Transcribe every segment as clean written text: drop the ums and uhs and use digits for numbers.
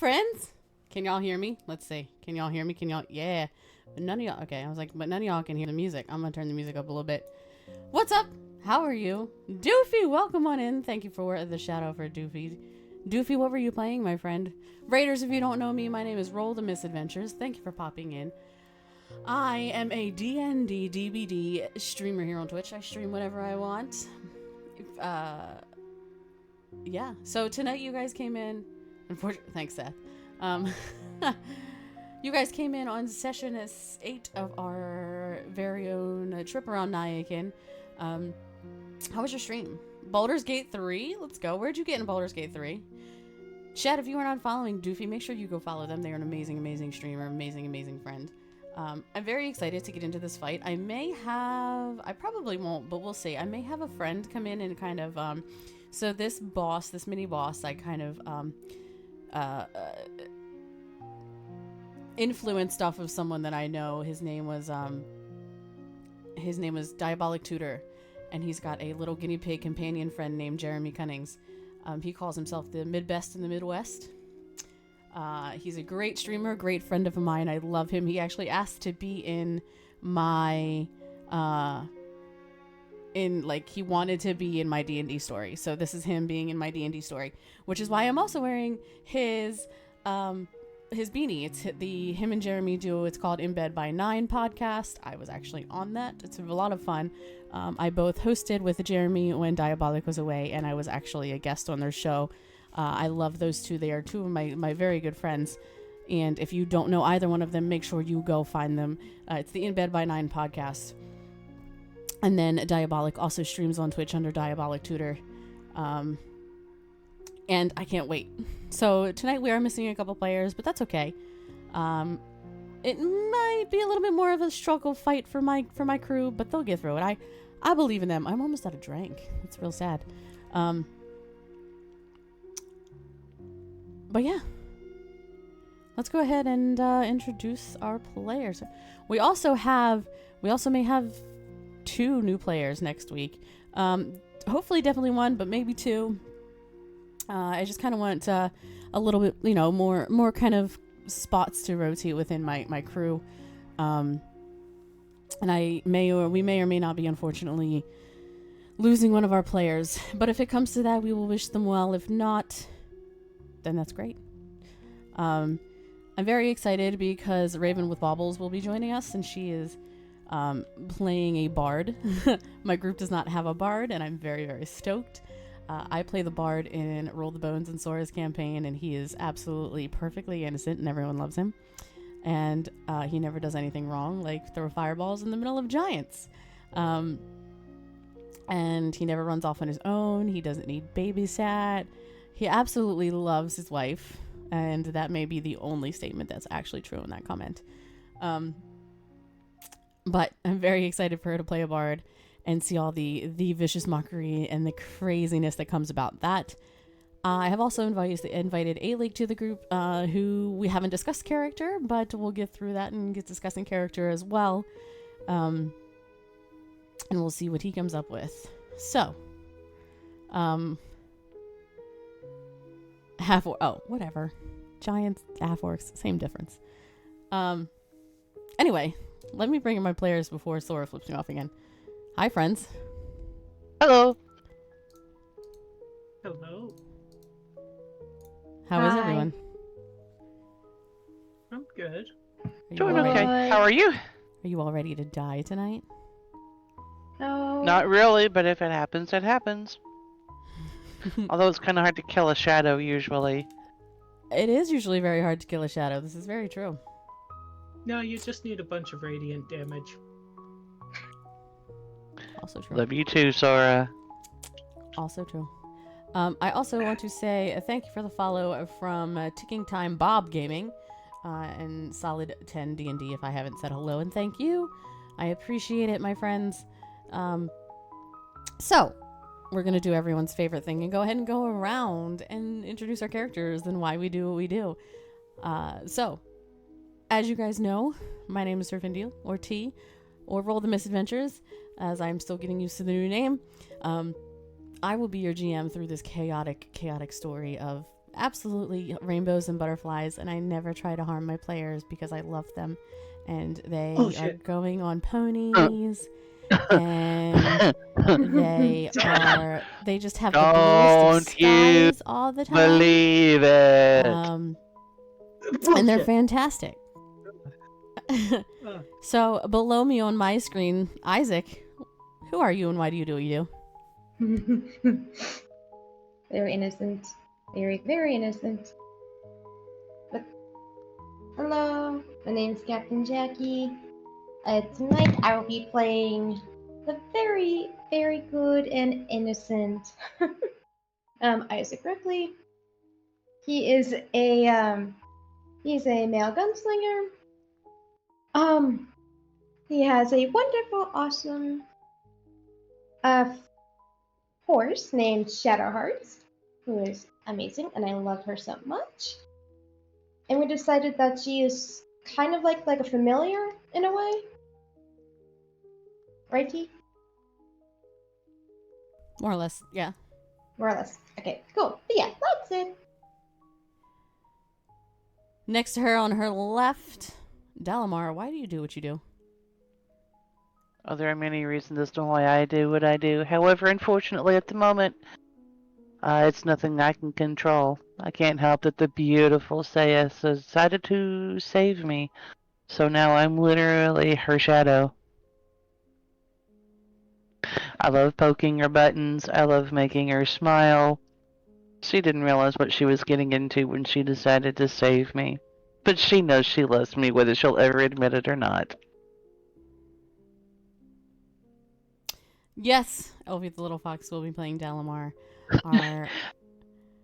friends. Can y'all hear me? Let's see. Can y'all hear me? Yeah. But none of y'all, okay, I was like, but none of y'all can hear the music. I'm gonna turn the music up a little bit. What's up? How are you? Doofy, welcome on in. Thank you for the shout out for Doofy. Doofy, what were you playing, my friend? Raiders, if you don't know me, my name is RolltheMisadventures. Thank you for popping in. I am a D&D DBD streamer here on Twitch. I stream whenever I want. Yeah. So tonight you guys came in. Unfortunately, thanks, Seth. You guys came in on session 8 of our very own trip around Nyakin. How was your stream? Baldur's Gate 3? Let's go. Where'd you get in Baldur's Gate 3? Chat, if you are not following Doofy, make sure you go follow them. They're an amazing, amazing streamer, amazing friend. I'm very excited to get into this fight. I probably won't, but we'll see. I may have a friend come in and kind of, so this mini boss, I kind of, influenced off of someone that I know. His name was Diabolic Tutor, and he's got a little guinea pig companion friend named Jeremy Cunnings. He calls himself the Midbest in the Midwest. He's a great streamer, great friend of mine. I love him. He actually asked to be in my, he wanted to be in my D&D story. So this is him being in my D&D story, which is why I'm also wearing his beanie. It's him and Jeremy duo. It's called In Bed by 9 podcast. I was actually on that. It's a lot of fun. I both hosted with Jeremy when Diabolic was away, and I was actually a guest on their show. I love those two. They are two of my very good friends. And if you don't know either one of them, make sure you go find them. It's the In Bed by 9 podcast. And then Diabolic also streams on Twitch under Diabolic Tutor. And I can't wait. So tonight we are missing a couple players, but that's okay. It might be a little bit more of a struggle fight for my crew, but they'll get through it. I believe in them. I'm almost out of drink. It's real sad. But yeah, let's go ahead and introduce our players. We also may have 2 new players next week. Hopefully, definitely 1, but maybe 2. I just kind of want a little bit, more kind of spots to rotate within my crew. And we may or may not be, unfortunately, losing one of our players. But if it comes to that, we will wish them well. If not, then that's great. I'm very excited because Raven with Baubles will be joining us, and she is playing a bard. My group does not have a bard, and I'm very, very stoked. I play the bard in Roll the Bones and Sora's campaign, and he is absolutely perfectly innocent, and everyone loves him. And he never does anything wrong, like throw fireballs in the middle of giants. And he never runs off on his own. He doesn't need babysat. He absolutely loves his wife, and that may be the only statement that's actually true in that comment. But I'm very excited for her to play a bard and see all the vicious mockery and the craziness that comes about that. I have also invited A-League to the group, who we haven't discussed character, but we'll get through that and get discussing character as well. And we'll see what he comes up with. So, whatever. Giants, half-orcs, same difference. Anyway, let me bring in my players before Sora flips me off again. Hi, friends. Hello. Hello. How is everyone? I'm good. Doing okay. How are you? Are you all ready to die tonight? No. Not really, but if it happens, it happens. Although it's kind of hard to kill a shadow usually. It is usually very hard to kill a shadow. This is very true. No, you just need a bunch of radiant damage. Also true. Love you too, Sora. Also true. I also want to say thank you for the follow from Ticking Time Bob Gaming and Solid 10 D&D if I haven't said hello, and thank you. I appreciate it, my friends. So, we're going to do everyone's favorite thing and go ahead and go around and introduce our characters and why we do what we do. So, as you guys know, my name is Sir Findiel, or T, or RolltheMisadventures, as I'm still getting used to the new name. I will be your GM through this chaotic story of absolutely rainbows and butterflies, and I never try to harm my players because I love them. And they Oh, are shit. going on ponies, and they just have the bluest of Don't you skies all the time. believe it? And they're Bullshit. fantastic. So below me on my screen, Isaac, who are you and why do you do what you do? Very innocent. Very, very innocent. But hello, my name's Captain Jackie. Tonight I will be playing the very, very good and innocent Isaac Ripley. He's a male gunslinger. He has a wonderful, awesome horse named Shadowheart, who is amazing, and I love her so much. And we decided that she is kind of like a familiar in a way. Right, T? More or less, yeah. More or less. Okay, cool. But yeah, that's it. Next to her on her left, Dalamar, why do you do what you do? Oh, there are many reasons as to why I do what I do. However, unfortunately, at the moment, it's nothing I can control. I can't help that the beautiful Saya decided to save me. So now I'm literally her shadow. I love poking her buttons. I love making her smile. She didn't realize what she was getting into when she decided to save me. But she knows she loves me, whether she'll ever admit it or not. Yes, Elvie the Little Fox will be playing Dalamar, our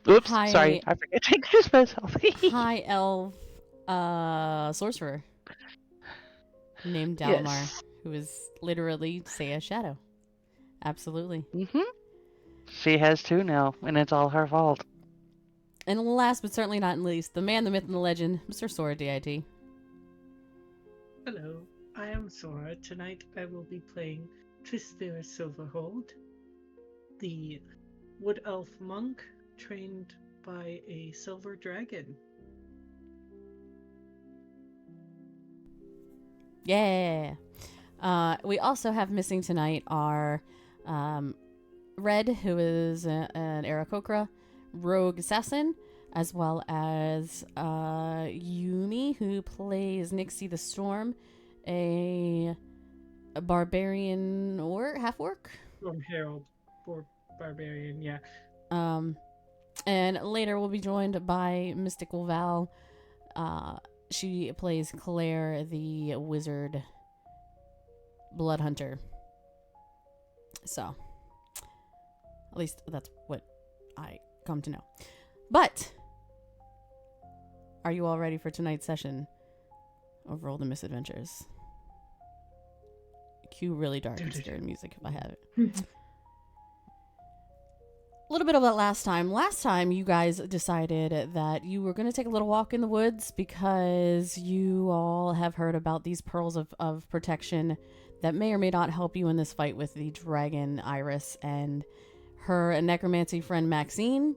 Oops, high, sorry. I forget to introduce myself. high elf sorcerer named Dalamar, Yes. who is literally Saya's shadow. Absolutely. She has two now, and it's all her fault. And last but certainly not least, the man, the myth, and the legend, Mr. Sora DIT. Hello, I am Sora. Tonight I will be playing Twister Silverhold, the wood elf monk trained by a silver dragon. Yeah. We also have missing tonight our Red, who is an Aarakocra rogue assassin, as well as Yumi, who plays Nixie the Storm, a barbarian or half-orc. From Herald, or Barbarian, yeah. And later we'll be joined by Mystical Val. She plays Claire, the wizard blood hunter. So, at least that's what I come to know. But, are you all ready for tonight's session of Roll the Misadventures? Cue really dark and scary music if I have it. A little bit of that last time. Last time, you guys decided that you were going to take a little walk in the woods because you all have heard about these pearls of protection that may or may not help you in this fight with the dragon Iris and her necromancy friend Maxine.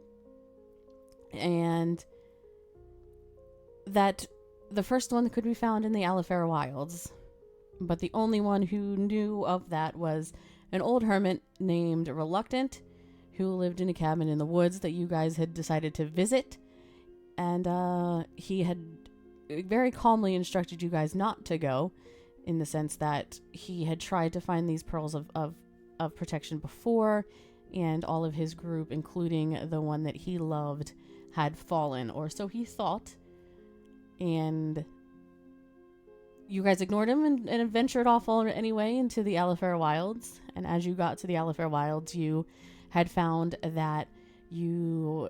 And that the first one could be found in the Alifera Wilds. But the only one who knew of that was an old hermit named Reluctant, who lived in a cabin in the woods that you guys had decided to visit. And he had very calmly instructed you guys not to go, in the sense that he had tried to find these pearls of protection before, and all of his group, including the one that he loved, had fallen, or so he thought. And you guys ignored him and ventured off anyway into the Alifera Wilds. And as you got to the Alifera Wilds, you had found that you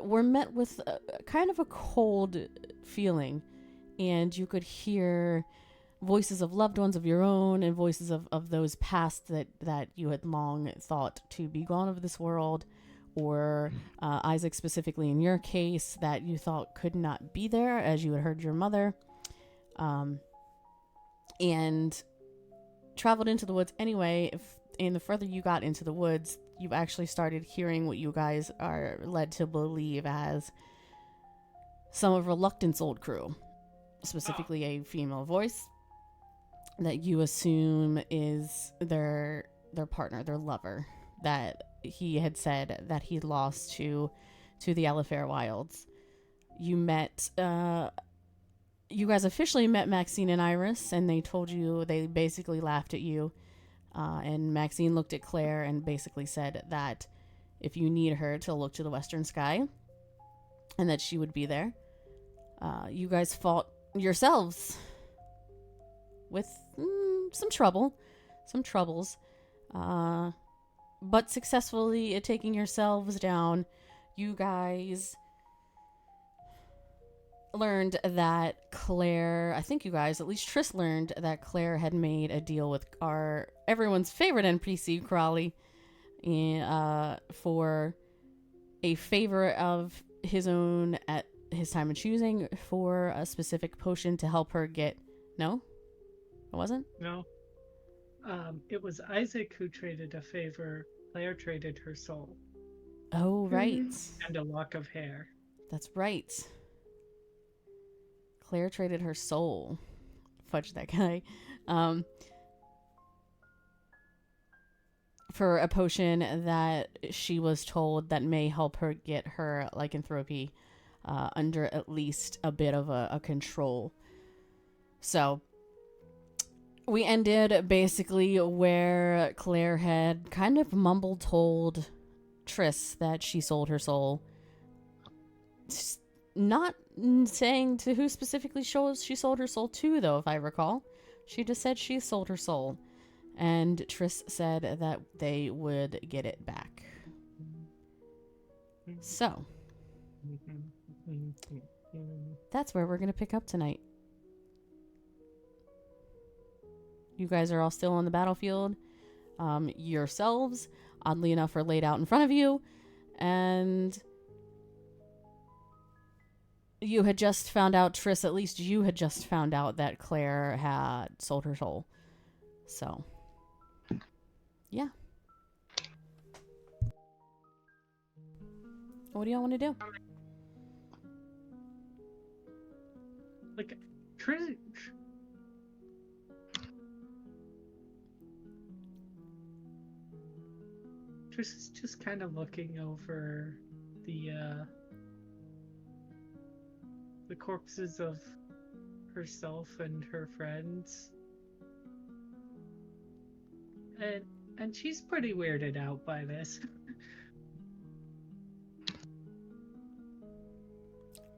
were met with kind of a cold feeling, and you could hear voices of loved ones of your own and voices of those past that you had long thought to be gone of this world, or Isaac specifically in your case, that you thought could not be there as you had heard your mother, and traveled into the woods anyway. And the further you got into the woods, you've actually started hearing what you guys are led to believe as some of Reluctant's old crew, specifically a female voice that you assume is their partner, their lover, that he had said that he lost to the Alifair Wilds. You guys officially met Maxine and Iris, and they told you, they basically laughed at you. And Maxine looked at Claire and basically said that if you need her to look to the western sky, and that she would be there. You guys fought yourselves with some troubles, but successfully taking yourselves down. You guys learned that Claire, I think you guys, at least Triss learned that Claire had made a deal with everyone's favorite NPC, Crawley, for a favor of his own at his time of choosing, for a specific potion to help her get... No? It wasn't? No. It was Isaac who traded a favor. Claire traded her soul. Oh, right. And a lock of hair. That's right. Claire traded her soul. Fudge that guy. For a potion that she was told that may help her get her lycanthropy under at least a bit of a control. So we ended basically where Claire had kind of told Triss that she sold her soul. Not saying to who specifically she sold her soul to, though, if I recall. She just said she sold her soul. And Triss said that they would get it back. So, that's where we're going to pick up tonight. You guys are all still on the battlefield. Yourselves, oddly enough, are laid out in front of you. And you had just found out, Triss, at least you had just found out that Claire had sold her soul. So, yeah. What do y'all want to do? Like, Triss is just kind of looking over the corpses of herself and her friends. And she's pretty weirded out by this.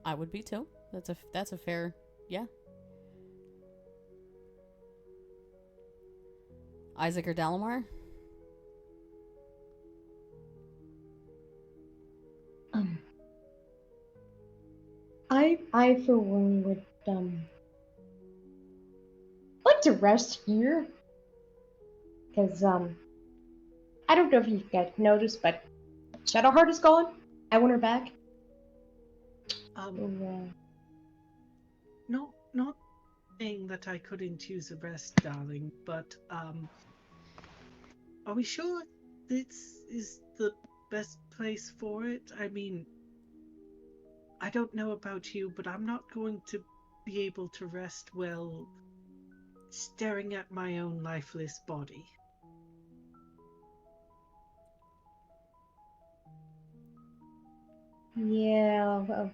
I would be too. That's a fair, yeah. Isaac or Dalamar? I for one would like to rest here, because I don't know if you guys noticed, but Shadowheart is gone. I want her back. Not saying that I couldn't use a rest, darling, but are we sure this is the best place for it? I mean, I don't know about you, but I'm not going to be able to rest well staring at my own lifeless body. Yeah, well,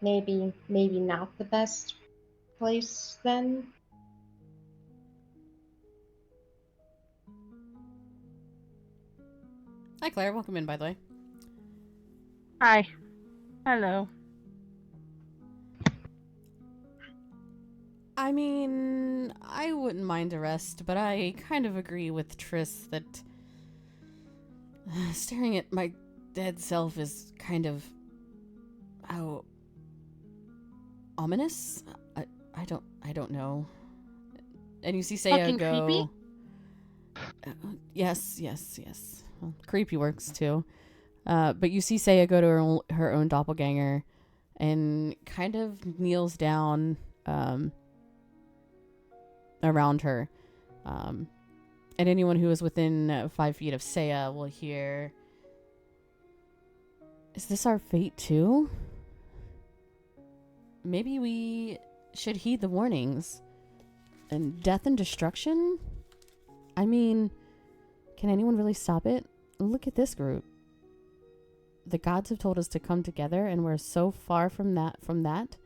maybe not the best place then. Hi, Claire. Welcome in, by the way. Hi. Hello. I mean, I wouldn't mind a rest, but I kind of agree with Triss that staring at my dead self is kind of ominous. I don't know. And you see Saya Fucking go. creepy? Yes. Well, creepy works too. But you see Saya go to her own doppelganger, and kind of kneels down around her, And anyone who is within 5 feet of Saya will hear, "Is this our fate too? Maybe we should heed the warnings. And death and destruction? I mean, can anyone really stop it? Look at this group. The gods have told us to come together, and we're so far from that.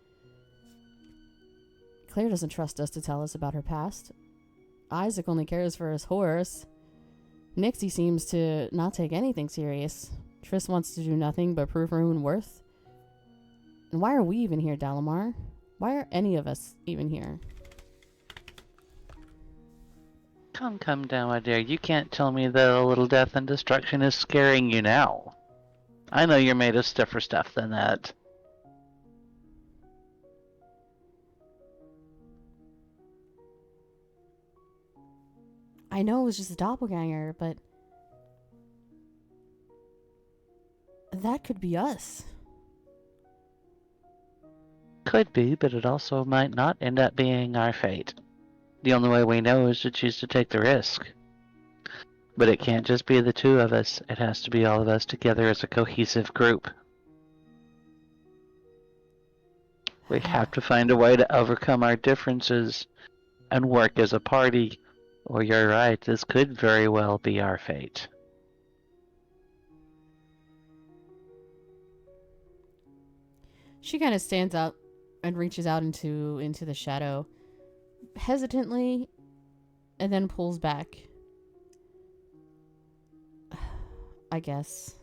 Claire doesn't trust us to tell us about her past. Isaac only cares for his horse. Nixie seems to not take anything serious. Triss wants to do nothing but prove her own worth. And why are we even here, Dalamar? Why are any of us even here?" Come down, my dear. You can't tell me that a little death and destruction is scaring you now. I know you're made of stiffer stuff than that. I know it was just a doppelganger, but that could be us. Could be, but it also might not end up being our fate. The only way we know is to choose to take the risk. But it can't just be the two of us. It has to be all of us together as a cohesive group. We have to find a way to overcome our differences and work as a party, or you're right, this could very well be our fate. She kind of stands up and reaches out into the shadow hesitantly and then pulls back. I guess.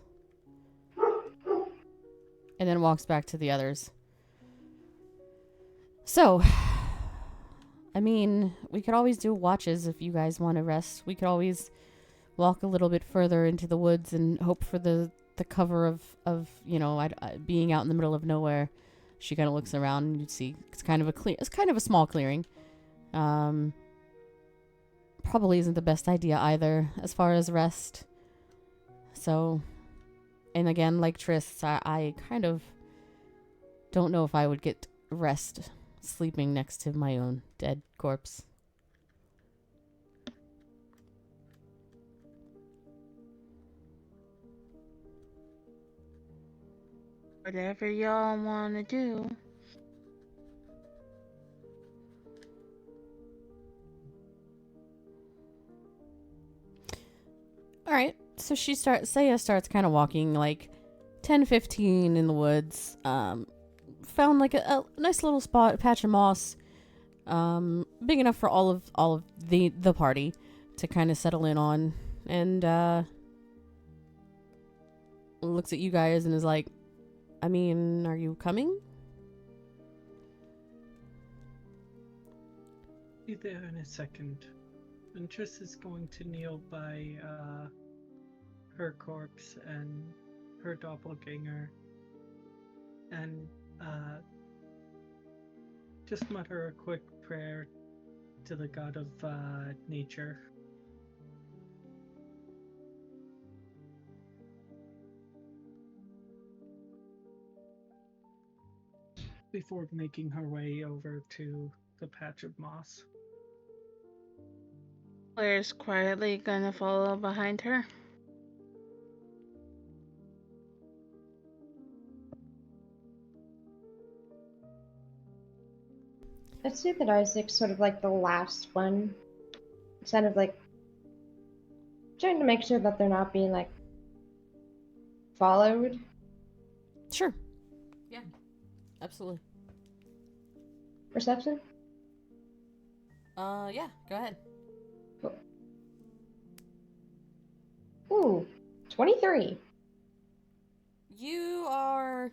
And then walks back to the others. So, I mean, we could always do watches if you guys want to rest. We could always walk a little bit further into the woods and hope for the cover of being out in the middle of nowhere. She kind of looks around and you see it's kind of a small clearing. Probably isn't the best idea either as far as rest. So, and again, like Triss, I kind of don't know if I would get rest sleeping next to my own dead corpse. Whatever y'all want to do. All right. So Saya starts kind of walking like 10-15 in the woods. Found like a nice little spot, a patch of moss, big enough for all of the party to kind of settle in on, and looks at you guys and is like, "I mean, are you coming?" Be there in a second. And Triss is going to kneel by her corpse and her doppelganger and just mutter a quick prayer to the god of nature. Before making her way over to the patch of moss. Claire's quietly gonna follow behind her. I'd say that Isaac's sort of like the last one. It's kind of like trying to make sure that they're not being like followed. Sure. Yeah. Absolutely. Perception? Yeah. Go ahead. Cool. Ooh, 23. You are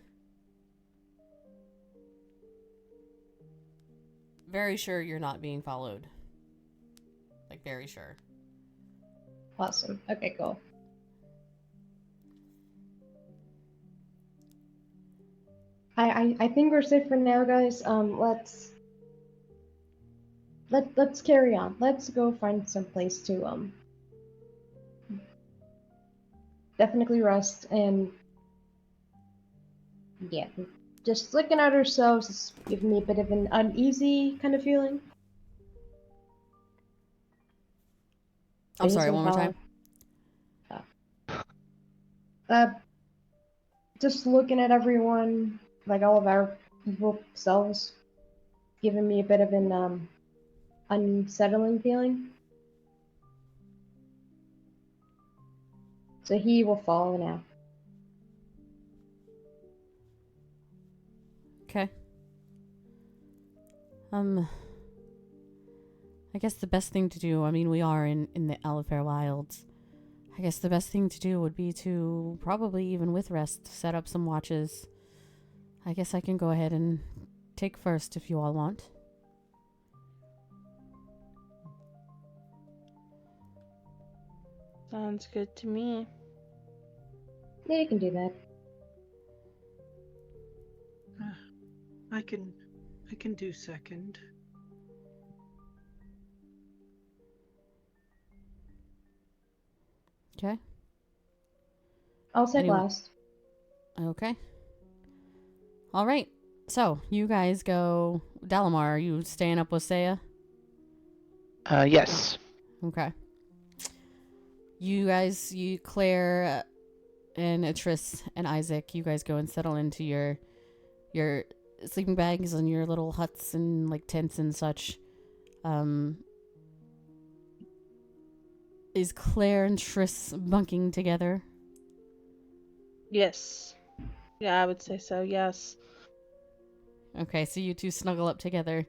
very sure you're not being followed. Like, very sure. Awesome. Okay, cool. I think we're safe for now, guys. Let's carry on. Let's go find some place to definitely rest, and yeah, just looking at ourselves is giving me a bit of an uneasy kind of feeling. I'm He's sorry, gonna one more follow. time. Uh, just looking at everyone, like all of our evil selves, giving me a bit of an unsettling feeling. So he will follow now. Okay. I guess the best thing to do, I mean, we are in the Alifair Wilds. I guess the best thing to do would be to, probably even with rest, set up some watches. I guess I can go ahead and take first if you all want. Sounds good to me. Yeah, you can do that. I can do second. Okay. I'll take Anyone- last. Okay. All right. So, you guys go. Dalamar, are you staying up with Saya? Yes. Okay. You guys, Claire, and Atris and Isaac, you guys go and settle into your sleeping bags and your little huts and like tents and such. Is Claire and Tris bunking together? Yes. Yeah, I would say so, yes. Okay, so you two snuggle up together.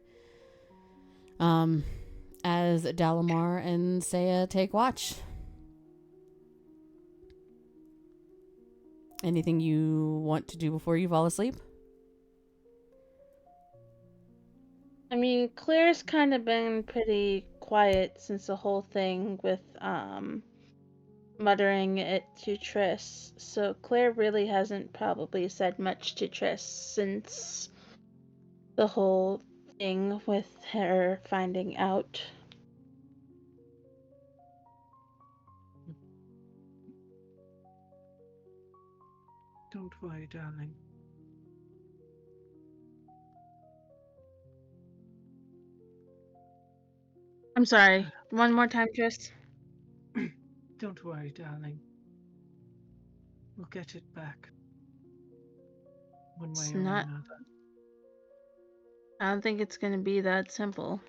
As Dalamar and Saya take watch. Anything you want to do before you fall asleep? I mean, Claire's kind of been pretty quiet since the whole thing with, muttering it to Triss. So Claire really hasn't probably said much to Triss since the whole thing with her finding out. Don't worry, darling. I'm sorry. One more time, Triss. Don't worry, darling. We'll get it back. One way It's or not. another. I don't think it's gonna be that simple.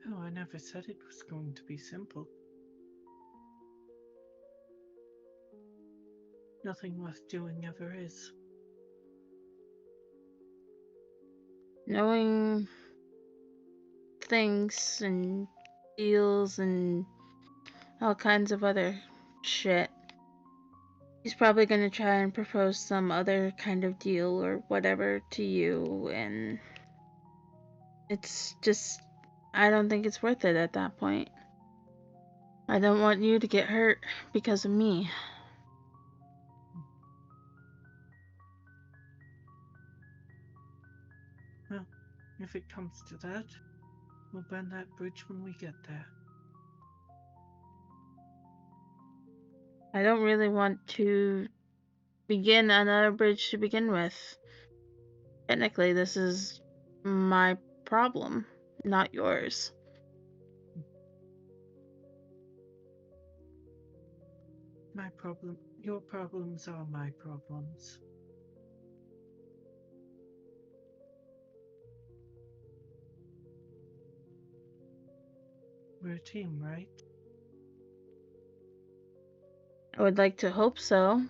Oh, I never said it was going to be simple. Nothing worth doing ever is. Knowing things and deals and all kinds of other shit. He's probably gonna try and propose some other kind of deal or whatever to you, and it's just, I don't think it's worth it at that point. I don't want you to get hurt because of me. Well, if it comes to that, we'll burn that bridge when we get there. I don't really want to begin another bridge to begin with. Technically, this is my problem, not yours. My problem, your problems are my problems. We're a team, right? I would like to hope so.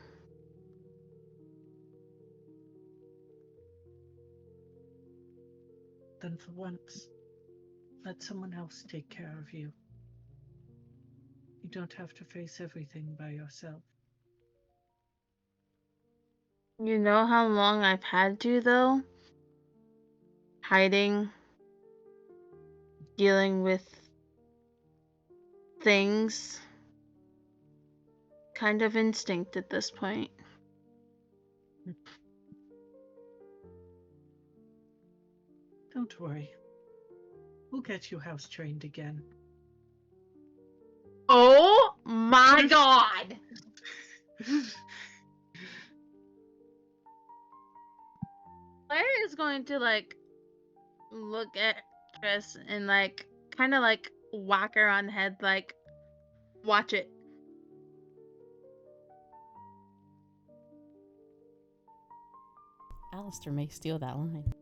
Then for once, let someone else take care of you. You don't have to face everything by yourself. You know how long I've had to, though? Hiding, dealing with things. Kind of instinct at this point. Don't worry. We'll get you house trained again. Oh my god! Claire is going to, like, look at Triss and like kind of like whack her on the head, like, watch it. Alistair may steal that line.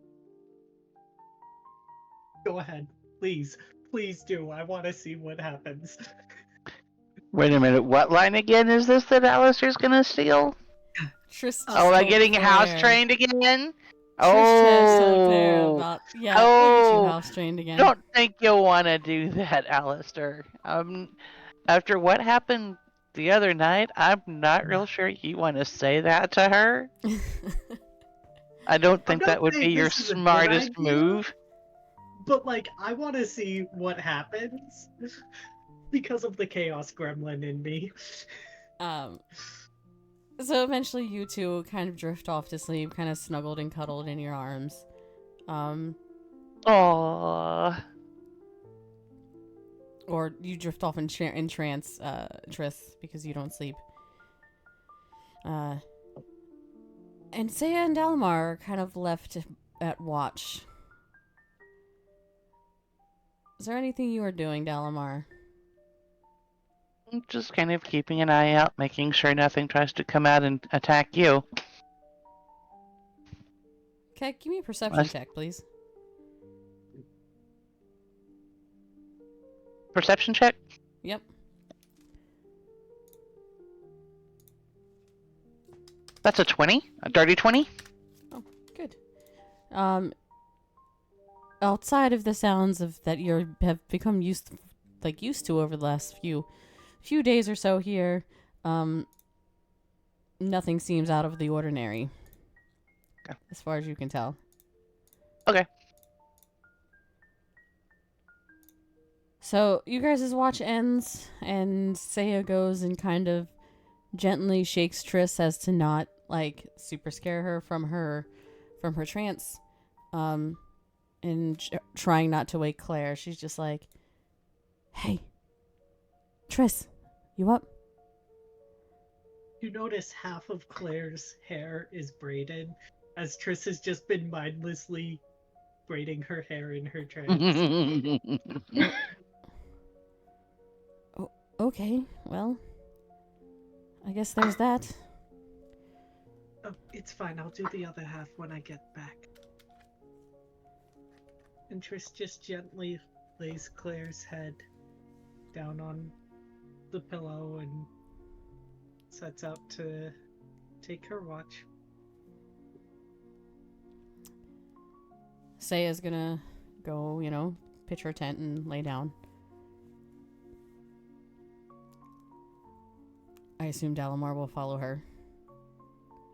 Go ahead, please. Please do. I want to see what happens. Wait a minute, what line again is this that Alistair's gonna steal? Triss Oh, like told getting house Claire- trained again? Trish just told Claire Oh, about, yeah, we'll get you house trained again. don't think you'll want to do that, Alistair. After what happened the other night, I'm not real sure you want to say that to her. I don't think not that would be saying your this is a good smartest idea. move. But, like, I want to see what happens because of the chaos gremlin in me. So eventually you two kind of drift off to sleep, kind of snuggled and cuddled in your arms. Aww. Or you drift off in trance, Triss, because you don't sleep. And Saya and Dalmar are kind of left at watch. Is there anything you are doing, Dalamar? I'm just kind of keeping an eye out, making sure nothing tries to come out and attack you. Okay, give me a perception check, please. Perception check? Yep. That's a 20? A dirty 20? Oh, good. Outside of the sounds of that you have become used to over the last few days or so here, nothing seems out of the ordinary. Okay. As far as you can tell. Okay. So you guys' watch ends, and Saya goes and kind of gently shakes Triss as to not like super scare her from her trance, and trying not to wake Claire. She's just like, "Hey, Triss, you up?" You notice half of Claire's hair is braided, as Triss has just been mindlessly braiding her hair in her trance. Okay, well, I guess there's that. Oh, it's fine. I'll do the other half when I get back. And Triss just gently lays Claire's head down on the pillow and sets out to take her watch. Saya's gonna go, pitch her tent and lay down. I assume Dalamar will follow her.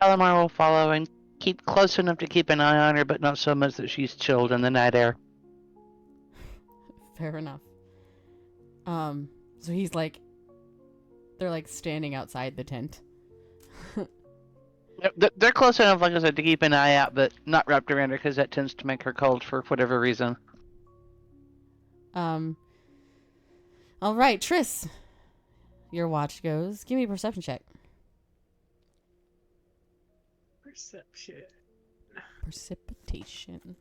Alamar will follow and keep close enough to keep an eye on her, but not so much that she's chilled in the night air. Fair enough. So they're like standing outside the tent. They're close enough, like I said, to keep an eye out, but not wrapped around her because that tends to make her cold for whatever reason. All right, Triss. Your watch goes. Give me a perception check. Perception. Precipitation.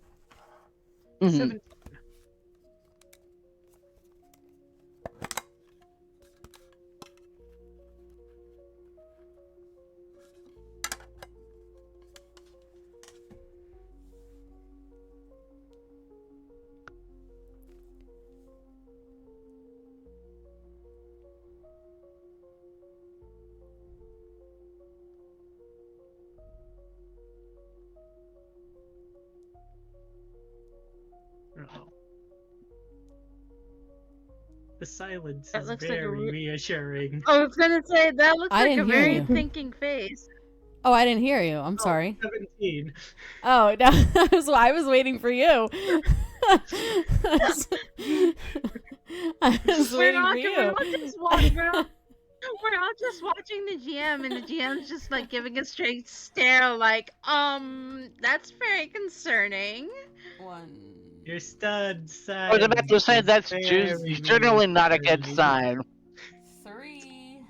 17. Oh. The silence That is looks like a very reassuring. I was gonna say that looks I like a didn't hear very you. thinking face. Oh, I didn't hear you. I'm sorry. 17. Oh, no, I was waiting for you. I was waiting for you. We're all just watching the GM, and the GM's just like giving a straight stare, like, that's very concerning. One. Your stud I was about to say that's generally not a good sign. 3.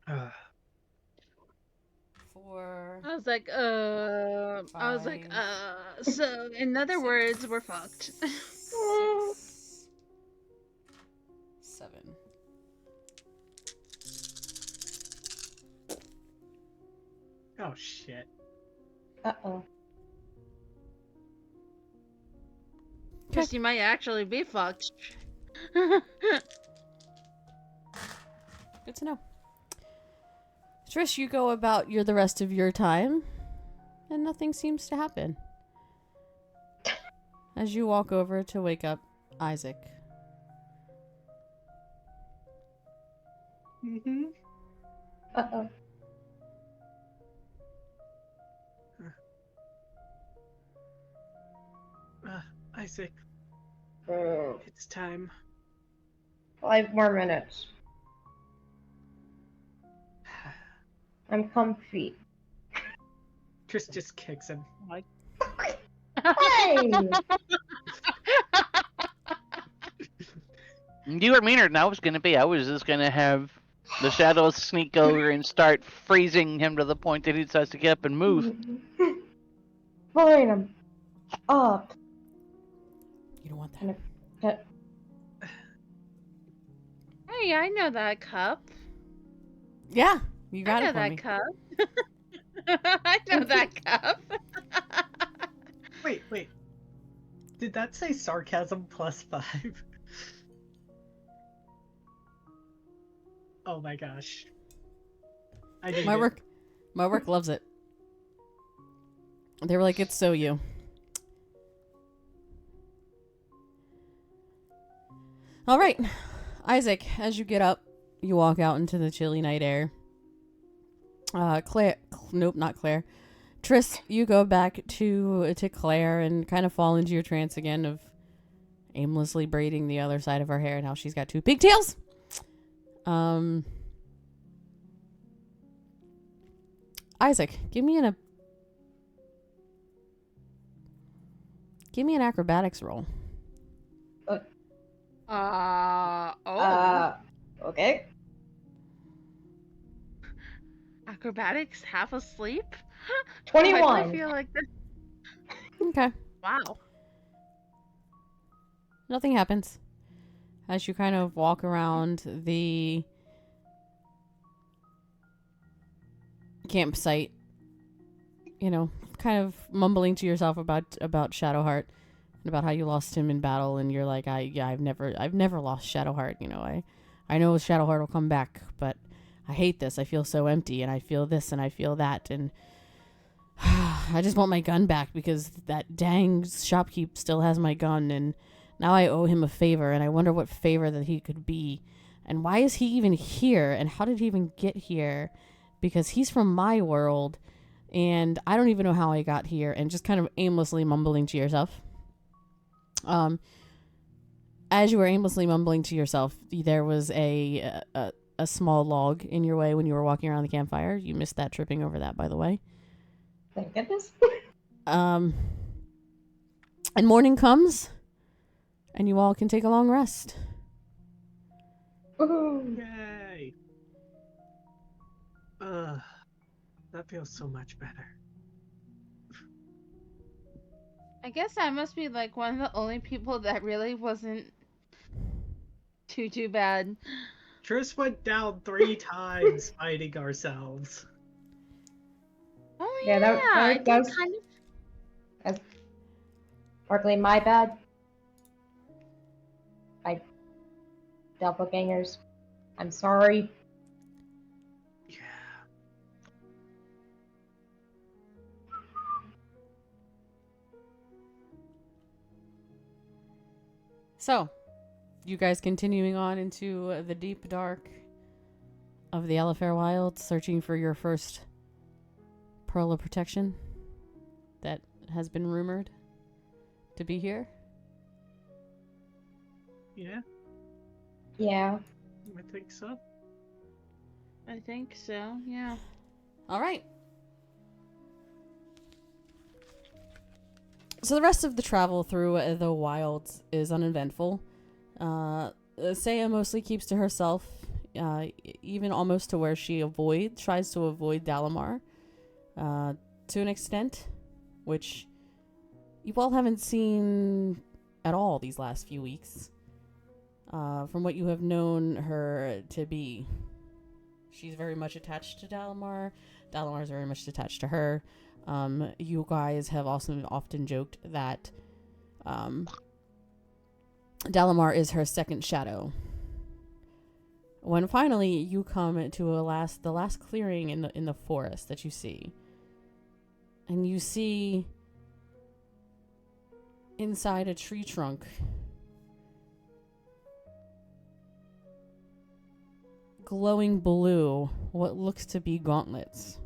Ah. 4. 4. I was like, so in other 6, words, we're fucked. 6, 7. Oh shit. Uh-oh. Because you might actually be fucked. Good to know. Trish, you go about the rest of your time, and nothing seems to happen. As you walk over to wake up Isaac. Mm-hmm. Uh-oh. Isaac, Mm, it's time. 5 more minutes. I'm comfy. Trish just kicks him. Hey! You were meaner than I was going to be. I was just going to have the shadows sneak over and start freezing him to the point that he decides to get up and move. Fine, I'm up. You don't want that. And a- Hey, I know that cup. Yeah, you got I know it for that me. cup. I know that cup. Wait. Did that say sarcasm +5? Oh my gosh. I need My it. work loves it. They were like, it's so you. All right, Isaac, as you get up, you walk out into the chilly night air. Nope, not Claire. Triss, you go back to Claire and kind of fall into your trance again of aimlessly braiding the other side of her hair and how she's got 2 pigtails. Isaac, give me an acrobatics roll. Okay. Acrobatics, half asleep? 21. Why do I feel like this? Okay. Wow. Nothing happens. As you kind of walk around the campsite, you know, kind of mumbling to yourself about Shadowheart and about how you lost him in battle, and you're like, I've never lost Shadowheart, you know, I know Shadowheart will come back, but I hate this. I feel so empty, and I feel this, and I feel that, and I just want my gun back because that dang shopkeep still has my gun, and now I owe him a favor, and I wonder what favor that he could be, and why is he even here, and how did he even get here? Because he's from my world, and I don't even know how I got here, and just kind of aimlessly mumbling to yourself. As you were aimlessly mumbling to yourself, there was a small log in your way when you were walking around the campfire. You missed that, tripping over that, by the way. Thank goodness. And morning comes, and you all can take a long rest. Woohoo. Yay! That feels so much better. I guess I must be like one of the only people that really wasn't too bad. Triss went down 3 times fighting ourselves. Oh Yeah, yeah, that I did was- kind of. Partly my bad. Doppelgangers. I'm sorry. Yeah. So, you guys continuing on into the deep dark of the Elefair Wilds, searching for your first pearl of protection that has been rumored to be here. Yeah, Yeah. I think so. I think so. Yeah. All right. So the rest of the travel through the wilds is uneventful. Saya mostly keeps to herself, even almost to where she tries to avoid Dalamar. to an extent, which you all haven't seen at all these last few weeks. From what you have known her to be, she's very much attached to Dalamar. Dalamar is very much attached to her. You guys have also often joked that Dalamar is her second shadow. When finally you come to the last clearing in the forest that you see, and you see inside a tree trunk glowing blue, what looks to be gauntlets.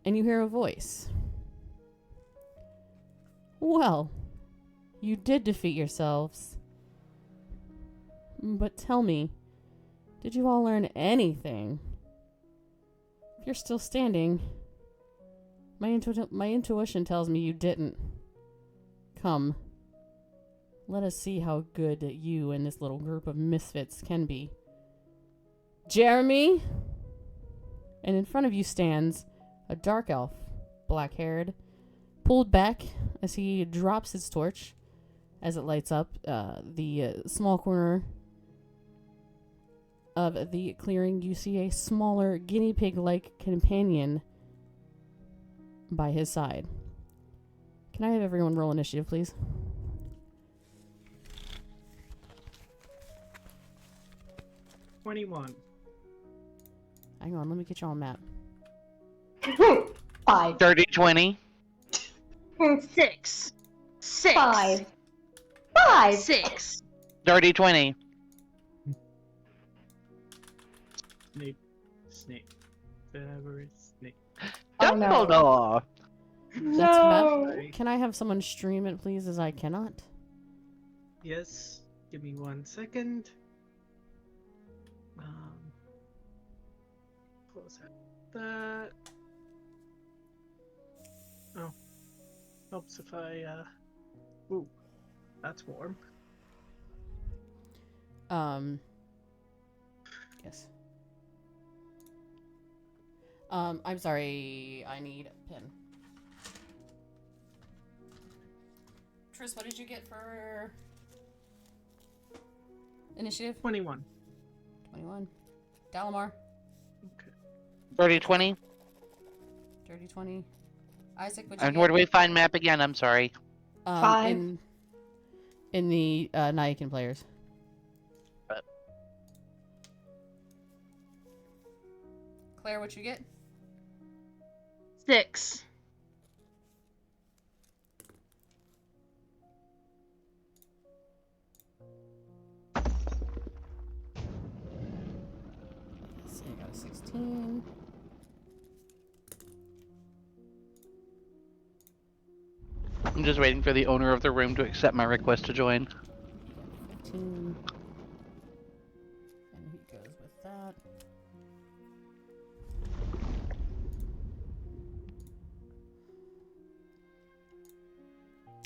And you hear a voice. Well, you did defeat yourselves. But tell me, did you all learn anything? If you're still standing, my intuition tells me you didn't. Come. Let us see how good you and this little group of misfits can be. Jeremy! And in front of you stands a dark elf, black-haired, pulled back as he drops his torch. As it lights up the small corner of the clearing, you see a smaller guinea pig-like companion by his side. Can I have everyone roll initiative, please? $21. Hang on, let me get you on map. 5. Dirty 20. 6. 6. 5. 5. 6. Dirty 20. Snape. Whatever it's Snape. Oh, no. Dumbledore. That's No. map. Can I have someone stream it, please, as I cannot? Yes. Give me 1 second. Close out that. Oh. Helps if I, Ooh. That's warm. Yes. I'm sorry, I need a pen. Tris, what did you get for initiative? 21. 21. Dalamar? Dirty 20. Dirty 20. Isaac, what'd you And get? where do we find map again? I'm sorry. 5. In the Nyakin players. Claire, what you get? 6. Let's see, I got a 16. I'm just waiting for the owner of the room to accept my request to join. 15. And he goes with that.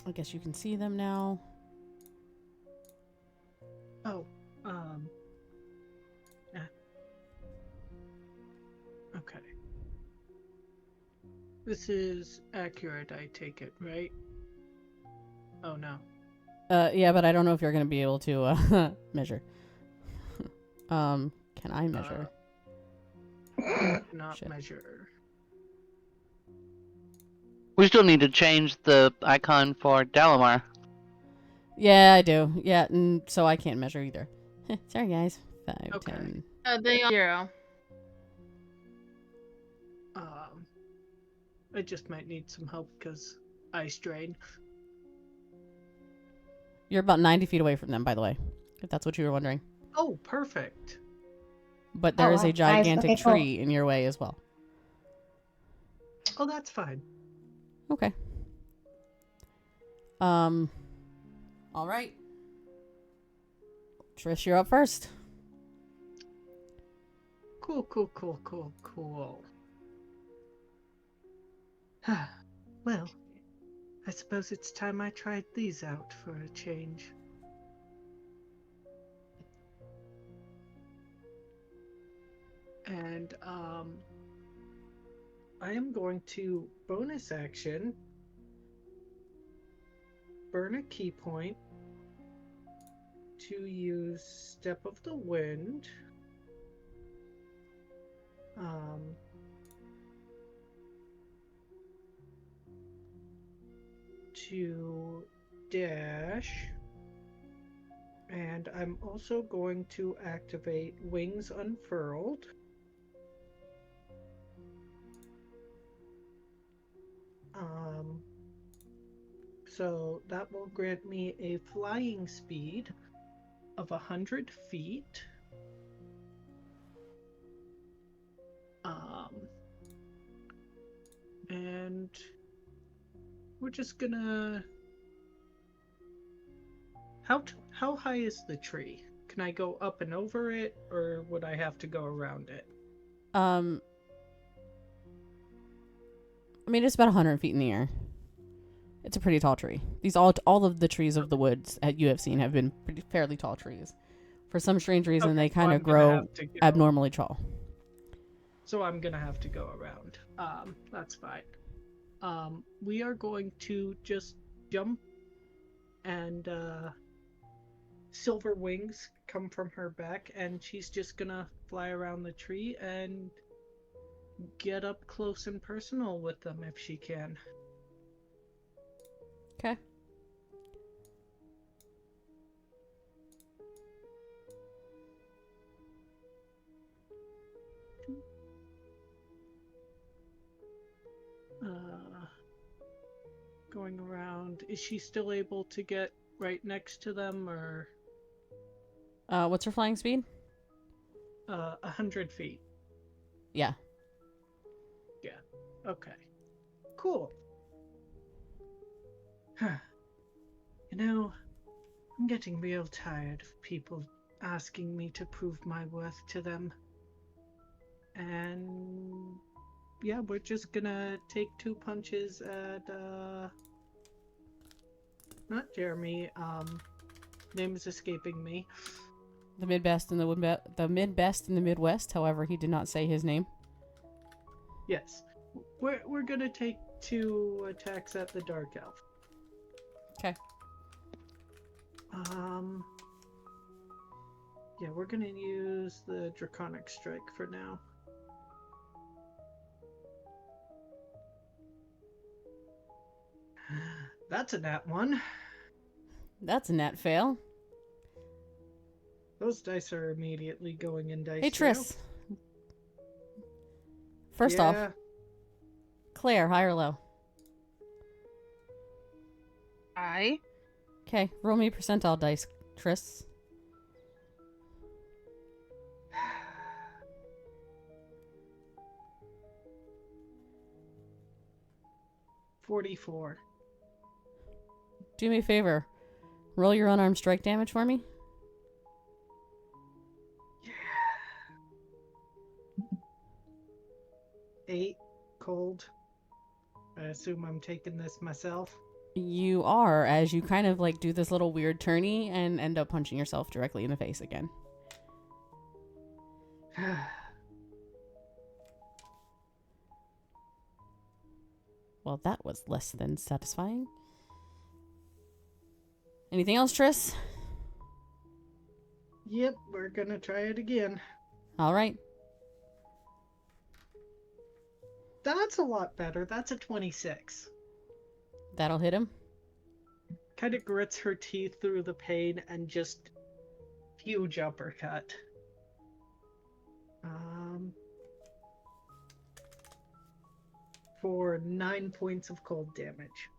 I guess you can see them now. Oh, yeah. Okay. This is accurate, I take it, right? Oh no. Yeah, but I don't know if you're gonna be able to measure. Can I measure? Not Shit. measure. We still need to change the icon for Dalamar. Yeah, I do. Yeah, so I can't measure either. Sorry, guys. 5, Okay. 10. They are 0. I just might need some help because eye strain. You're about 90 feet away from them, by the way, if that's what you were wondering. Oh, perfect. But there is a Nice. gigantic Okay, cool. tree in your way as well. Oh, that's fine. Okay. All right. Trish, you're up first. Cool. Well, I suppose it's time I tried these out for a change. And I am going to bonus action burn a key point to use Step of the Wind. To dash, and I'm also going to activate Wings Unfurled. So that will grant me a flying speed of 100 feet. And we're just gonna... How high is the tree? Can I go up and over it, or would I have to go around it? I mean, it's about 100 feet in the air. It's a pretty tall tree. These all of the trees of the woods that you have seen have been fairly tall trees. For some strange reason, Okay, they so kind I'm of gonna grow have to go- abnormally tall. So I'm gonna have to go around. That's fine. We are going to just jump, and silver wings come from her back, and she's just gonna fly around the tree and get up close and personal with them if she can. Okay. Going around. Is she still able to get right next to them, or? What's her flying speed? 100 feet. Yeah. Yeah. Okay. Cool. You know, I'm getting real tired of people asking me to prove my worth to them. And yeah, we're just gonna take 2 punches at not Jeremy, name is escaping me. The Midbest and the Midbest in the Midwest. However, he did not say his name. Yes. We're gonna take 2 attacks at the Dark Elf. Okay. Yeah, we're gonna use the Draconic Strike for now. That's a nat 1. That's a nat fail. Those dice are immediately going in dice Hey, jail. Triss. First off, Yeah. Claire, high or low? I? Okay, roll me percentile dice, Triss. $44. Do me a favor. Roll your unarmed strike damage for me. Yeah. 8 cold. I assume I'm taking this myself. You are, as you kind of like do this little weird turny and end up punching yourself directly in the face again. Well, that was less than satisfying. Anything else, Triss? Yep, we're gonna try it again. All right. That's a lot better. That's a 26. That'll hit him. Kind of grits her teeth through the pain and just huge uppercut. For 9 points of cold damage.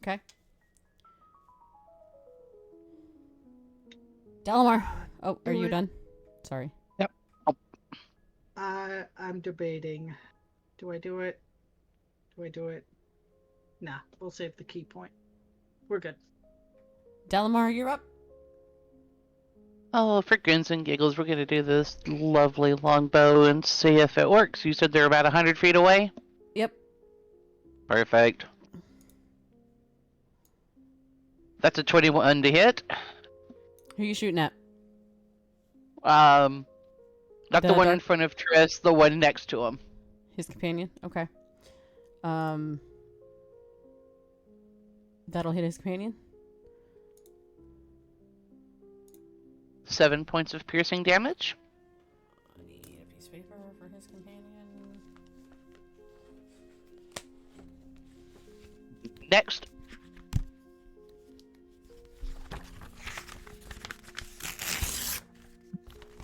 Okay. Delamar. Oh, are you Alright. done? Sorry. Yep. I'm debating. Do I do it? Do I do it? Nah, we'll save the key point. We're good. Delamar, you're up. Oh, for grins and giggles, we're gonna do this lovely longbow and see if it works. You said they're about 100 feet away? Yep. Perfect. That's a 21 to hit. Who are you shooting at? Not the The one in dark- front of Triss, the one next to him. His companion? Okay. That'll hit his companion. 7 points of piercing damage. I need a piece of paper for his companion. Next.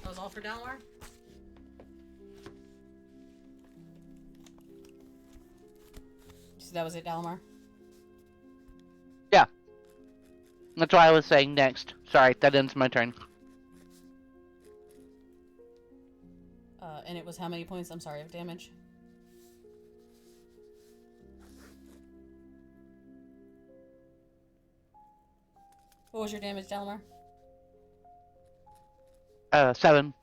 That was all for Dalmar? So that was it, Dalmar? Yeah. That's why I was saying next. Sorry, that ends my turn. And it was how many points, I'm sorry, of damage? What was your damage, Dalmar? 7.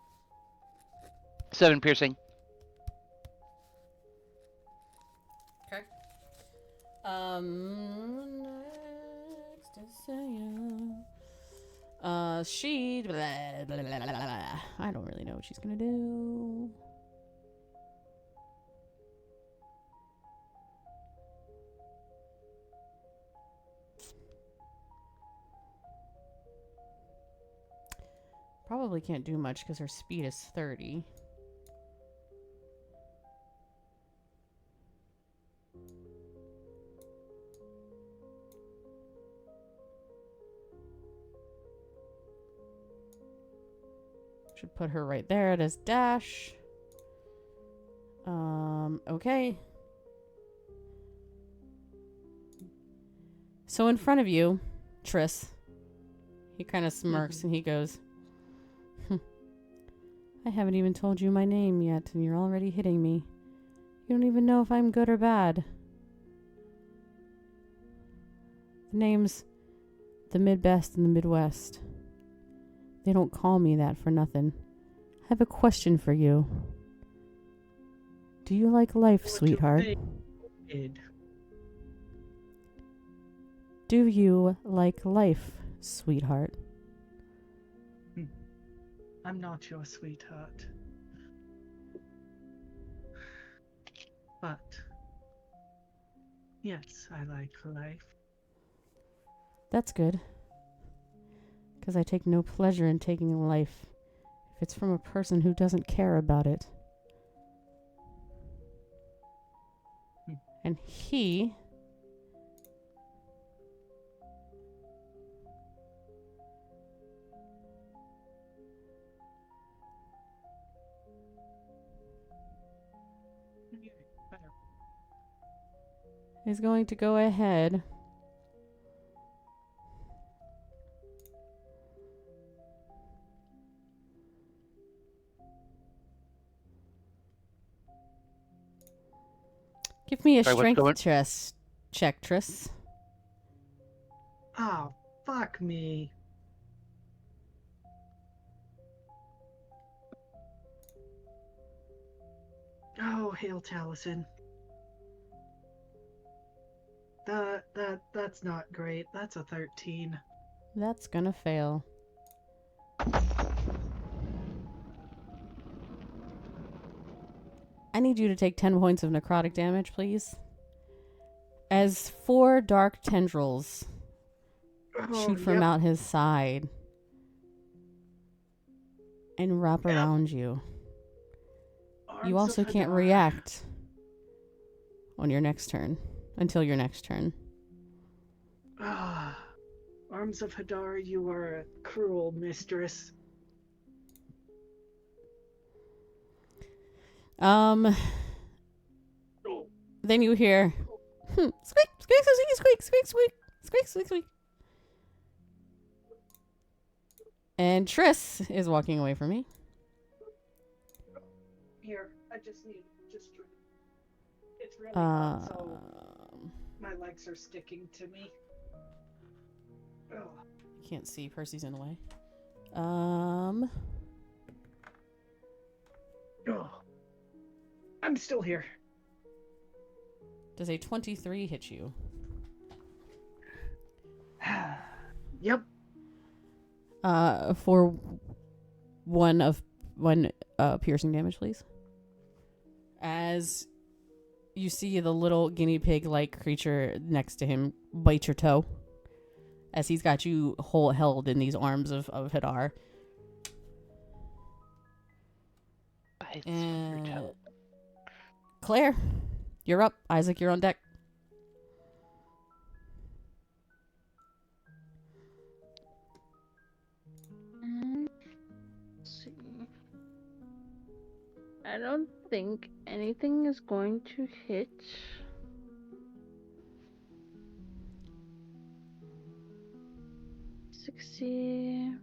7 piercing. Okay. Next is Saya. She. Blah, blah, blah, blah, blah, blah. I don't really know what she's gonna do. Probably can't do much because her speed is 30. Should put her right there. It is dash. Okay. So in front of you, Triss, he kind of smirks and he goes, I haven't even told you my name yet, and you're already hitting me. You don't even know if I'm good or bad. The name's the Midbest and the Midwest. They don't call me that for nothing. I have a question for you. Do you like life, sweetheart? Do you like life, sweetheart? I'm not your sweetheart. But yes, I like life. That's good. Because I take no pleasure in taking life if it's from a person who doesn't care about it. And he... is going to go ahead give me a Sorry, what's going- strength check, Triss. Oh, fuck me. Oh, hail Taliesin. That's not great. That's a 13. That's gonna fail. I need you to take 10 points of necrotic damage, please. As 4 dark tendrils shoot from out his side and wrap around you. You also can't react on your next turn. Until your next turn. Ah, Arms of Hadar, you are a cruel mistress. Then you hear squeak, squeak, squeak, squeak, squeak, squeak, squeak, squeak, squeak. And Triss is walking away from me. Here, I just need drink. It's really hot, so my legs are sticking to me. Ugh. Can't see. Percy's in the way. Oh. I'm still here. Does a 23 hit you? Yep. For one piercing damage, please. As you see the little guinea pig-like creature next to him bite your toe, as he's got you held in these arms of Hadar. Bites your toe. Claire, you're up. Isaac, you're on deck. Let's see. I don't think anything is going to hit. $60.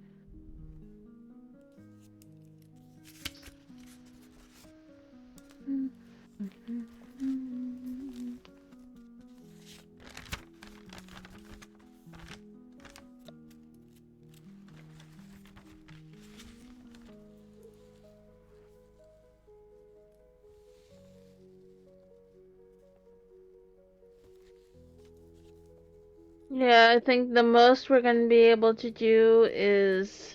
Yeah, I think the most we're going to be able to do is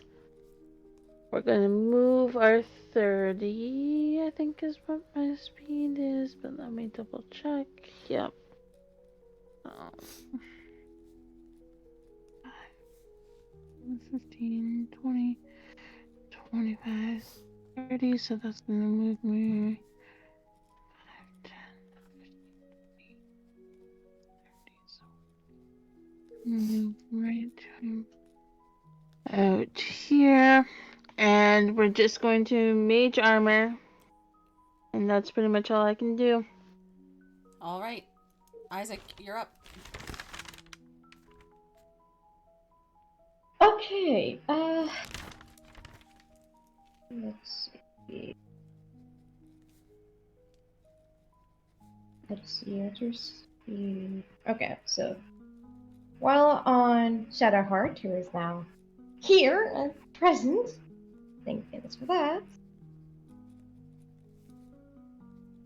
we're going to move our 30, I think is what my speed is, but let me double check. Yep. 15, 20, 25, 30, so that's going to move me 5, 10, 15, 20, 30, so move right out here. And we're just going to mage armor. And that's pretty much all I can do. All right. Isaac, you're up. Okay, let's see. Okay, so while on Shadowheart, who is now here and present, thank goodness for that,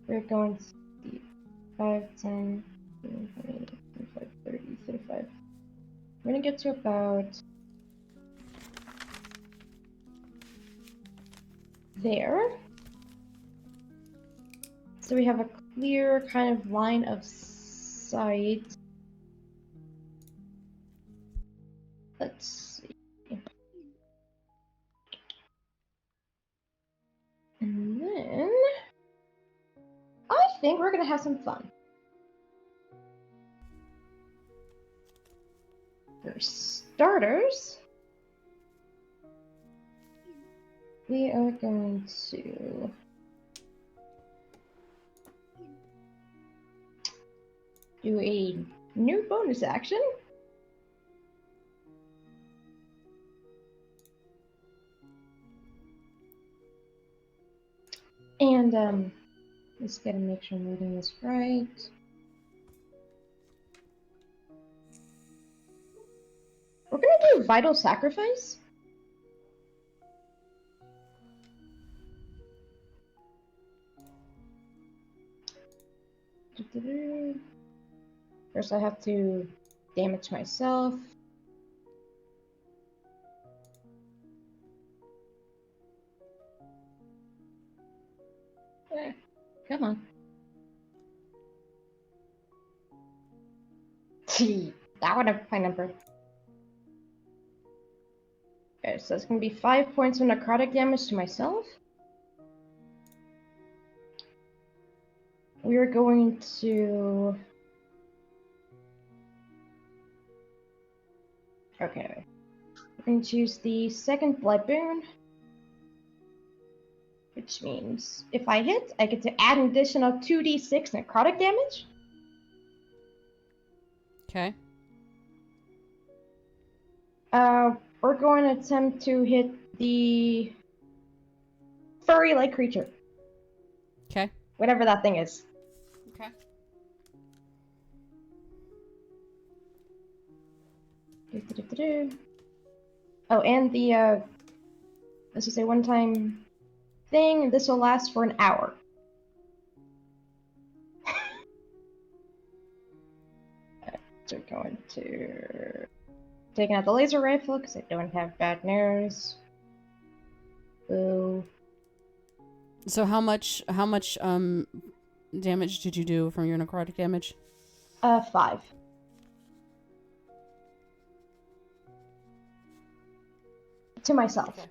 we're going to see 5, 10, 15, 20, 25, 30, 35. We're gonna get to about there. So we have a clear kind of line of sight. Let's see. And then I think we're gonna have some fun. For starters, we are going to do a new bonus action. And just gotta make sure I'm reading this right. We're gonna do Vital Sacrifice. First I have to damage myself. Come on. Gee, that would have my number. Okay, so it's gonna be 5 points of necrotic damage to myself. We are going to... Okay. We're going to choose the second blood boon. Which means if I hit, I get to add an additional 2d6 necrotic damage. Okay. We're going to attempt to hit the furry-like creature. Okay. Whatever that thing is. Okay. Oh, and the, let's just say one-time thing, this will last for an hour. So we're going to taking out the laser rifle because I don't have bad nerves. Boo. So how much damage did you do from your necrotic damage? 5. To myself. Okay.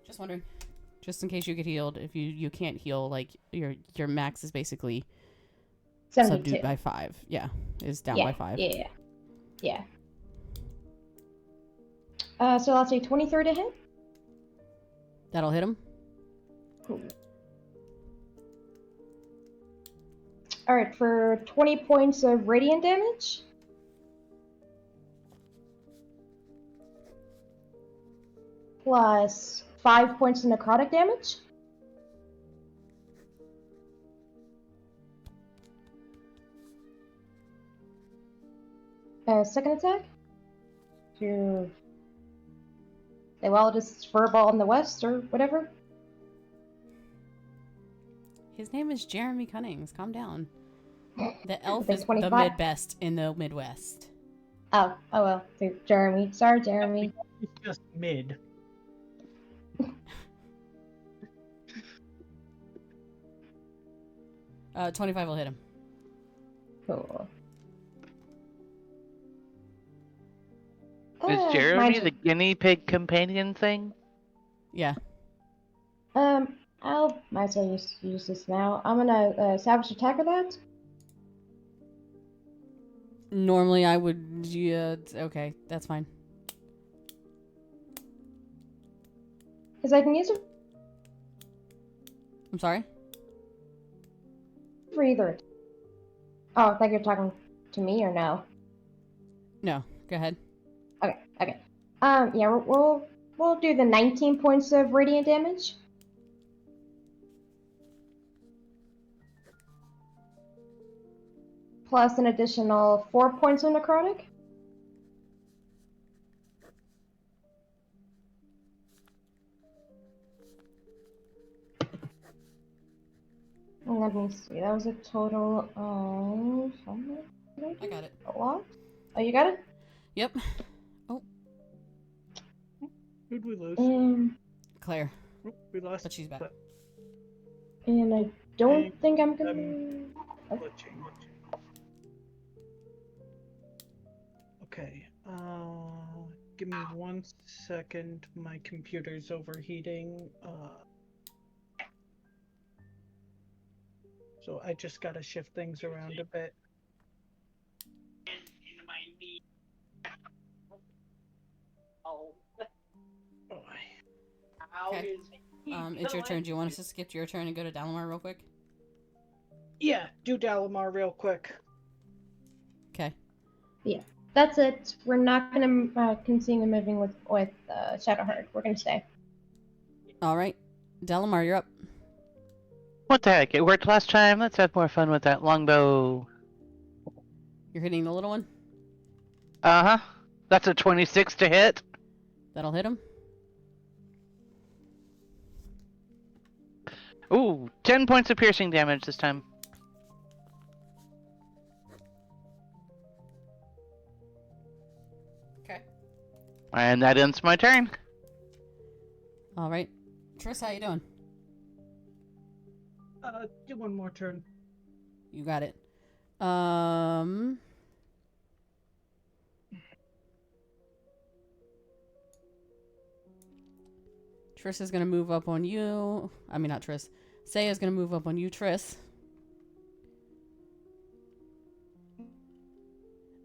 Just wondering. Just in case you get healed. If you can't heal, like your max is basically 72. subdued by 5. Yeah. Is down by 5. Yeah. So I'll say 23 to hit. That'll hit him. Cool. Alright, for 20 points of radiant damage. Plus 5 points of necrotic damage. Second attack. To say, well, just furball in the west or whatever. His name is Jeremy Cunnings. Calm down. The elf Then is the 25. Midbest in the Midwest. Oh well. So, Jeremy. Sorry, Jeremy. It's just mid. 25 will hit him. Cool. Is Jeremy Mine- the guinea pig companion thing? Yeah. I'll might as well use this now. I'm gonna savage attack with that. Normally I would. Yeah. Okay, that's fine. Because I can use it I'm sorry. for either. Oh, I thought you were talking to me or no? No. Go ahead. Okay. Yeah, we'll do the 19 points of radiant damage. Plus an additional 4 points of necrotic. And let me see, that was a total of... I got it. A lot? Oh, you got it? Yep. Who'd we lose? Claire. Oh, we lost. But she's back. And I don't Okay, think I'm gonna... Glitching. Okay. Give me 1 second. My computer's overheating. So I just gotta shift things around a bit. Oh. Okay. It's your turn. Do you want us to skip your turn and go to Dalamar real quick? Yeah, do Dalamar real quick. Okay. That's it. We're not gonna continue moving with Shadowheart. We're gonna stay. All right. Dalamar, you're up. What the heck? It worked last time. Let's have more fun with that longbow. You're hitting the little one. Uh-huh. That's a 26 to hit. That'll hit him. Ooh, 10 points of piercing damage this time. Okay. And that ends my turn. All right. Triss, how you doing? Do one more turn. You got it. Triss is gonna move up on you. I mean, not Triss. Saya's gonna move up on you, Triss.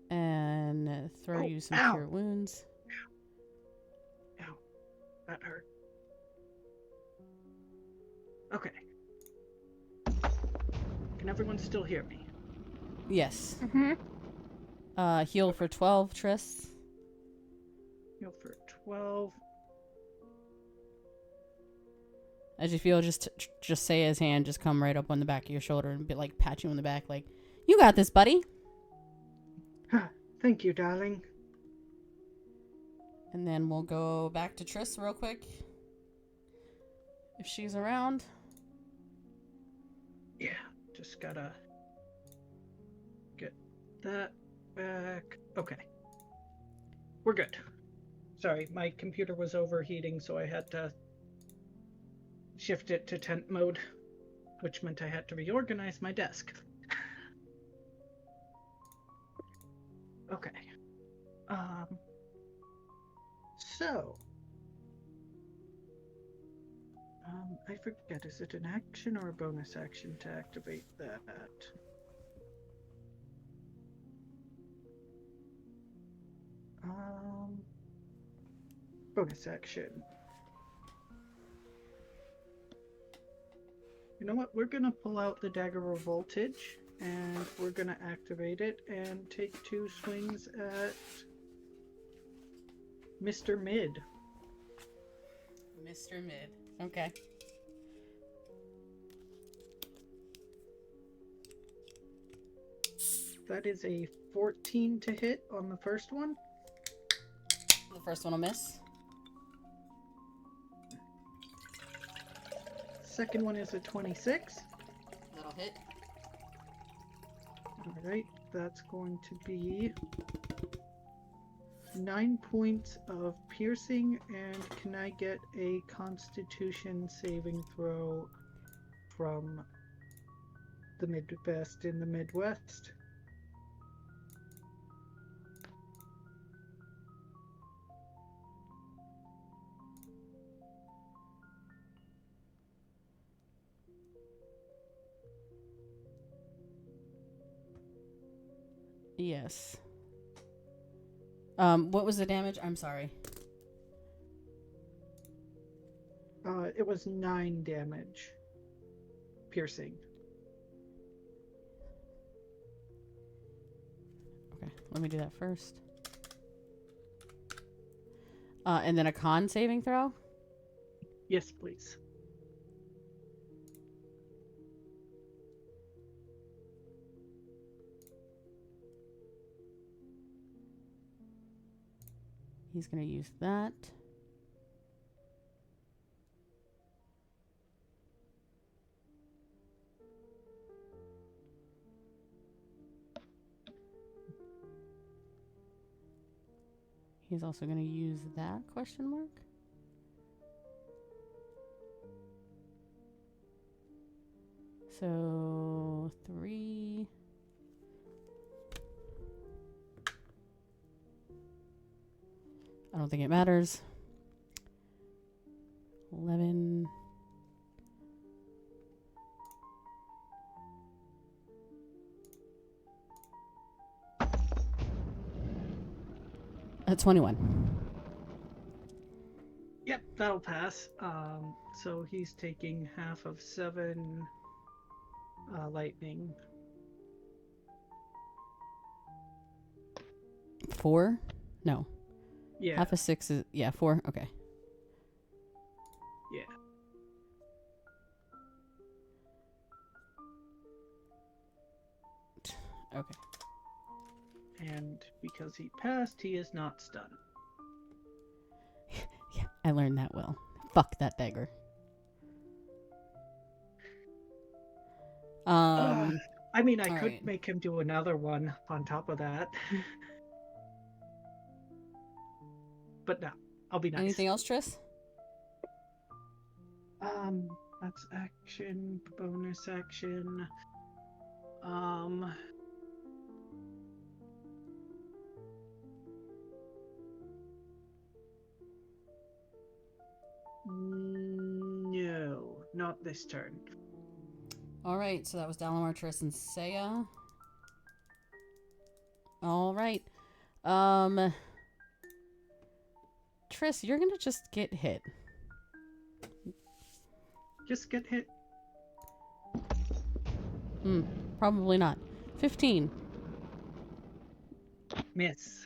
And throw you some ow. cure wounds. Ow. That hurt. Okay. Can everyone still hear me? Yes. Mm-hmm. Heal for 12, Triss. Heal for 12. As you feel, just Saya's hand just come right up on the back of your shoulder and be like pat you on the back, like, you got this, buddy. Thank you, darling. And then we'll go back to Triss real quick. If she's around. Yeah, just gotta get that back. Okay. We're good. Sorry, my computer was overheating, so I had to shift it to tent mode, which meant I had to reorganize my desk. Okay. So, I forget, is it an action or a bonus action to activate that? Bonus action. You know what? We're gonna pull out the Dagger of Voltage, and we're gonna activate it and take 2 swings at Mr. Mid. Mr. Mid. Okay. That is a 14 to hit on the first one. The first one will miss. Second one is a 26. That'll hit. Alright, that's going to be 9 points of piercing, and can I get a Constitution saving throw from the Midbest in the Midwest? Yes. What was the damage? I'm sorry. It was 9 damage. Piercing. Okay, let me do that first. And then a con saving throw? Yes, please. He's going to use that. He's also going to use that question mark. So 3. I don't think it matters. 11. 21. Yep, that'll pass. So he's taking half of 7 lightning. 4? No. Yeah. Half of 6 is... Yeah, 4. Okay. Yeah. Okay. And because he passed, he is not stunned. Yeah, I learned that well. Fuck that dagger. I mean, I could right. make him do another one on top of that. But no, I'll be nice. Anything else, Triss? That's action, bonus action. No, not this turn. All right, so that was Dalamar, Triss, and Saya. All right. Triss, you're gonna just get hit. Just get hit. Probably not. 15. Miss.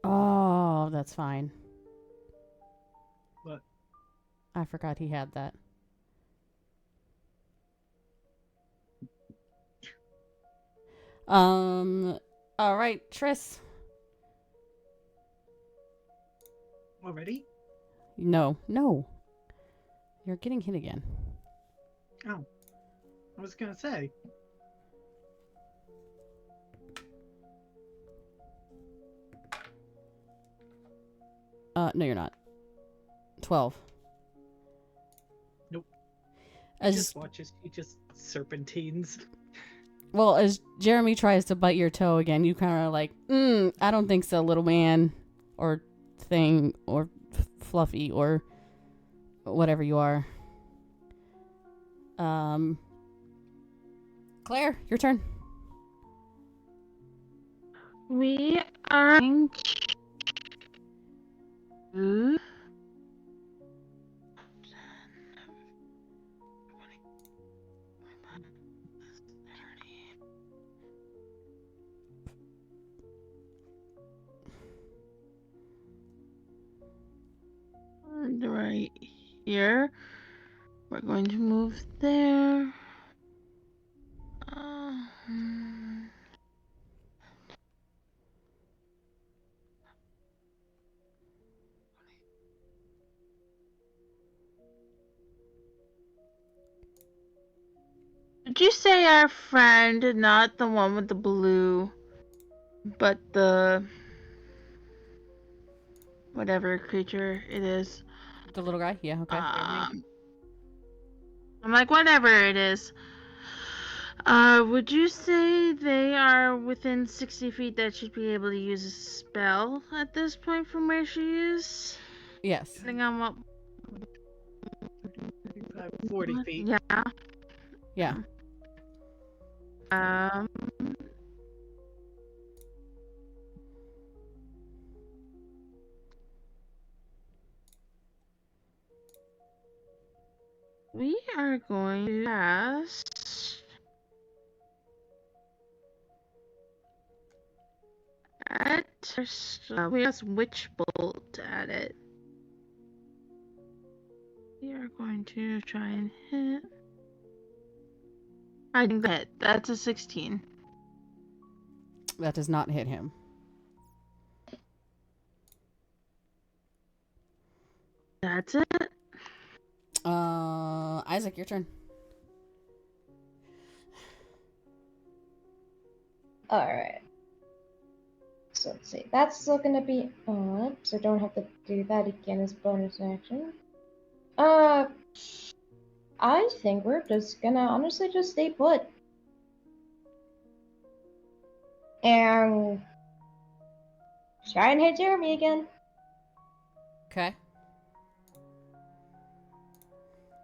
Oh, that's fine. What? I forgot he had that. All right, Triss. Already? No. You're getting hit again. Oh. I was gonna say. No, you're not. 12. Nope. As Just watches. He just serpentines. well, as Jeremy tries to bite your toe again, you kind of like, I don't think so, little man, or thing, or fluffy, or whatever you are. Claire, your turn. We are going to... right here. We're going to move there. Did you say our friend, not the one with the blue, but the whatever creature it is? The little guy? Yeah, okay. I'm like, whatever it is. Would you say they are within 60 feet that she'd be able to use a spell at this point from where she is? Yes. Depending on what... 40 feet. Yeah. Yeah. We are going to cast at first. We cast Witch Bolt at it. We are going to try and hit. I think that that's a 16. That does not hit him. That's it. Isaac, your turn. Alright. So let's see. That's still gonna be up, so don't have to do that again as bonus action. I think we're just gonna honestly just stay put. And try and hit Jeremy again. Okay.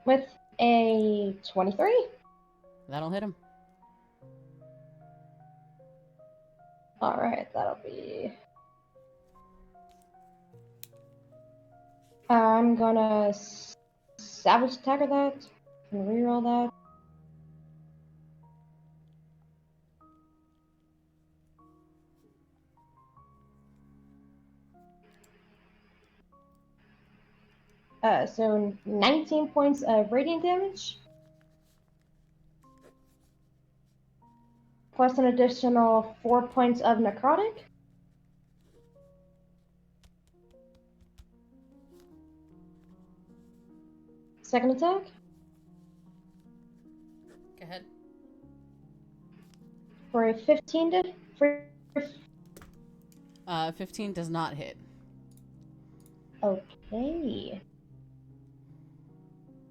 With a 23. That'll hit him. Alright, that'll be... I'm gonna Savage Attacker that. And reroll that. So 19 points of radiant damage. Plus an additional 4 points of necrotic. Second attack. Go ahead. For a 15 to... For... 15 does not hit. Okay.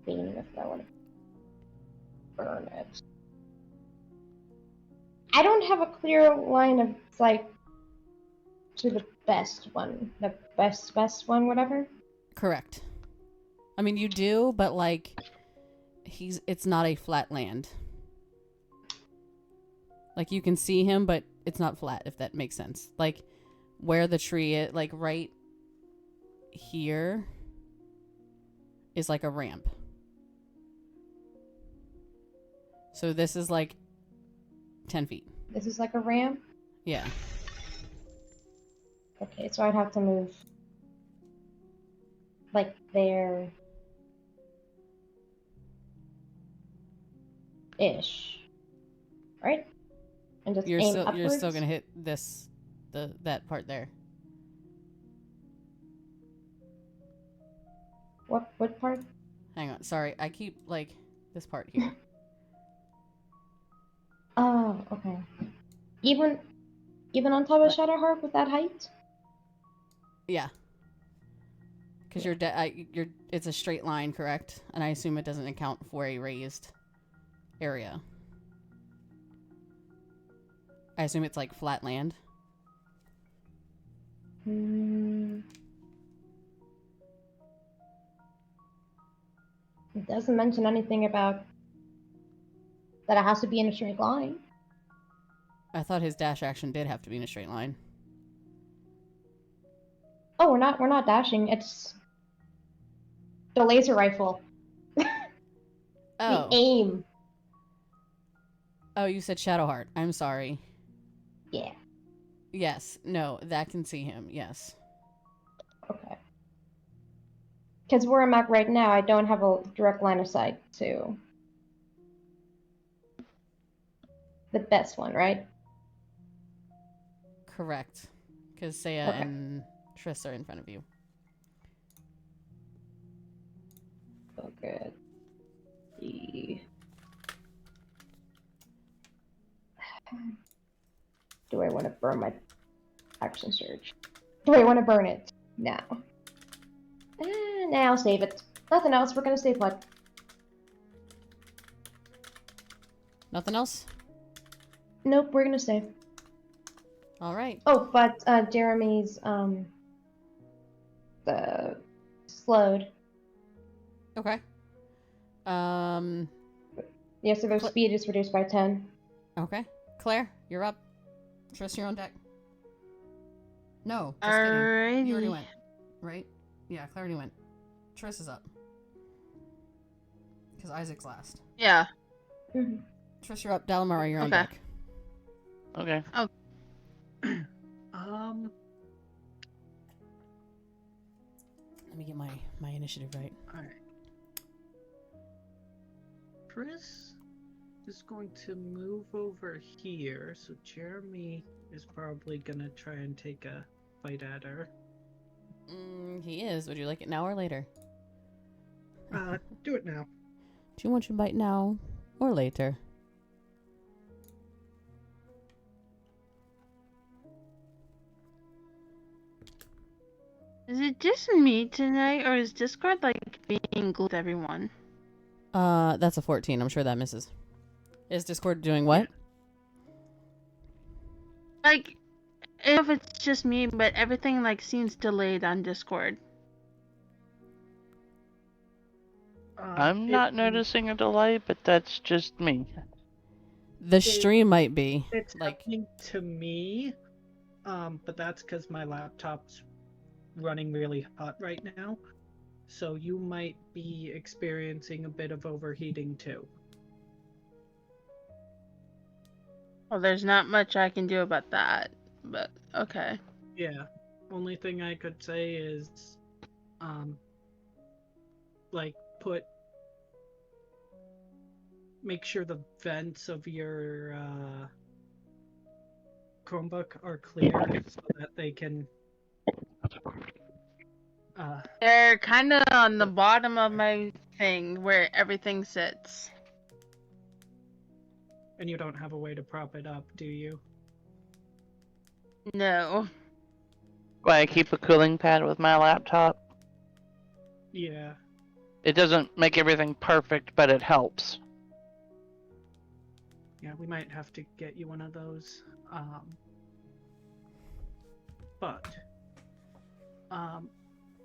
Being if I want to burn it. I don't have a clear line of sight to the best one. The best one, whatever. Correct. I mean, you do, but like, it's not a flat land. Like, you can see him, but it's not flat, if that makes sense. Like, where the tree is, like, right here is like a ramp. So this is like 10 feet. This is like a ramp? Yeah. Okay, so I'd have to move like there ish. Right? And just You're aim still upwards. gonna hit that part there. What part? Hang on. Sorry, I keep like this part here. Oh, okay. Even on top of Shadowheart with that height? Yeah. Because it's a straight line, correct? And I assume it doesn't account for a raised area. I assume it's like flat land. It doesn't mention anything about that it has to be in a straight line. I thought his dash action did have to be in a straight line. Oh, we're not dashing. It's the laser rifle. Oh. The aim. Oh, you said Shadowheart. I'm sorry. Yeah. Yes. No, that can see him. Yes. Okay. Because where I'm at right now, I don't have a direct line of sight to the best one, right? Correct. Because Saya Okay. and Triss are in front of you. Okay. Do I want to burn my action surge? Do I want to burn it? No. Nah, I'll save it. Nothing else. We're gonna stay put. Nothing else? Nope, we're gonna stay. All right. Oh, but Jeremy's the slowed. Okay. Yeah, so their speed is reduced by 10. Okay. Claire, you're up. Triss, you're on deck. No, just Alrighty. kidding. You already went, right? Yeah, Claire already went. Triss is up. Because Isaac's last. Yeah. Mhm. Triss, you're up. Dalamara, you're on Okay. deck. Okay. Let me get my initiative right. Alright. Chris is going to move over here, so Jeremy is probably gonna try and take a bite at her. He is. Would you like it now or later? Do it now. Do you want your bite now or later? Is it just me tonight, or is Discord like being glued to everyone? That's a 14. I'm sure that misses. Is Discord doing what? Like, I don't know if it's just me, but everything like seems delayed on Discord. I'm not noticing a delay, but that's just me. The stream might be. It's like happening to me, but that's because my laptop's running really hot right now. So you might be experiencing a bit of overheating too. Well, there's not much I can do about that, but okay. Yeah. Only thing I could say is, like, make sure the vents of your Chromebook are clear so that they can. They're kind of on the bottom of my thing where everything sits. And you don't have a way to prop it up, do you? No. Why I keep a cooling pad with my laptop. Yeah. It doesn't make everything perfect, but it helps. Yeah, we might have to get you one of those.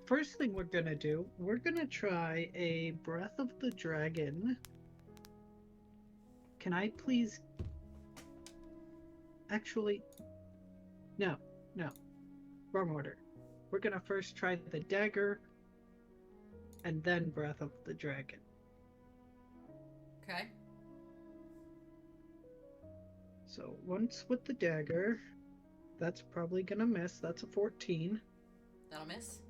First thing we're gonna do, we're gonna try a Breath of the Dragon. Can I please... Actually, no. Wrong order. We're gonna first try the dagger, and then Breath of the Dragon. Okay. So once with the dagger, that's probably gonna miss. That's a 14. That'll miss.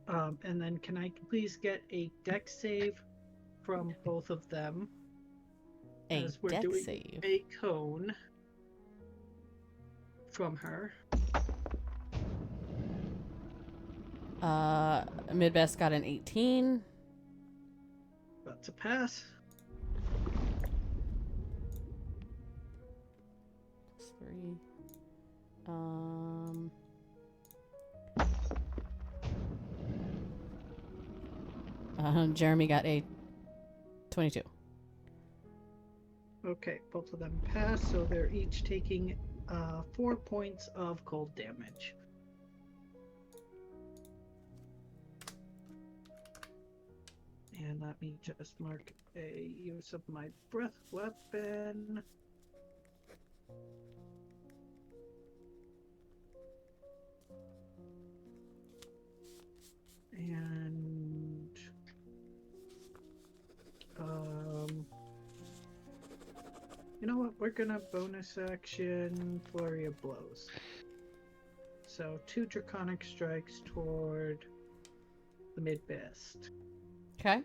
And then can I please get a dex save from both of them? A As we're dex doing save. a cone from her. Midbest got an 18. That's a pass. Plus 3. Jeremy got a 22. Okay, both of them pass, so they're each taking 4 points of cold damage. And let me just mark a use of my breath weapon. And you know what? We're gonna bonus action flurry of blows. So 2 draconic strikes toward the Midbest. Okay.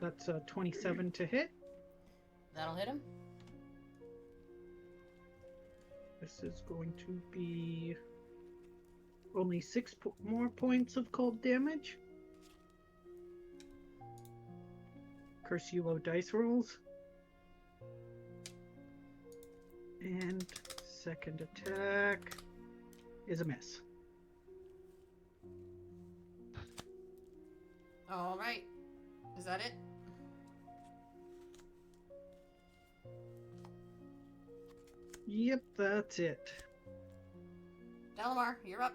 That's a 27 to hit. That'll hit him. This is going to be only 6 more points of cold damage. Curse you low dice rolls. And second attack is a miss. All right. Is that it? Yep, that's it. Delamar, you're up.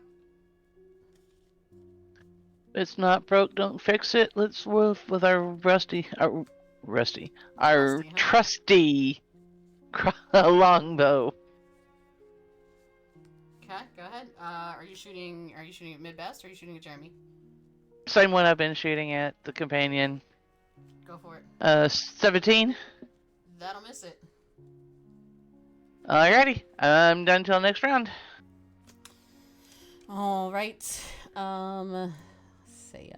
It's not broke, don't fix it. Let's wolf with our our Rusty, huh? trusty longbow. Okay, go ahead. Are you shooting at Midbest or are you shooting at Jeremy? Same one I've been shooting at, the companion. Go for it. 17. That'll miss it. Alrighty, I'm done till next round. All right. Let's see.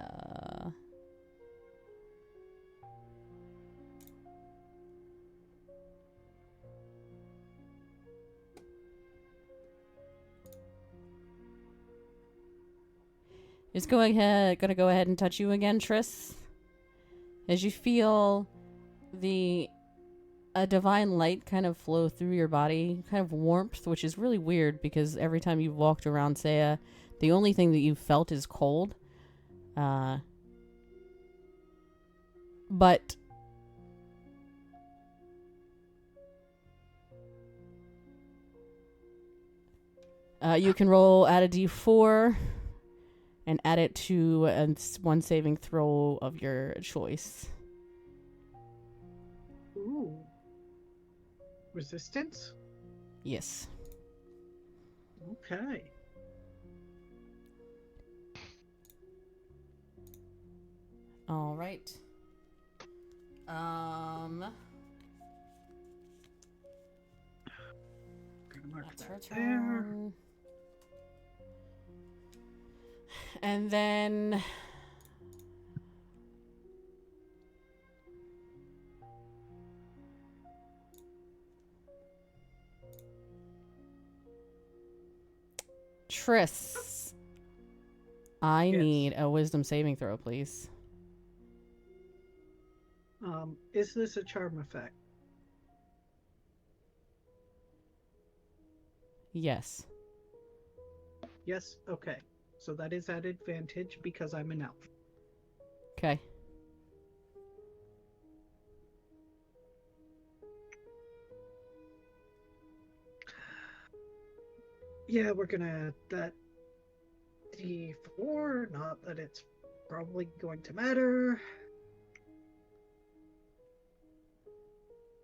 Is gonna go ahead and touch you again, Triss. As you feel a divine light kind of flow through your body, kind of warmth, which is really weird because every time you've walked around Saya, the only thing that you've felt is cold. But you can roll add a d4 and add it to one saving throw of your choice. Ooh. Resistance? Yes. Okay. All right. Gonna mark That's that her there. turn. And then Triss, I Yes. need a wisdom saving throw, please. Is this a charm effect? Yes. Yes? Okay. So that is at advantage because I'm an elf. Okay. Yeah, we're gonna add that D4, not that it's probably going to matter.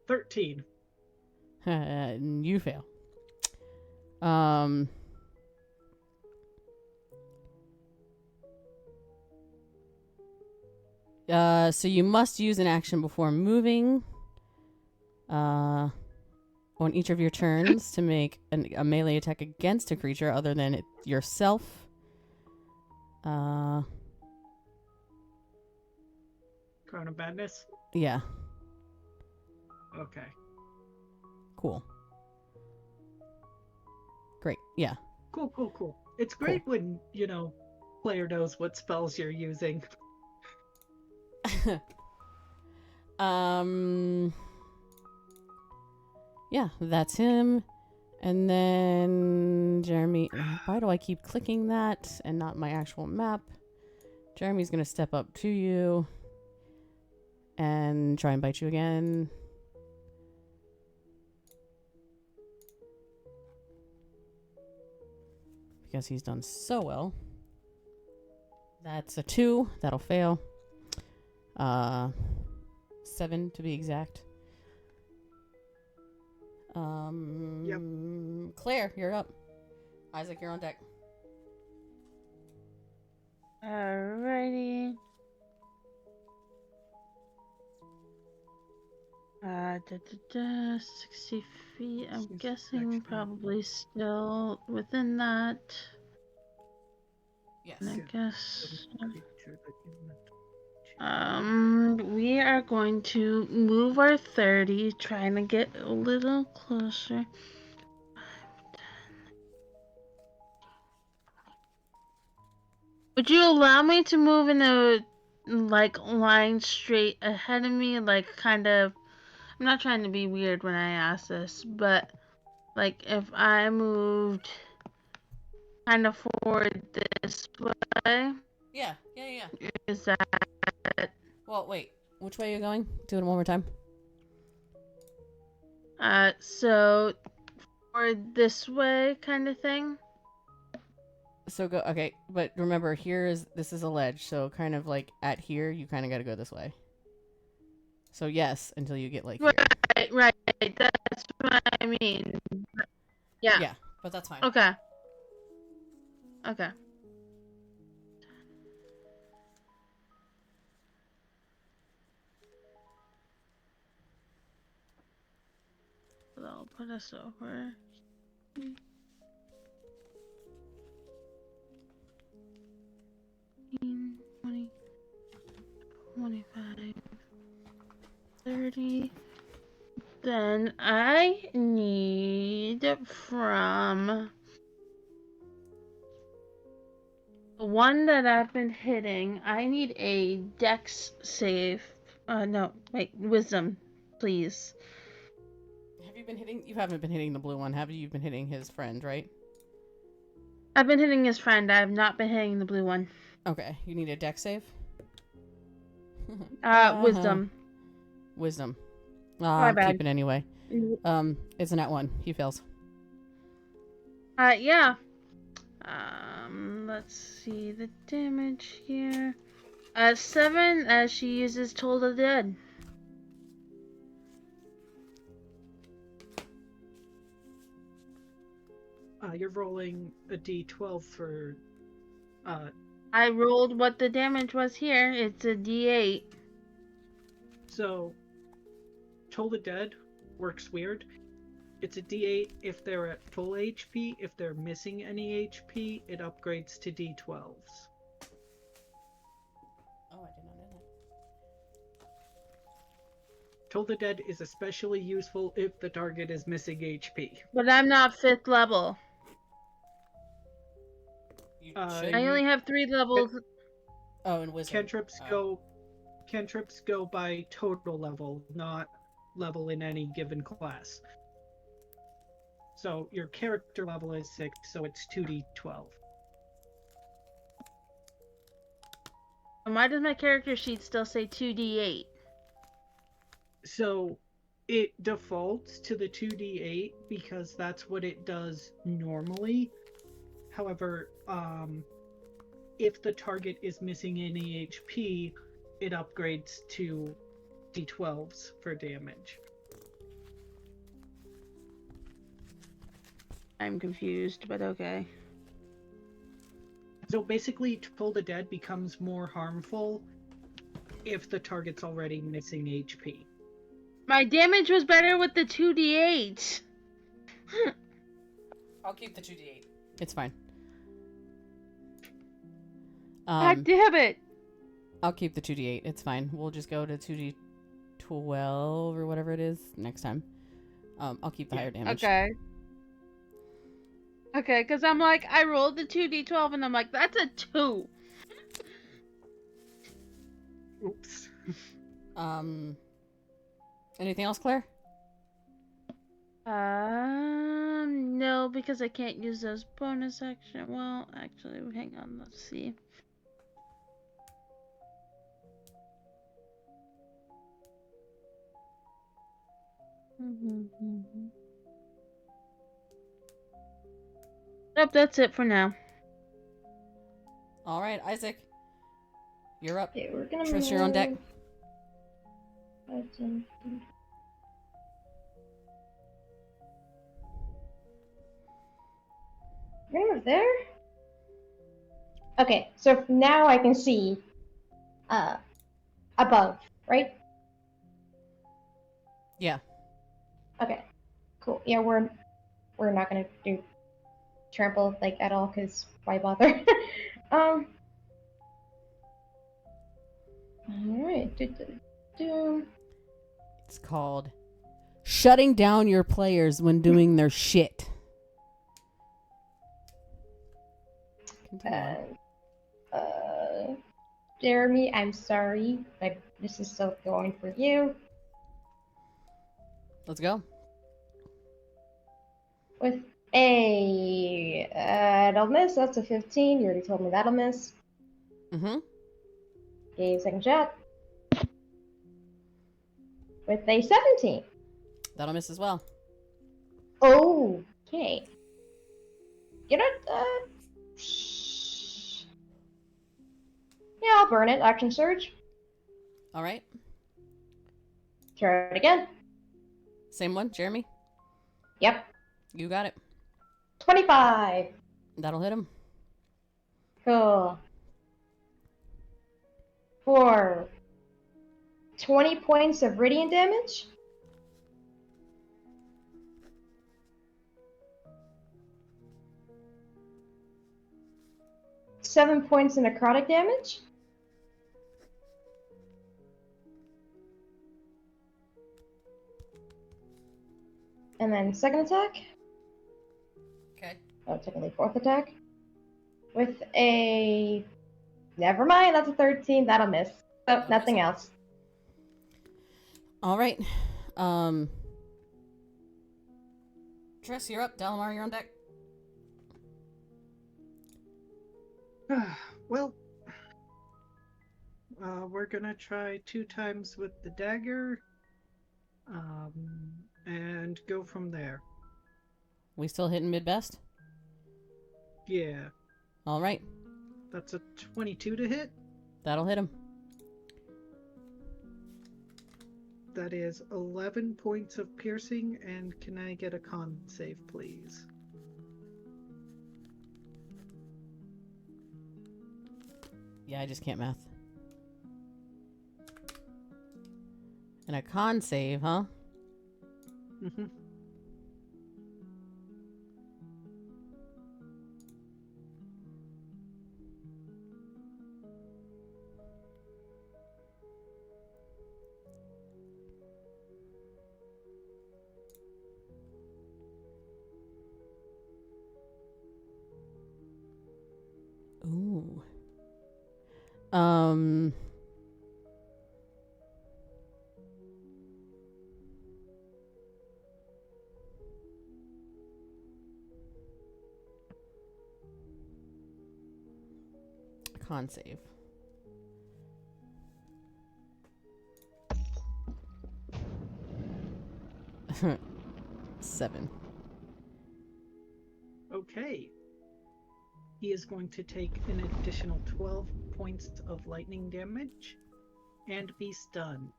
13. You fail. So you must use an action before moving. On each of your turns to make a melee attack against a creature other than yourself. Crown of Madness? Yeah. Okay. Cool. Great. Yeah. Cool. It's great when, player knows what spells you're using. Yeah, that's him. And then Jeremy. Why do I keep clicking that and not my actual map? Jeremy's going to step up to you and try and bite you again. Because he's done so well. That's a 2. That'll fail. 7 to be exact. Yep. Claire, you're up. Isaac, you're on deck. Alrighty. 60 feet. I'm Seems guessing actually- probably still within that. Yes. And I Yeah. guess. Creature that you meant. We are going to move our 30, trying to get a little closer. 5, 10. Would you allow me to move in a line straight ahead of me, kind of? I'm not trying to be weird when I ask this, but if I moved kind of forward this way, Yeah. is that Well, wait. Which way are you going? Do it one more time. so forward this way kind of thing? So go. Okay, but remember, this is a ledge, so kind of like at here, you kind of got to go this way. So yes, until you get here. Right. That's what I mean. Yeah. Yeah, but that's fine. Okay. That'll put us over. 20, 25, 30. Then I need from the one that I've been hitting, I need a dex save. No, wait, wisdom, please. Have you been hitting? You haven't been hitting the blue one, have you? You've been hitting his friend, right? I've been hitting his friend. I have not been hitting the blue one. Okay, you need a dex save. Wisdom. Wisdom. My I'll bad. keep it anyway. It's an @1. He fails. Yeah. Let's see the damage here. 7 as she uses Toll the Dead. You're rolling a d12 for. I rolled what the damage was here. It's a D8. So, Toll the Dead works weird. It's a d8 if they're at full HP. If they're missing any HP, it upgrades to d12s. Oh, I did not know that. Toll the Dead is especially useful if the target is missing HP. But I'm not 5th level. You I I only have 3 levels. Oh, and wisdom. Cantrips go by total level, not level in any given class. So your character level is 6, so it's 2d12. And why does my character sheet still say 2D8? So it defaults to the 2d8 because that's what it does normally. However, if the target is missing any HP, it upgrades to d12s for damage. I'm confused, but okay. So basically, Toll the Dead becomes more harmful if the target's already missing HP. My damage was better with the 2d8. I'll keep the 2d8. It's fine. God damn it. I'll keep the 2d8. It's fine. We'll just go to 2d12 or whatever it is next time. I'll keep the higher damage. Okay. Okay, because I'm like, I rolled the 2d12 and I'm like, that's a 2. Oops. Anything else, Claire? No, because I can't use those bonus action. Well, actually, hang on. Let's see. Nope, that's it for now. All right, Isaac. You're up. Okay, we're gonna Trish, you're on deck. We're gonna move there. Okay, so now I can see above, right? Yeah. Okay, cool. Yeah, we're not gonna do trample like at all, cause why bother? All right. It's called shutting down your players when doing their shit. Continue on. Jeremy, I'm sorry, but this is still going for you. Let's go. With a that'll miss. That's a 15. You already told me that'll miss. Mm-hmm. Okay, second shot. With a 17. That'll miss as well. Okay. You know, yeah, I'll burn it. Action surge. All right. Try it again. Same one, Jeremy. Yep. You got it. 25. That'll hit him. Cool. For 20 points of radiant damage. Seven points of necrotic damage. And then second attack. Okay. Oh, technically fourth attack. With a... Never mind, that's a 13. That'll miss. Oh, nothing else. All right. Triss, you're up. Dalamar, you're on deck. Well, we're gonna try 2 times with the dagger, and go from there. We still hitting mid-best? Yeah, All right. that's a 22 to hit. That'll hit him. That is 11 points of piercing, and can I get a con save, please? Yeah, I just can't math. And a con save, huh? Mm-hmm. Ooh. Con save. Seven. Okay. He is going to take an additional 12 points of lightning damage and be stunned.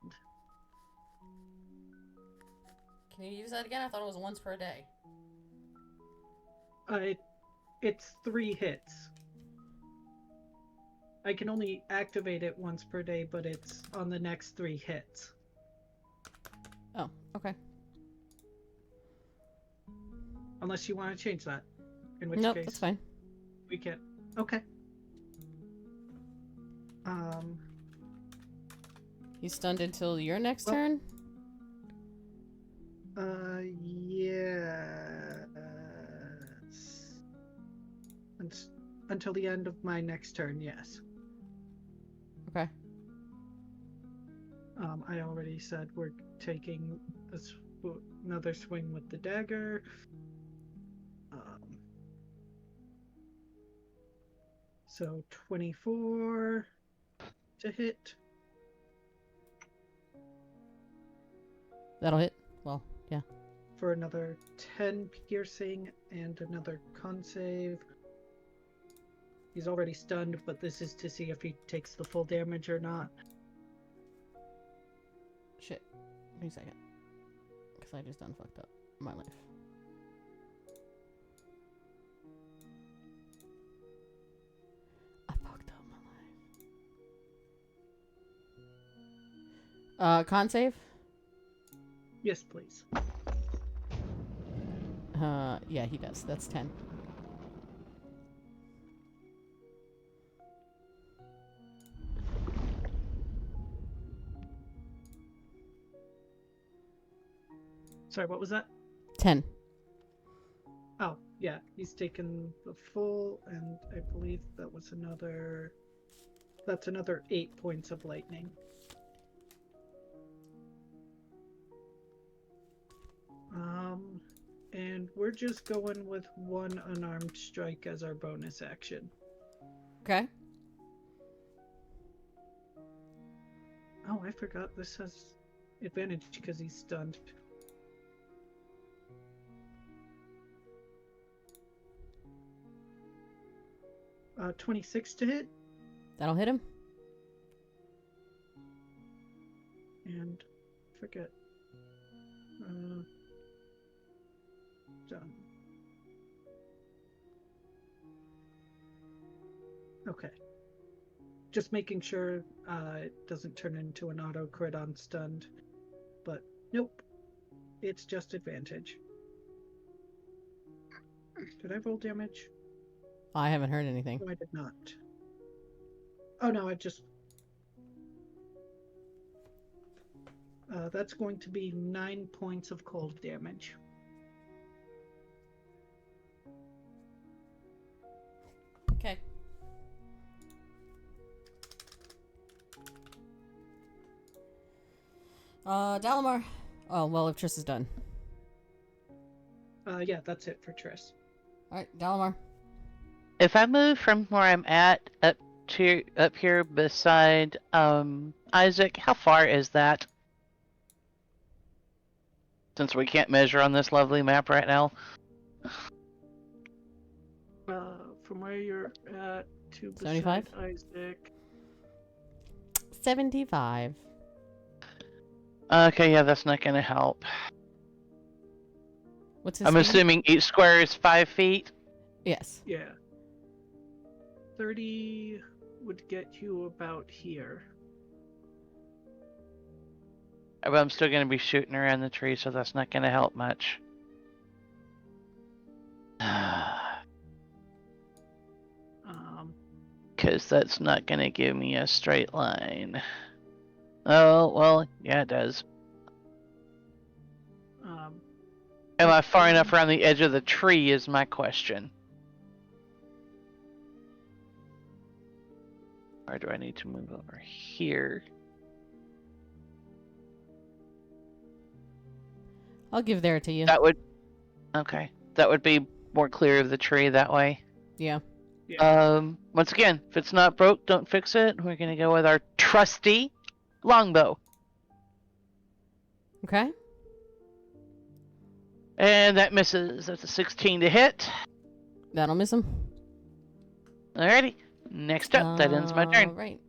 Can you use that again? I thought it was once per day. It's 3 hits. I can only activate it once per day, but it's on the next 3 hits. Oh, okay. Unless you want to change that. In which Nope, case, that's fine. we can't. Okay. He's stunned until your next Well- turn? Yes. Until the end of my next turn, yes. Okay. I already said we're taking another swing with the dagger. So 24 to hit. That'll hit. Well, yeah. For another 10 piercing and another con save. He's already stunned, but this is to see if he takes the full damage or not. Shit. Give me a second. Because I just done fucked up my life. I fucked up my life. Con save? Yes, please. Yeah, he does. That's 10. Sorry, what was that? 10. Oh, yeah, he's taken the full, and I believe that was another... That's another 8 points of lightning. And we're just going with 1 unarmed strike as our bonus action. Okay. Oh, I forgot this has advantage because he's stunned. 26 to hit. That'll hit him. And forget. Done. Okay. Just making sure it doesn't turn into an auto crit on stunned. But nope. It's just advantage. Did I roll damage? I haven't heard anything. No, I did not. Oh no, I just... that's going to be 9 points of cold damage. Okay. Dalamar. Oh, well, if Triss is done. Yeah, that's it for Triss. Alright, Dalamar. If I move from where I'm at up here beside Isaac, how far is that? Since we can't measure on this lovely map right now. From where you're at to 75? beside Isaac. 75. Okay, yeah, that's not gonna help. What's his I'm speed? assuming each square is 5 feet. Yes. Yeah. 30 would get you about here. But I'm still gonna be shooting around the tree, so that's not gonna help much. Because that's not gonna give me a straight line. Oh, well, yeah, it does. Am I far enough around the edge of the tree is my question. Or do I need to move over here? I'll give there to you. That would... Okay. That would be more clear of the tree that way. Yeah. Once again, if it's not broke, don't fix it. We're gonna go with our trusty longbow. Okay. And that misses. That's a 16 to hit. That'll miss him. Alrighty. Next up, that ends my turn. Right.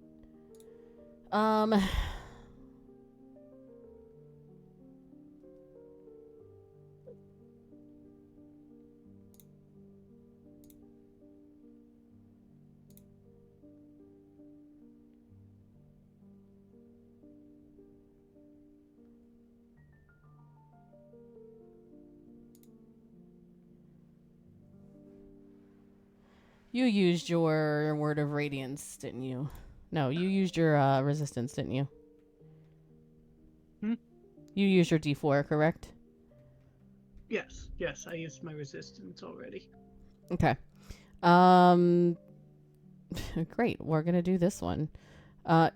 You used your word of radiance, didn't you? No, you used your resistance, didn't you? Hmm? You used your D4, correct? Yes, I used my resistance already. Okay. Great. We're gonna do this one.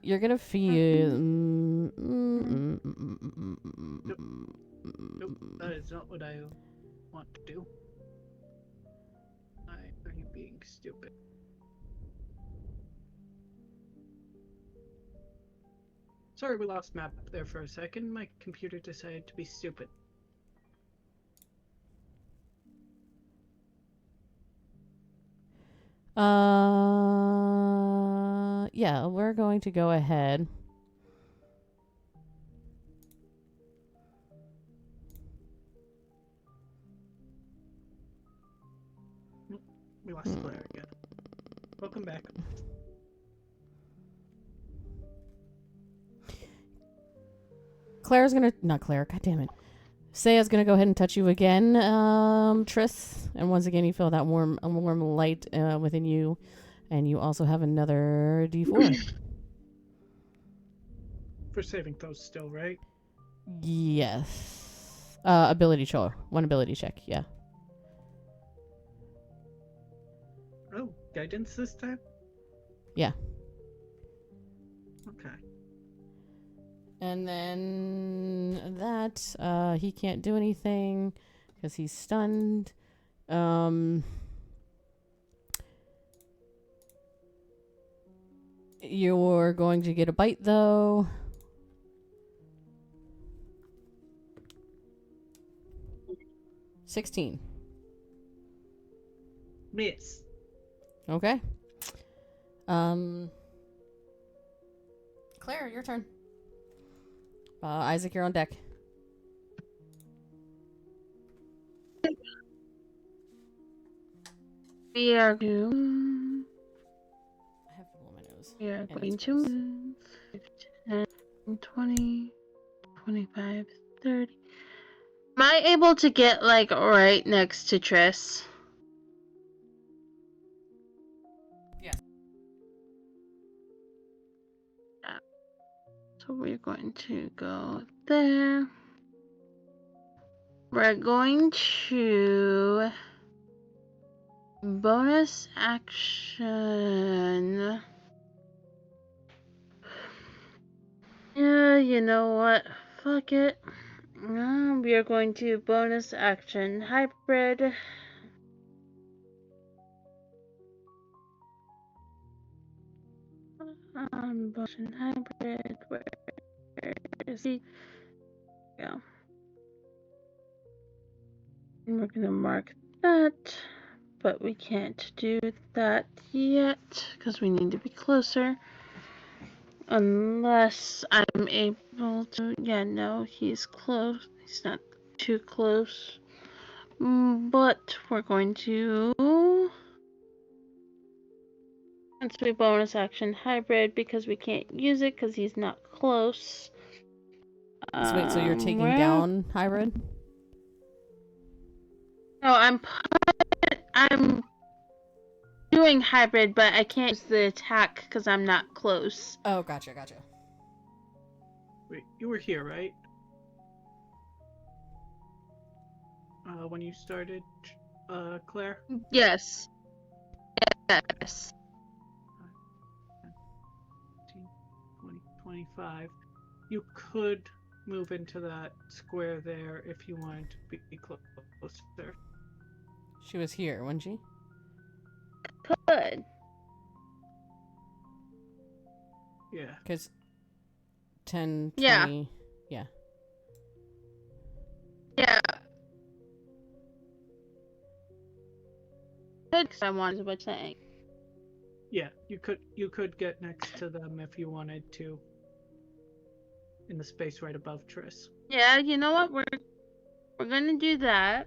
You're gonna feel. Nope, that is not what I want to do. Why are you being stupid? Sorry, we lost map there for a second. My computer decided to be stupid. Yeah, we're going to go ahead. We lost Claire again. Welcome back. Claire's gonna, not Claire, god damn it. Saya's gonna go ahead and touch you again, Triss. And once again, you feel that warm light within you. And you also have another D4. For saving throws still, right? Yes. Ability check. One ability check, yeah. Oh, guidance this time? Yeah. Okay. And then that, he can't do anything because he's stunned. You're going to get a bite, though. $16. Miss. Okay. Claire, your turn. Isaac, you're on deck. We are going I have to blow my nose. We are And going it's to gross. move 10, 20, 25, 30. Am I able to get, like, right next to Triss? Yes. Yeah. So we're going to go there. We're going to bonus action. Yeah, you know what? Fuck it. We are going to bonus action hybrid. Bonus hybrid. Where is he? Yeah. And we're gonna mark that, but we can't do that yet because we need to be closer. Unless I'm able to. Yeah, no, he's close. He's not too close. But we're going to. Let's do bonus action hybrid because we can't use it because he's not close. So wait, so you're taking Well, down hybrid? No, I'm doing hybrid, but I can't use the attack because I'm not close. Oh, gotcha. Wait, you were here, right? When you started, Claire? Yes. Yes. 20, 25. You could move into that square there if you wanted to be closer. She was here, wasn't she? Good. Yeah. Because 10, 20... Yeah. Yeah. Yeah. Good. I wanted what you're saying. Yeah, you could get next to them if you wanted to. In the space right above Triss. Yeah, you know what? We're gonna do that.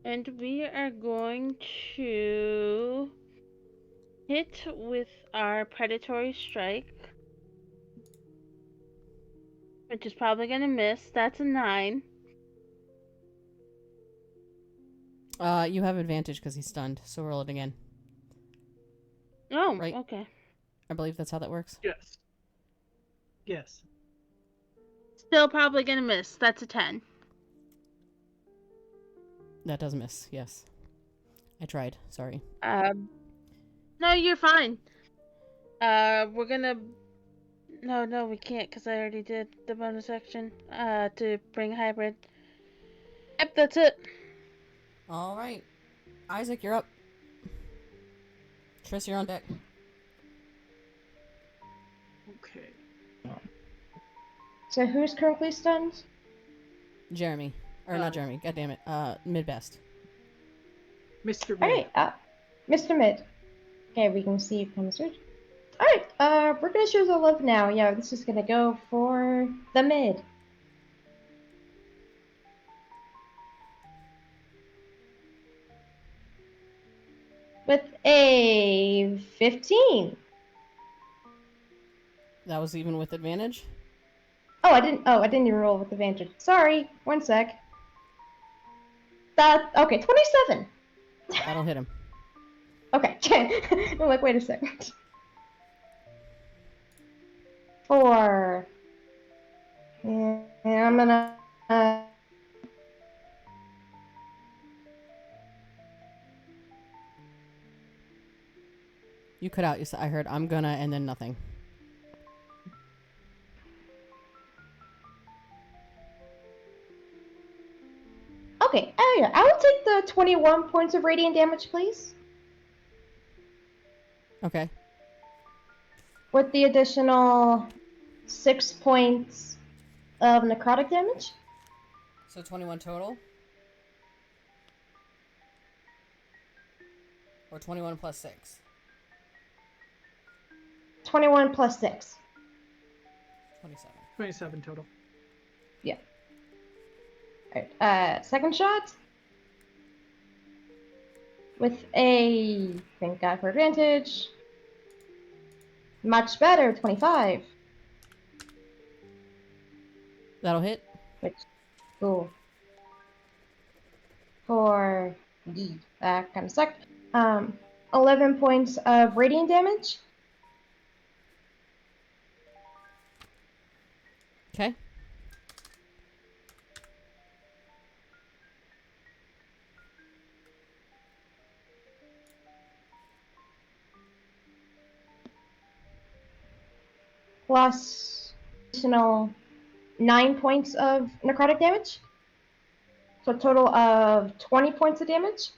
And we are going to hit with our predatory strike. Which is probably gonna miss. That's a 9. You have advantage because he's stunned, so roll it again. Oh, Right. okay. I believe that's how that works. Yes. Yes. Still probably gonna miss. That's a 10. That does miss, yes. I tried, sorry. No, you're fine. We're gonna... No, we can't, because I already did the bonus action, to bring hybrid. Yep, that's it. Alright. Isaac, you're up. Triss, you're on deck. Okay. So who's currently stunned? Jeremy. Or not Jeremy, god damn it. Midbest. Mr. Mid. Alright, Mr. Mid. Okay, we can see comes through. Alright, we're gonna choose a love now. Yeah, this is gonna go for the mid. With a 15. That was even with advantage? Oh, I didn't even roll with advantage. Sorry, one sec. Okay, 27. That'll hit him. Okay, I'm like, wait a second. 4. And I'm gonna, You cut out, I heard I'm gonna and then nothing. okay, yeah, I will take the 21 points of radiant damage, please. Okay. With the additional 6 points of necrotic damage. So 21 total? Or 21 plus 6? 21 plus 6. 27. 27 total. Yeah. Alright, second shot. With a, thank God for advantage. Much better, 25. That'll hit? Which, cool. For, that kind of sucked. 11 points of radiant damage. Okay. Plus additional 9 points of necrotic damage. So a total of 20 points of damage.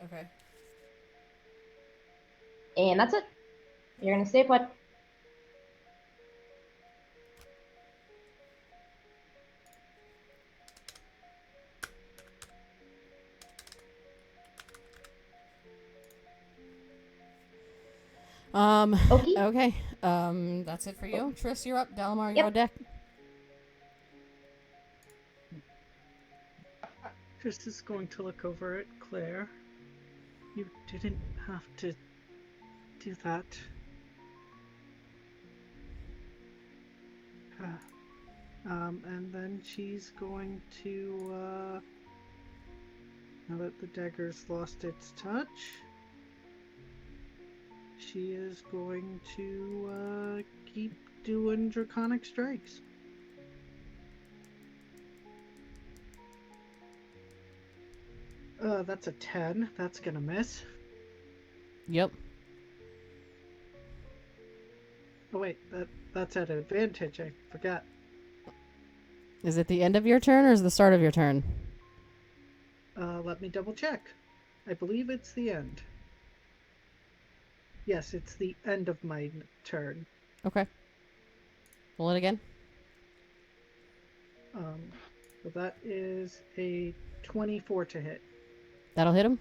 Okay. And that's it. You're gonna stay put. Okay. Okay. That's it for you. Triss, you're up. Dalamar, you're Yep. on deck. Chris is going to look over at Claire. You didn't have to do that. And then she's going to, now that the dagger's lost its touch, she is going to keep doing draconic strikes. That's a 10. That's gonna miss. Yep. Oh wait, that's at advantage. I forgot. Is it the end of your turn or is it the start of your turn? Let me double check. I believe it's the end. Yes, it's the end of my turn. Okay. Roll it again. So that is a 24 to hit. That'll hit him.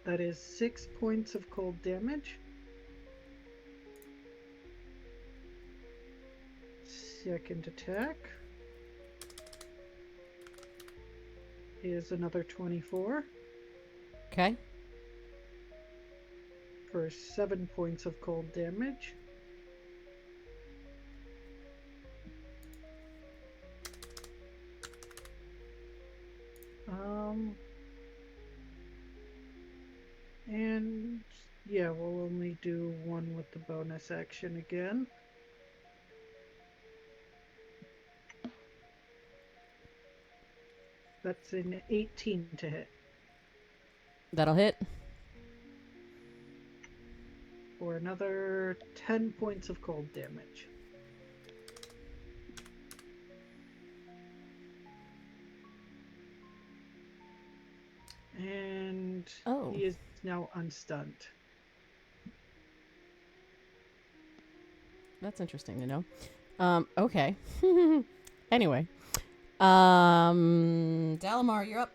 That is 6 points of cold damage. Second attack is another 24 Okay. for 7 points of cold damage. And yeah, we'll only do one with the bonus action again. That's an 18 to hit That'll hit. for another 10 points of cold damage. And Oh. he is now unstunned. That's interesting to know. Okay. Anyway. Dalamar, you're up.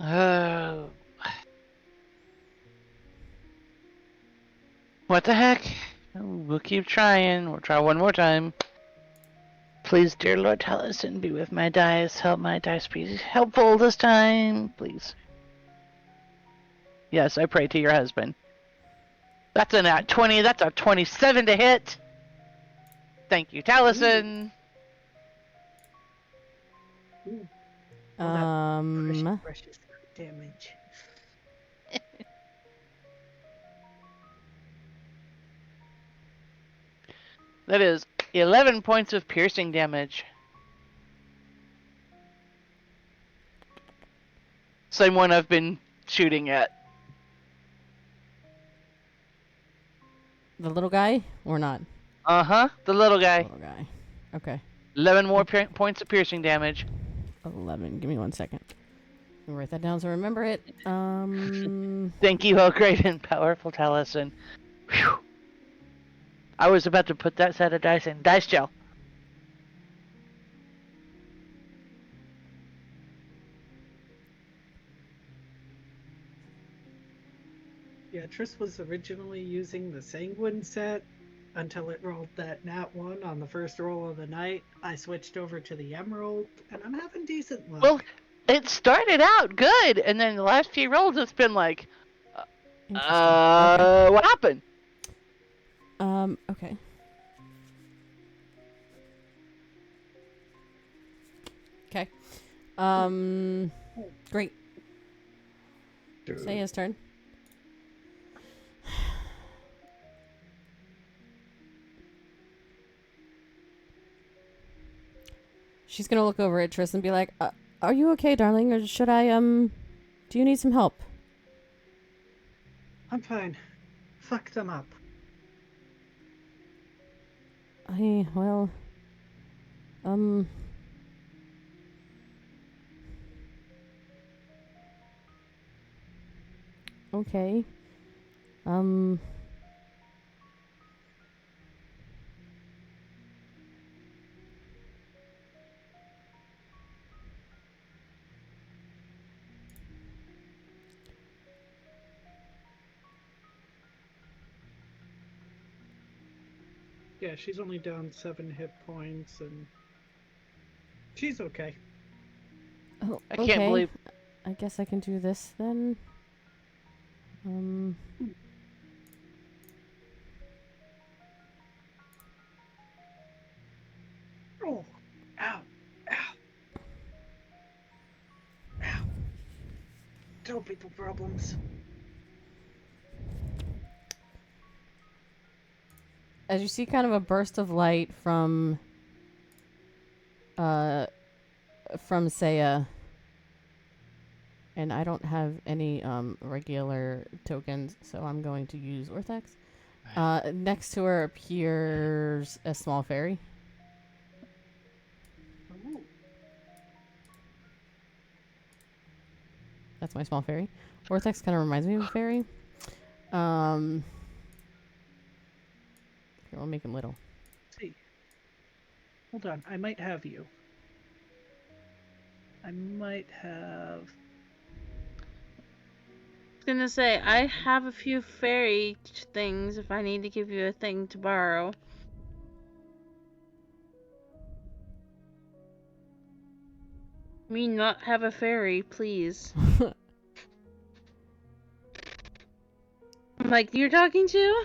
Oh. What the heck? Oh, we'll keep trying. We'll try one more time. Please, dear Lord Taliesin, be with my dice. Help my dice be helpful this time, please. Yes, I pray to your husband. That's a nat 20. That's a 27 to hit. Thank you, Taliesin. Ooh. All that precious damage. That is 11 points of piercing damage. Same one I've been shooting at. The little guy or not? Uh-huh, the little guy. Little guy. Okay. 11 more points of piercing damage. 11. Give me 1 second. I'll write that down so I remember it. Thank you, oh great and powerful Taliesin. Whew. I was about to put that set of dice in dice jail. Yeah, Triss was originally using the Sanguine set until it rolled that nat 1 on the first roll of the night. I switched over to the Emerald, and I'm having decent luck. Well, it started out good, and then the last few rolls it's been like, Okay. what happened? Okay. Okay. Great. Saya's turn. She's gonna look over at Triss and be like, are you okay, darling? Or should I, do you need some help? I'm fine. Fuck them up. Well, okay. Yeah, she's only down 7 hit points, and she's okay. Oh, I can't believe. I guess I can do this then. Oh, ow, ow, ow. Tell people problems. As you see kind of a burst of light from Saya, and I don't have any regular tokens, so I'm going to use Orthex. Next to her appears a small fairy. Ooh. That's my small fairy. Orthex kind of reminds me of a fairy. Here, we'll make him little. See. Hold on, I might have you. I might have... I was gonna say, I have a few fairy things if I need to give you a thing to borrow. Me not have a fairy, please. I'm like, you're talking to?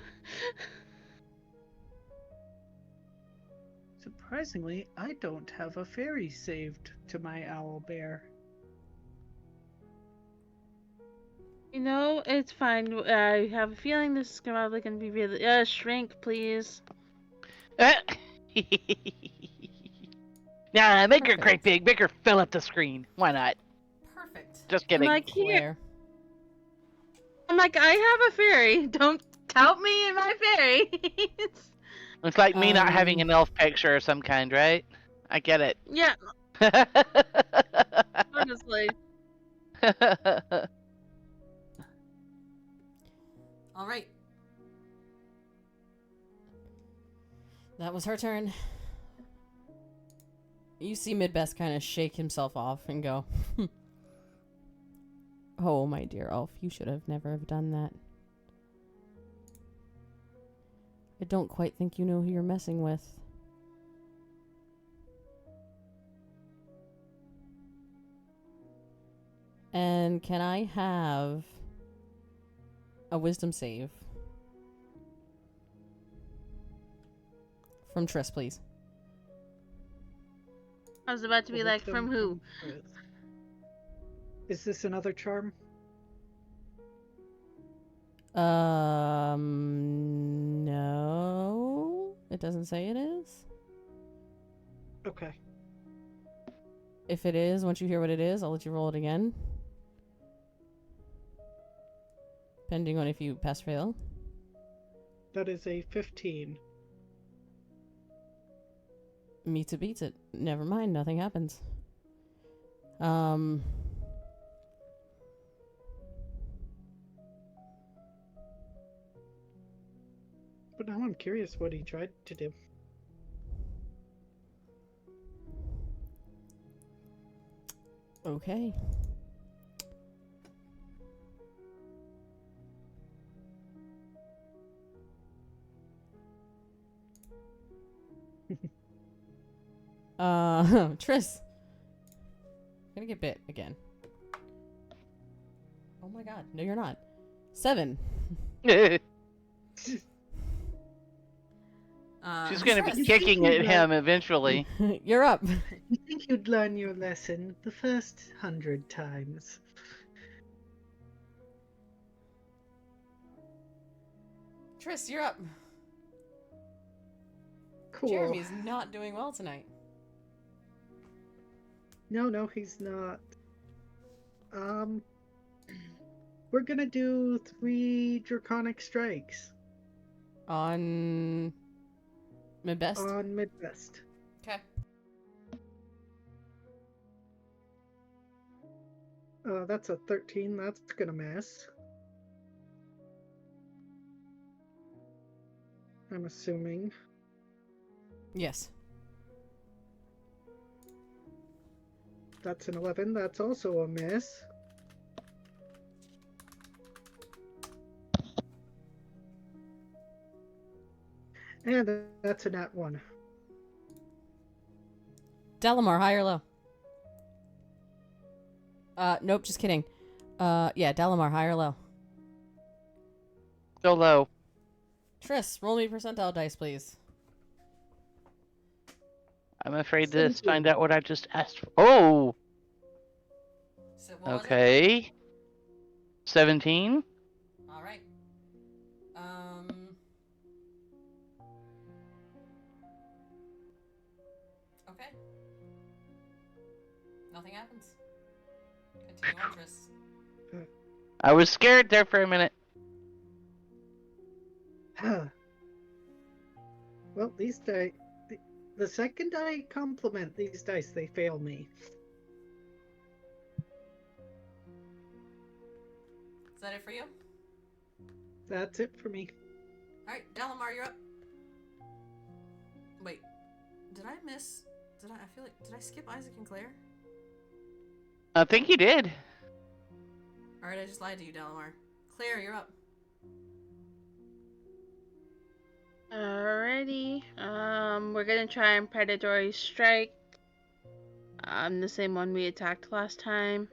surprisingly, I don't have a fairy saved to my owl bear. You know, it's fine. I have a feeling this is probably going to be really... shrink, please. Nah, make her Perfect. great big. Make her fill up the screen. Why not? Perfect. Just kidding. Like, here. Claire. I'm like, I have a fairy. Don't tout me in my fairy. It's like me not having Um, an elf picture of some kind, right? I get it. Yeah, honestly. All right. That was her turn. You see Midbest kind of shake himself off and go, "Oh, my dear elf, you should have never have done that. I don't quite think you know who you're messing with." And can I have a wisdom save from Triss, please? I was about to be like, Wisdom from who? Chris. Is this another charm? No. It doesn't say it is. Okay. If it is, once you hear what it is, I'll let you roll it again. Depending on if you pass fail. That is a 15. Meets it, beats it. Never mind, nothing happens. But now I'm curious what he tried to do. Okay. Triss. Gonna get bit again. Oh my god. No, you're not. 7. She's gonna be kicking at him eventually. You're up. You think you'd learn your lesson the first 100 times. Triss, you're up. Cool. Jeremy's not doing well tonight. No, he's not. We're gonna do 3 draconic strikes On Midbest? on Midbest. Okay. That's a 13. That's gonna miss. I'm assuming. Yes. That's an 11. That's also a miss. And that's a nat 1. Delamar, high or low? Nope, just kidding. Yeah, Delamar, high or low? So low. Triss, roll me percentile dice, please. I'm afraid to 17. find out what I just asked for. Oh! So what was it? Okay. 17? All right. Okay. Nothing happens. Continue on, Triss. I was scared there for a minute. Well, these dice. The second I compliment these dice, they fail me. Is that it for you? That's it for me. All right, Delamar, you're up. Wait, did I miss? I feel like did I skip Isaac and Claire? I think you did. All right, I just lied to you, Delamar. Claire, you're up. Alrighty. We're gonna try and predatory strike. The same one we attacked last time.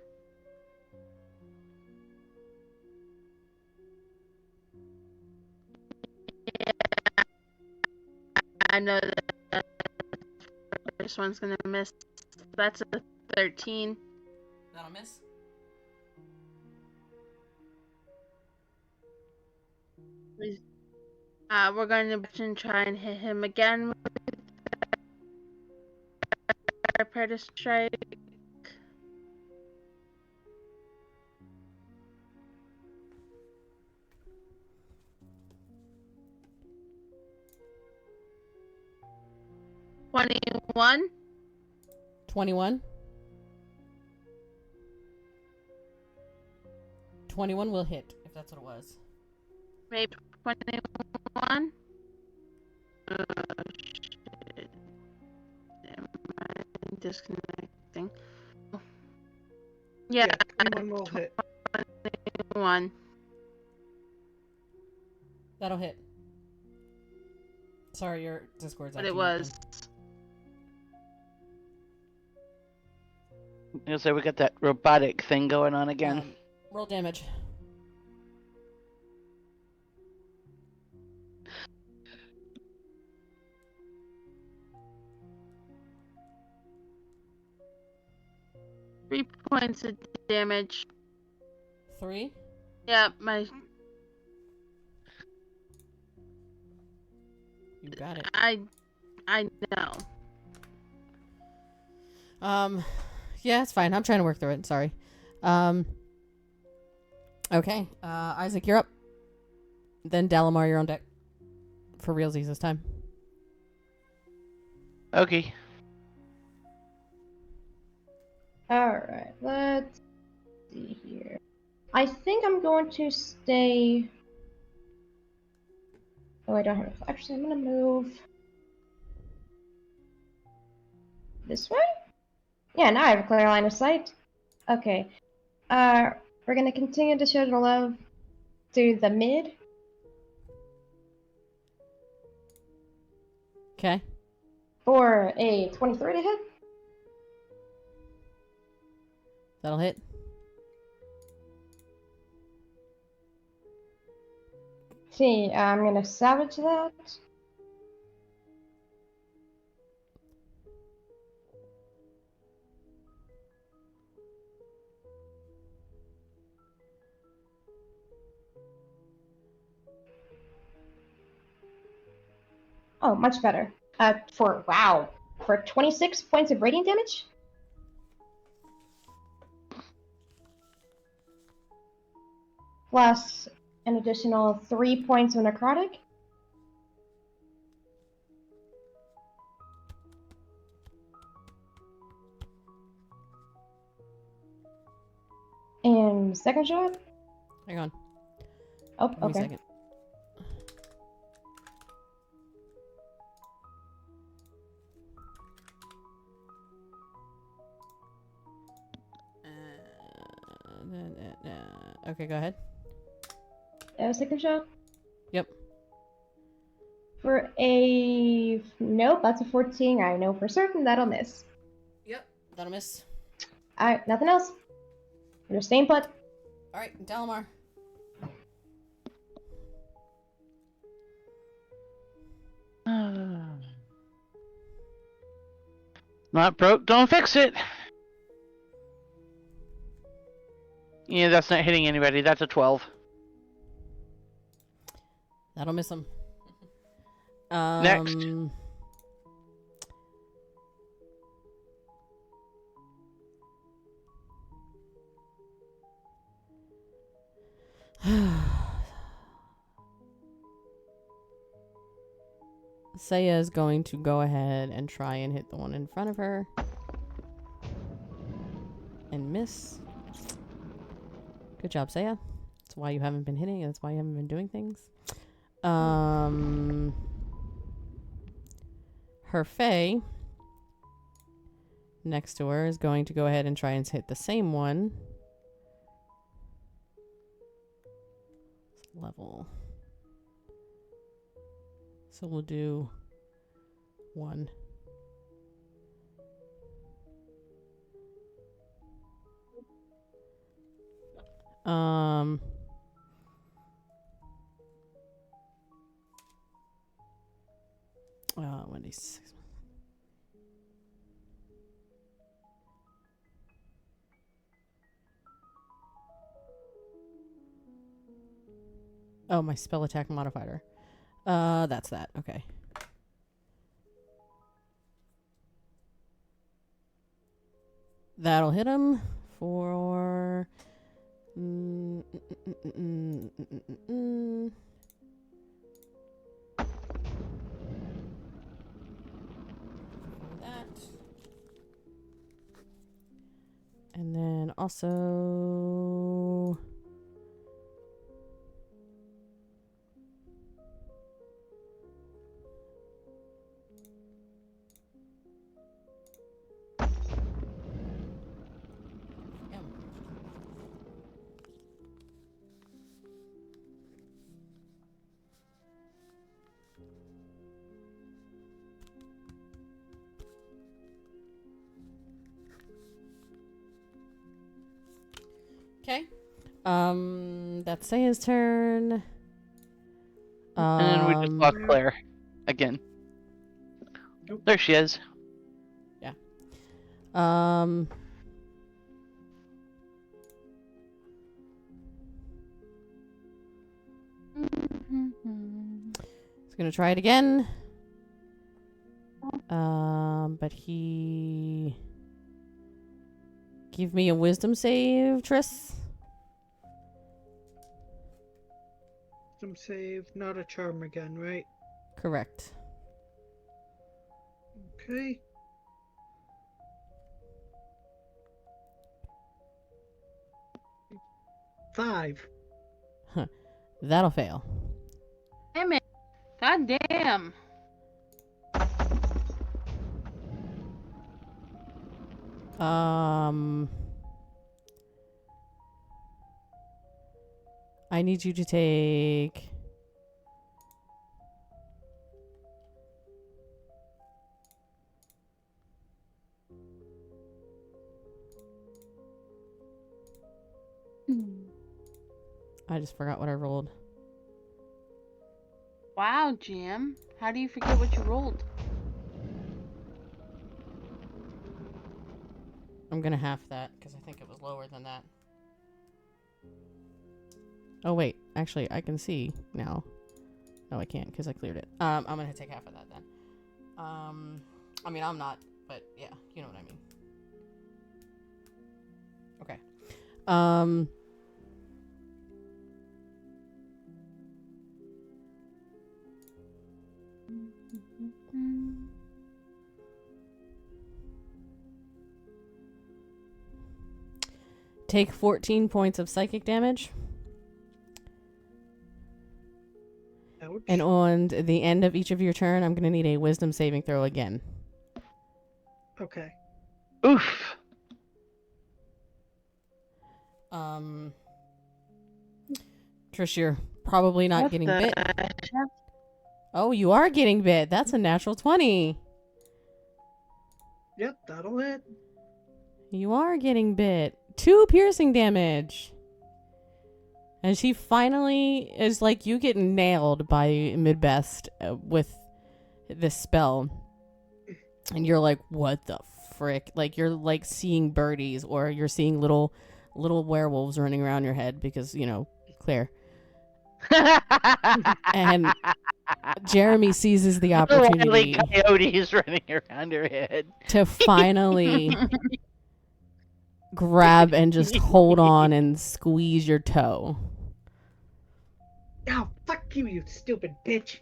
I know that first one's gonna miss. That's a 13. That'll miss. We're going to try and hit him again with our Predator Strike. $21. 21. 21 will hit, if that's what it was. Maybe 21. Oh, shit. Am I disconnecting? Yeah, 21 will hit. 21. That'll hit. Sorry, your Discord's But acting it up was. So we got that robotic thing going on then. again. Roll damage. Three points of damage. 3. Yeah, my. You got it. I know. Yeah, it's fine. I'm trying to work through it. Sorry. Okay. Isaac, you're up. Then Dalamar, you're on deck. For realsies this time. Okay. Alright, let's see here. I think I'm going to stay. Oh, I don't have. Actually, I'm gonna move this way? Yeah, now I have a clear line of sight. Okay. We're gonna continue to show the love to the mid. Okay. For a 23 to hit. That'll hit. See, I'm gonna savage that. Oh, much better. For 26 points of radiant damage. Plus an additional 3 points of necrotic. And second shot. Hang on. Oh, Give me a okay. second. Okay, go ahead. Second shot. Yep. For a nope, that's a 14. I know for certain that'll miss. Yep. That'll miss. Alright, nothing else. We're just staying put. Alright, Dalamar. Not broke, don't fix it. Yeah, that's not hitting anybody. That's a 12. That'll miss him. Next. Saya is going to go ahead and try and hit the one in front of her. And miss. Good job, Saya. That's why you haven't been hitting. That's why you haven't been doing things. Her Fae next to her is going to go ahead and try and hit the same one. Level. So we'll do 1. Wendy's. Oh, my spell attack modifier. That's that. Okay. That'll hit him for... That. And then also... Okay. That's Saya's turn. And then we just lost Claire again. Nope. There she is. Yeah. He's gonna try it again. But he... Give me a wisdom save, Triss. Wisdom save, not a charm again, right? Correct. Okay. Five. That'll fail. Damn it. God damn. I need you to take... I just forgot what I rolled. Wow, GM. How do you forget what you rolled? I'm gonna half that, because I think it was lower than that. Oh, wait. Actually, I can see now. No, I can't, because I cleared it. I'm gonna take half of that, then. I mean, I'm not, but yeah, you know what I mean. Okay. Take 14 points of psychic damage. Ouch. And on the end of each of your turn, I'm going to need a wisdom saving throw again. Okay. Oof. Trish, you're probably not What getting the bit. heck? Oh, you are getting bit. That's a natural 20. Yep, that'll hit. You are getting bit. 2 piercing damage. And she finally is like, you get nailed by Midbest with this spell. And you're like, what the frick? Like, you're like seeing birdies, or you're seeing little werewolves running around your head because, you know, Claire. And Jeremy seizes the opportunity Coyotes running around her head. to finally grab and just hold on and squeeze your toe. Oh, fuck you, you stupid bitch.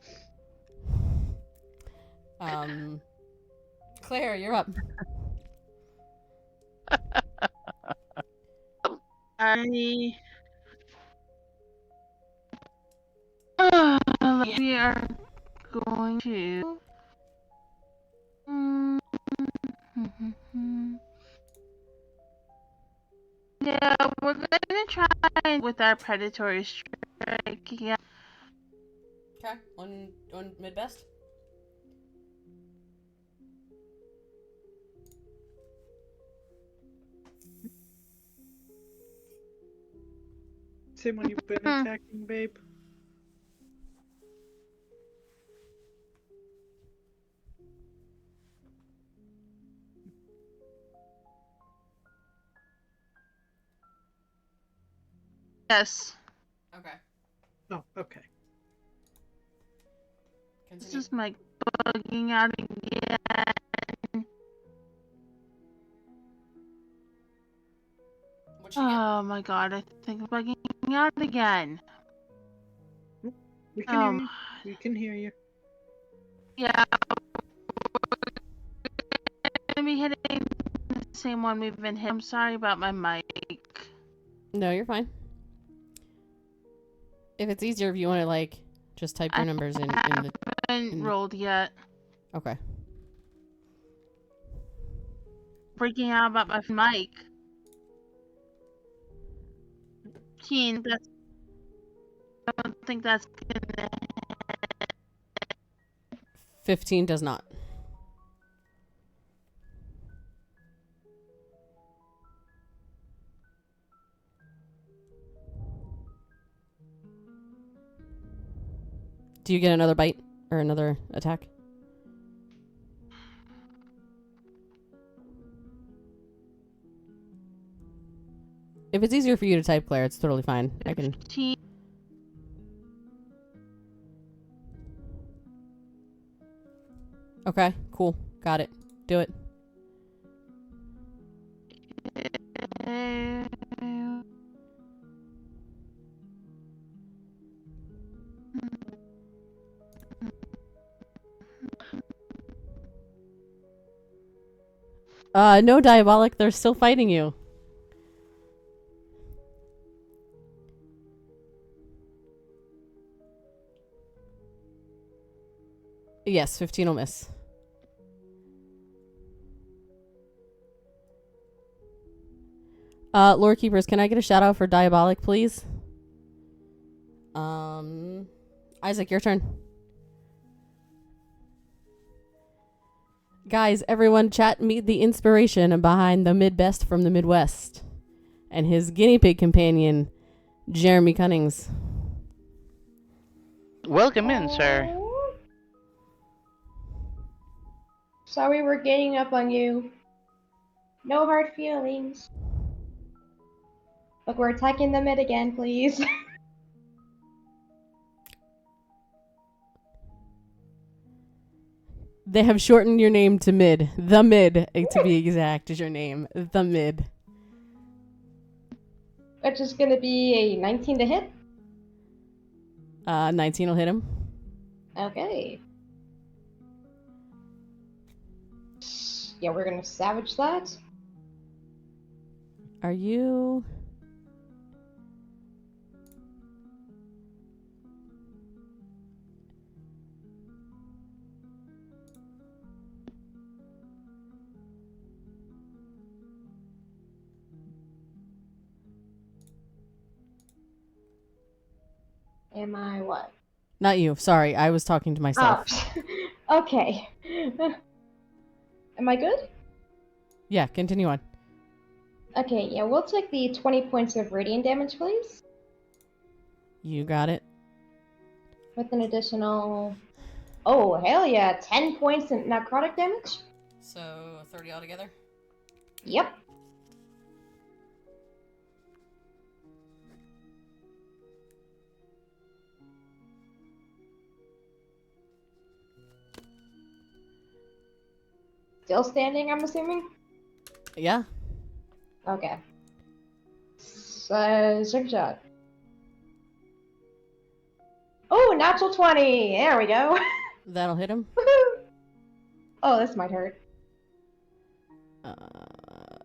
Claire, you're up. We are going to... Yeah, we're gonna try with our predatory strike. Yeah. Okay, on Midbest. Same one you've been attacking, babe. Yes. Okay. Oh, okay. This is my bugging out again. What you get? Oh my god, I think I'm bugging out again. We can hear you. We can hear you. Yeah, we're gonna be hitting the same one we've been hitting. I'm sorry about my mic. No, you're fine. If it's easier, if you want to like just type your numbers in the. I haven't rolled yet. Okay. Freaking out about my mic. 15. I don't think that's gonna. 15 does not. Do you get another bite or another attack? If it's easier for you to type, Claire, it's totally fine. I can. 15. Okay, cool. Got it. Do it. No, Diabolic. They're still fighting you. Yes, 15 will miss. Lore Keepers, can I get a shout out for Diabolic, please? Isaac, your turn. Guys, everyone chat meet the inspiration behind the Midbest from the Midwest and his guinea pig companion, Jeremy Cunnings. Welcome in, sir. Aw. Sorry we're getting up on you. No hard feelings. Look, we're attacking the mid again, please. They have shortened your name to Mid. The Mid, to be exact, is your name. The Mid. Which is gonna be a 19 to hit. 19 will hit him. Okay. Yeah, we're gonna savage that. Are you... Am I what? Not you. Sorry, I was talking to myself. Oh, okay. Am I good? Yeah, continue on. Okay, yeah, we'll take the 20 points of radiant damage, please. You got it. With an additional... Oh, hell yeah, 10 points in necrotic damage? So, 30 altogether? Yep. Still standing, I'm assuming? Yeah. Okay. So, second shot. Oh, natural 20! There we go. That'll hit him. Woohoo! Oh, this might hurt.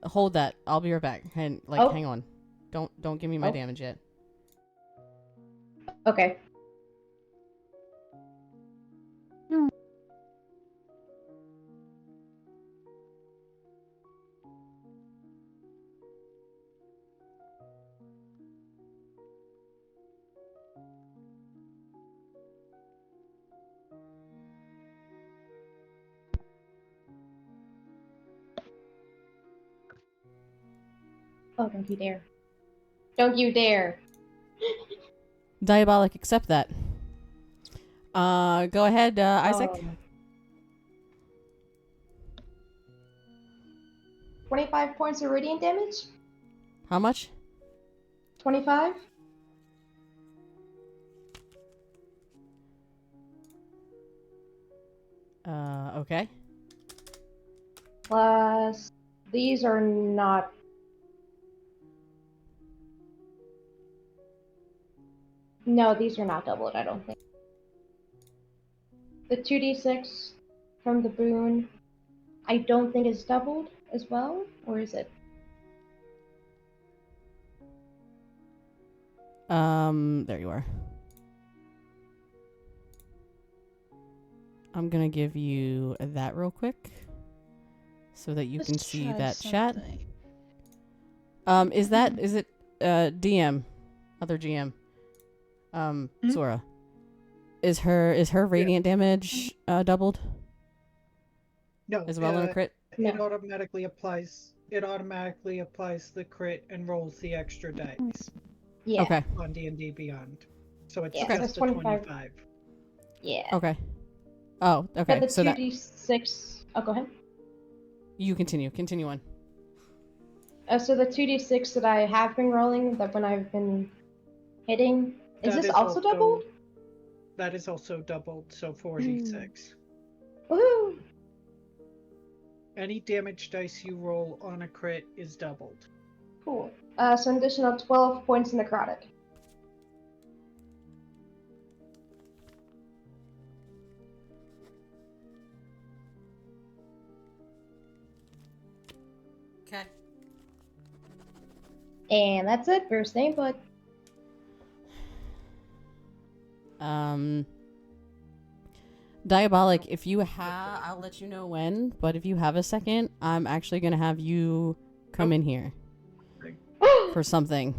Hold that. I'll be right back. And Oh. hang on. Don't give me my Oh. damage yet. Okay. Oh, don't you dare. Don't you dare. Diabolic, accept that. Go ahead, Isaac. 25 points of radiant damage? How much? 25? Okay. Plus, these are not. No, these are not doubled, I don't think. The 2d6 from the boon, I don't think is doubled as well, or is it? There you are. I'm gonna give you that real quick so that you Let's can see try that chat. something. Is it DM, other GM, Sora? Is her radiant damage doubled No, as well in a crit? it automatically applies. It automatically applies the crit and rolls the extra dice Yeah. Okay. on D&D Beyond. So it's Yeah, just that's the 25. 25. Yeah. Okay. Oh, okay. But the So that 2d6. Oh, go ahead. you continue. Continue on. So the 2d6 that I have been rolling, that when I've been hitting, is That this also doubled? That is also doubled, so 4d6. Woohoo! Any damage dice you roll on a crit is doubled. Cool. So an additional 12 points necrotic. Okay. And that's it for staying put. Diabolic, if you have, I'll let you know when, but if you have a second, I'm actually going to have you come in here for something.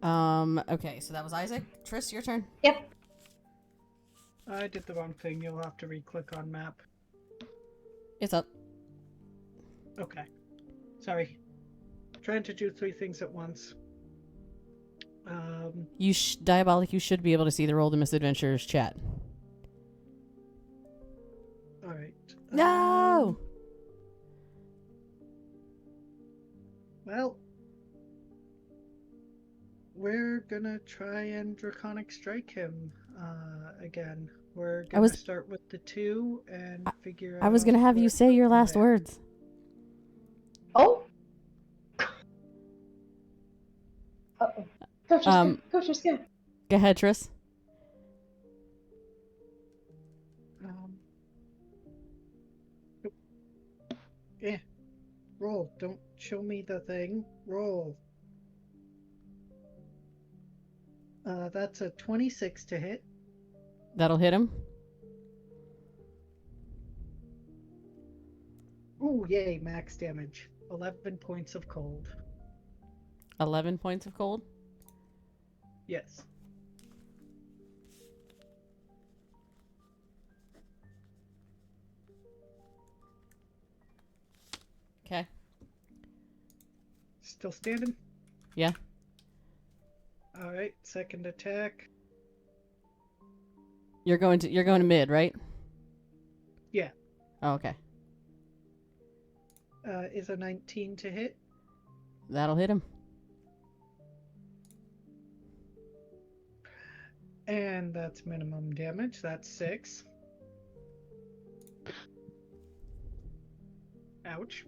Okay, so that was Isaac. Triss, your turn. Yep. I did the wrong thing. You'll have to re-click on map. It's up. Okay. Sorry. Trying to do 3 things at once. Diabolic, you should be able to see the RolltheMisadventures chat. Alright. No! Well, we're gonna try and Draconic Strike him again. We're gonna start with the 2 and figure out. I was going to have you say your last words. Oh. Uh-oh. Go, Triss, go, Triss, go. Go ahead, Triss. Yeah. Roll. Don't show me the thing. Roll. That's a 26 to hit. That'll hit him. Ooh, yay, max damage. 11 points of cold. 11 points of cold. Yes. Okay. Still standing? Yeah. Alright, second attack. You're going to mid, right? Yeah. Oh, okay. Is a 19 to hit. That'll hit him. And that's minimum damage. That's 6. Ouch.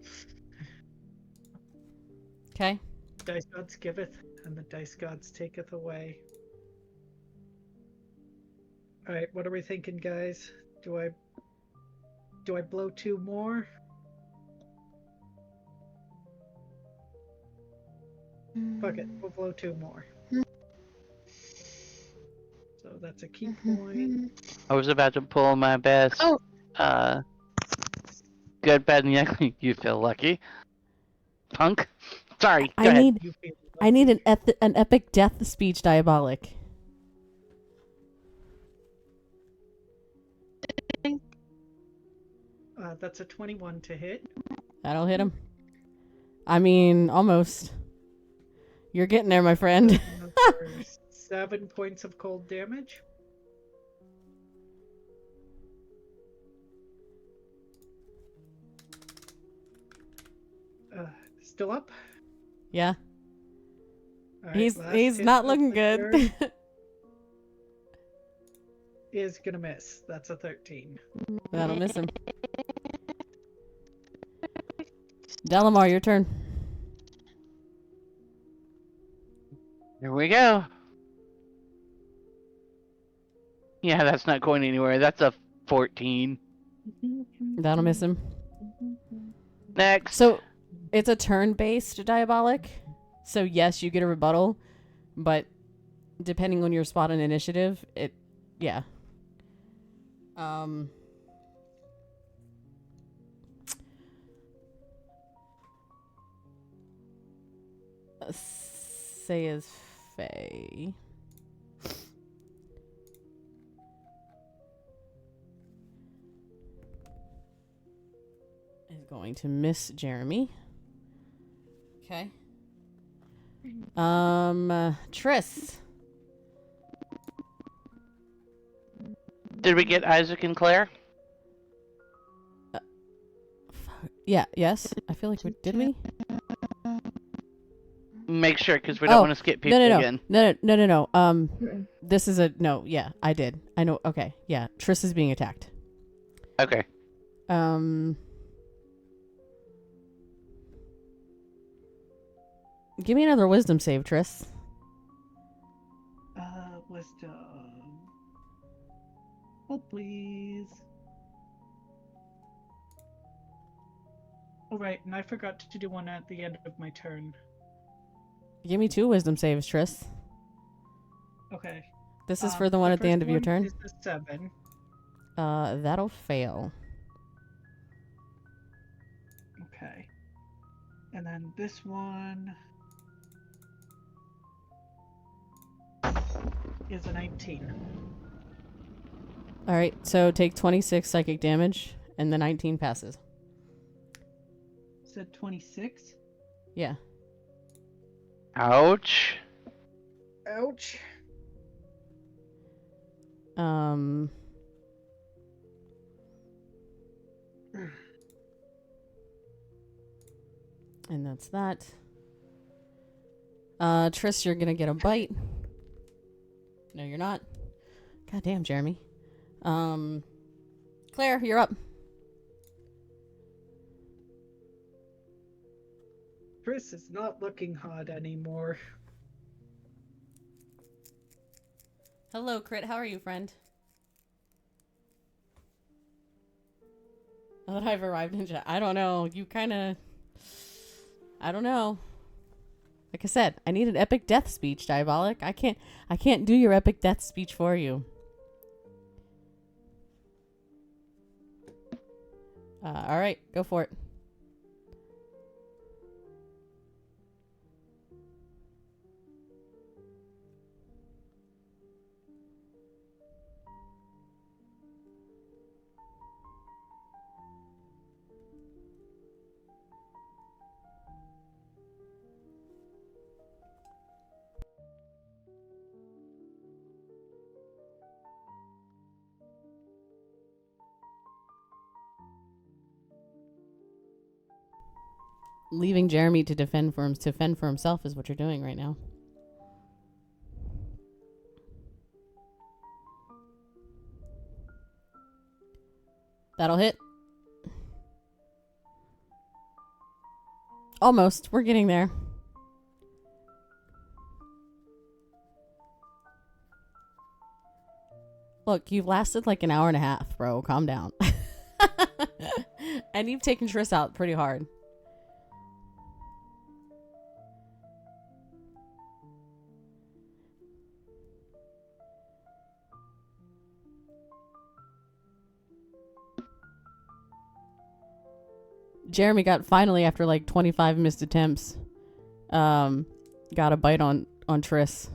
Okay. Dice gods giveth, and the dice gods taketh away. Alright, what are we thinking, guys? Do I blow 2 more? Fuck it, we'll blow 2 more. So that's a key point. I was about to pull my best. Oh. Good, bad, and ugly. You feel lucky, punk. Sorry. Go ahead. I need an epic death speech, Diabolic. That's a 21 to hit. That'll hit him. I mean, almost. You're getting there, my friend. 7 points of cold damage. Still up? Yeah. Right, He's last hit not of looking the good. turn is gonna miss. That's a 13. That'll miss him. Delamar, your turn. Here we go. Yeah, that's not going anywhere. That's a 14. That'll miss him. Next. So, it's a turn-based diabolic. So, yes, you get a rebuttal. But, depending on your spot and initiative, yeah. Say is Faye. Is going to miss Jeremy. Okay. Triss. Did we get Isaac and Claire? Yeah, yes. I feel like did we? Make sure, because we don't want to skip people again. No. This is no. Yeah, I did. I know. Okay. Yeah, Triss is being attacked. Okay. Give me another wisdom save, Triss. Wisdom. Hold, please. All right, and I forgot to do one at the end of my turn. Give me 2 wisdom saves, Triss. Okay. This is for the one at the end of your turn. Is the 7. That'll fail. Okay. And then this one is a 19. All right, so take 26 psychic damage, and the 19 passes. Said 26. Yeah. Ouch. Ouch. And that's that. Triss, you're gonna get a bite. No, you're not. God damn, Jeremy. Claire, you're up. Chris is not looking hot anymore. Hello, Crit. How are you, friend? Now that I've arrived in chat, I don't know. You kind of... I don't know. Like I said, I need an epic death speech, Diabolic. I can't do your epic death speech for you. All right, go for it. Leaving Jeremy to fend for himself is what you're doing right now. That'll hit. Almost. We're getting there. Look, you've lasted like an hour and a half, bro. Calm down. And you've taken Triss out pretty hard. Jeremy got finally, after like 25 missed attempts, got a bite on Triss.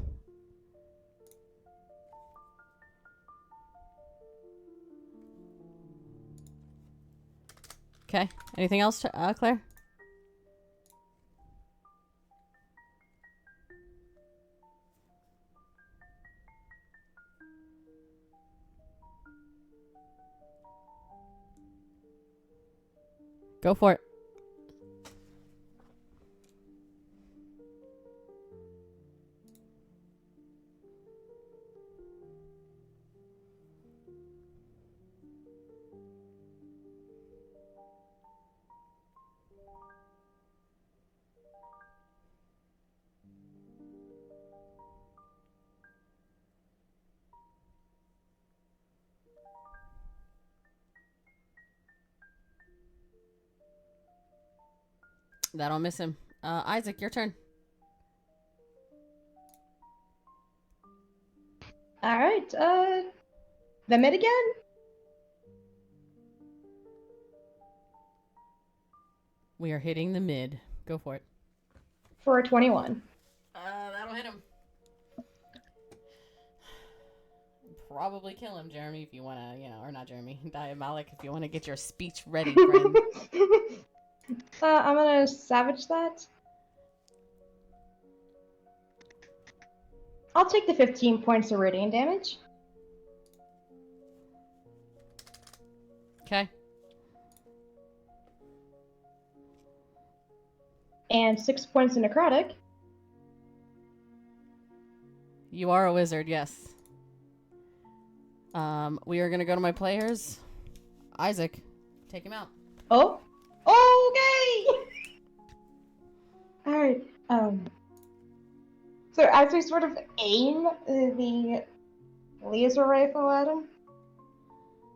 Okay. Anything else, Claire? Go for it. That'll miss him. Isaac, your turn. Alright, the mid again? We are hitting the mid. Go for it. For a 21. That'll hit him. Probably kill him, Jeremy, if you want to, or not Jeremy, Diabolic, if you want to get your speech ready, friend. I'm gonna savage that. I'll take the 15 points of radiant damage. Okay. And 6 points of necrotic. You are a wizard, yes. We are going to go to my players. Isaac, take him out. Oh? Okay! Alright, so as we sort of aim the laser rifle at him,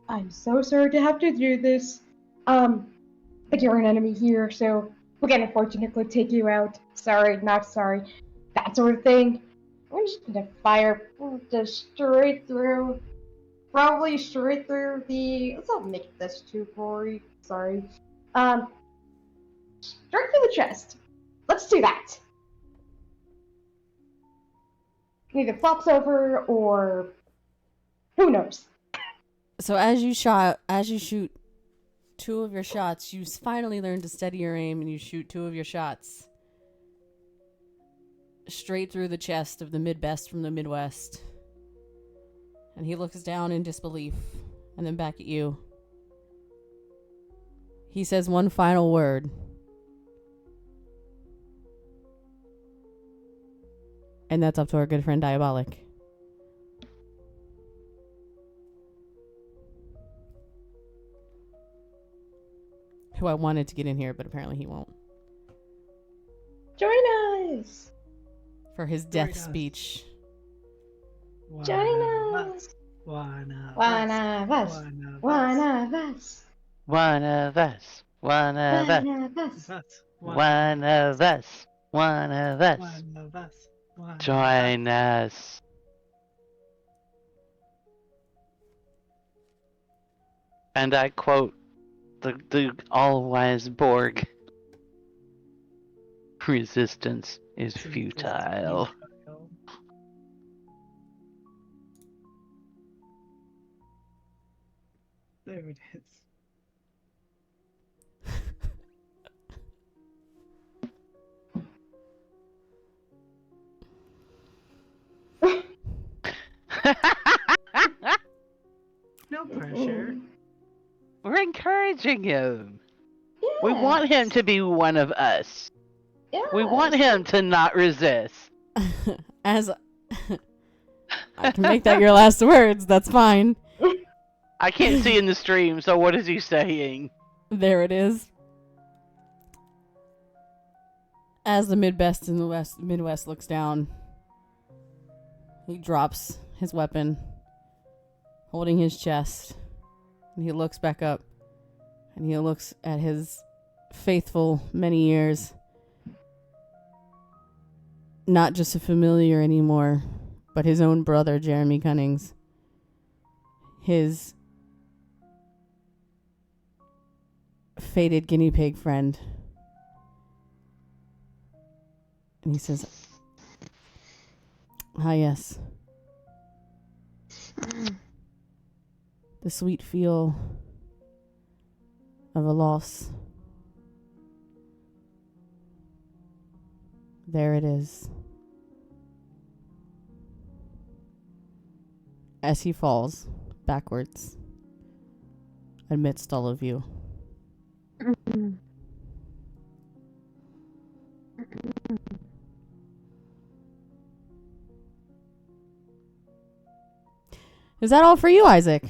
I'm so sorry to have to do this. But you're an enemy here, so we can unfortunately take you out. Sorry, not sorry. That sort of thing. I'm just gonna fire just straight through. Probably straight through the. Let's not make this too gory. Sorry. Straight through the chest. Let's do that. Either flops over or who knows. So as you shoot 2 of your shots, you finally learn to steady your aim, and you shoot 2 of your shots straight through the chest of the Midbest from the Midwest. And he looks down in disbelief, and then back at you. He says one final word. And that's up to our good friend Diabolic. Who I wanted to get in here, but apparently he won't. Join us! For his Join death us. speech. Join us! One of One us. of us! One of One of us! One of us. One of us. One of us! us. One of us. One of us. One of us. One of Join us. And I quote the all-wise Borg. Resistance is futile. There it is. No pressure. We're encouraging him. We want him to be one of us. We want him to not resist. As I can make that your last words, that's fine. I can't see in the stream, so what is he saying? There it is. As the Midbest in the Midwest looks down, he drops his weapon, holding his chest, and he looks back up, and he looks at his faithful many years. Not just a familiar anymore, but his own brother, Jeremy Cunnings. His fated guinea pig friend. And he says, "Ah, yes. The sweet feel of a loss. There it is." As he falls backwards amidst all of you. Is that all for you, Isaac?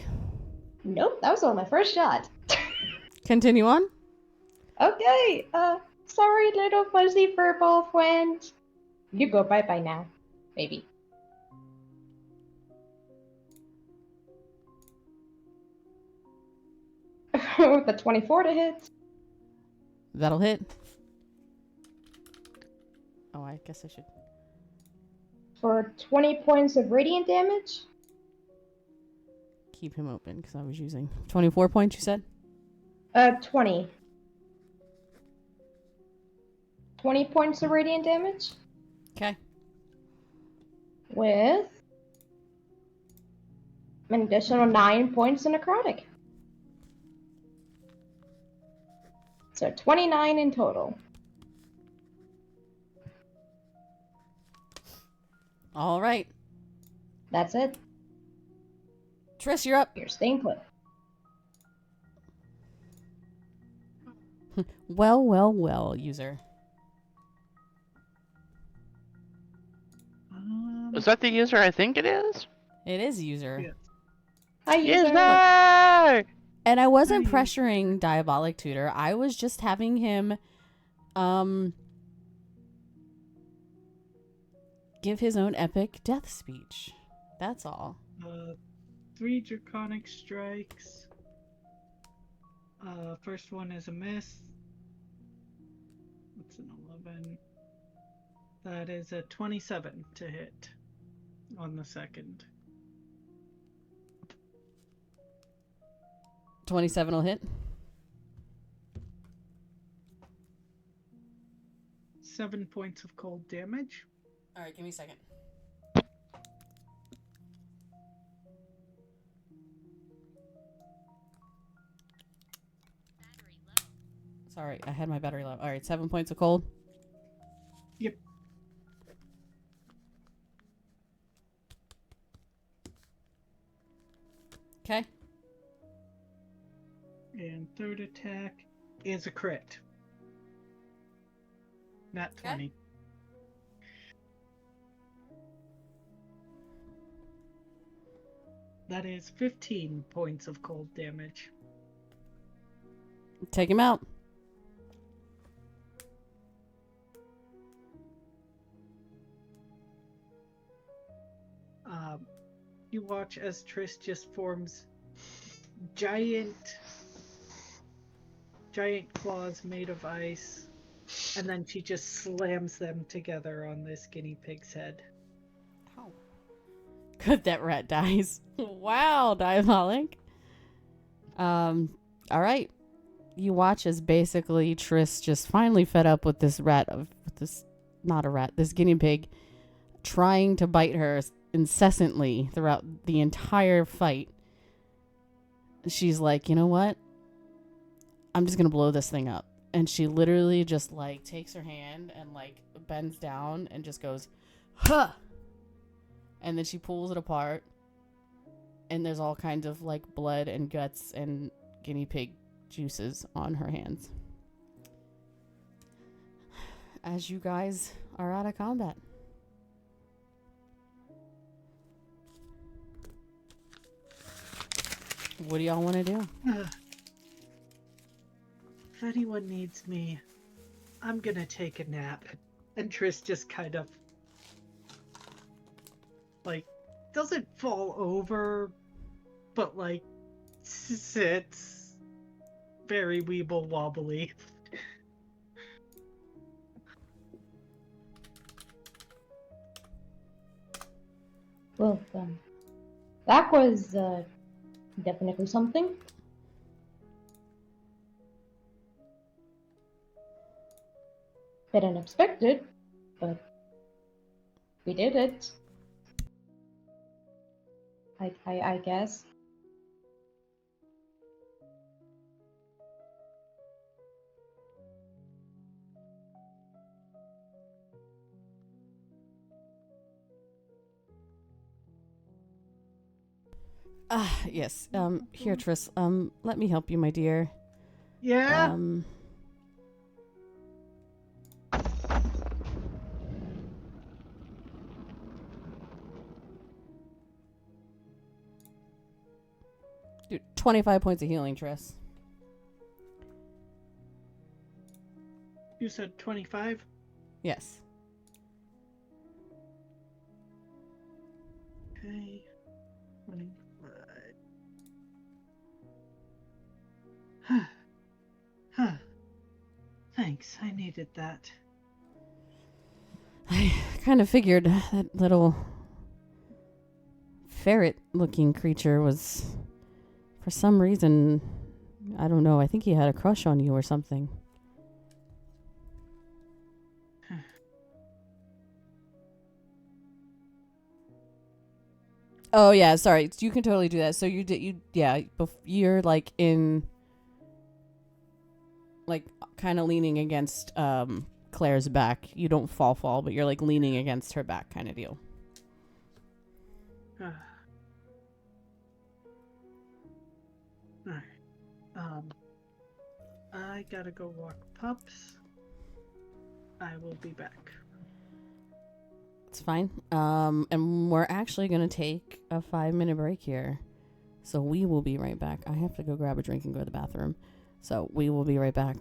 Nope, that was on my first shot. Continue on. Okay, sorry, little fuzzy furball friend. You go bye-bye now. Maybe. With the 24 to hit. That'll hit. Oh, I guess I should. For 20 points of radiant damage. Keep him open because I was using 24 points, you said? 20. 20 points of radiant damage. Okay. With an additional 9 points of necrotic. So 29 in total. All right. That's it. Triss, you're up. You're staying put. Well, user. Is that the user I think it is? It is user. Yeah. Hi, user. User! And I wasn't Hi. pressuring Diabolic Tutor. I was just having him give his own epic death speech. That's all. 3 draconic strikes. First one is a miss. That's an 11. That is a 27 to hit on the second. 27 will hit. 7 points of cold damage. All right, give me a second. Sorry, I had my battery low. All right, 7 points of cold. Yep. Okay. And third attack is a crit. Not 20. That is 15 points of cold damage. Take him out. You watch as Triss just forms giant claws made of ice, and then she just slams them together on this guinea pig's head. Oh. Good, that rat dies. Wow, Diabolic. All right. You watch as basically Triss just finally fed up with this this guinea pig trying to bite her incessantly throughout the entire fight. She's like, you know what? I'm just gonna blow this thing up. And she literally just like takes her hand and like bends down and just goes, huh! And then she pulls it apart. And there's all kinds of like blood and guts and guinea pig juices on her hands. As you guys are out of combat. What do y'all want to do? If anyone needs me, I'm gonna take a nap. And Triss just kind of like doesn't fall over, but like sits very weeble wobbly. Well, that was definitely something. Bit unexpected, but we did it. I guess. Yes. Here, Triss. Let me help you, my dear. Yeah. Dude, 25 points of healing, Triss. You said 25? Yes. Okay. 25. Huh. Thanks, I needed that. I kind of figured that little ferret-looking creature was, for some reason, I don't know, I think he had a crush on you or something. Oh yeah, sorry. You can totally do that. So you're like in, like kind of leaning against Claire's back. You don't fall, but you're like leaning against her back kind of deal. Alright. I gotta go walk pups. I will be back. It's fine. And we're actually gonna take a 5-minute break here. So we will be right back. I have to go grab a drink and go to the bathroom. So we will be right back.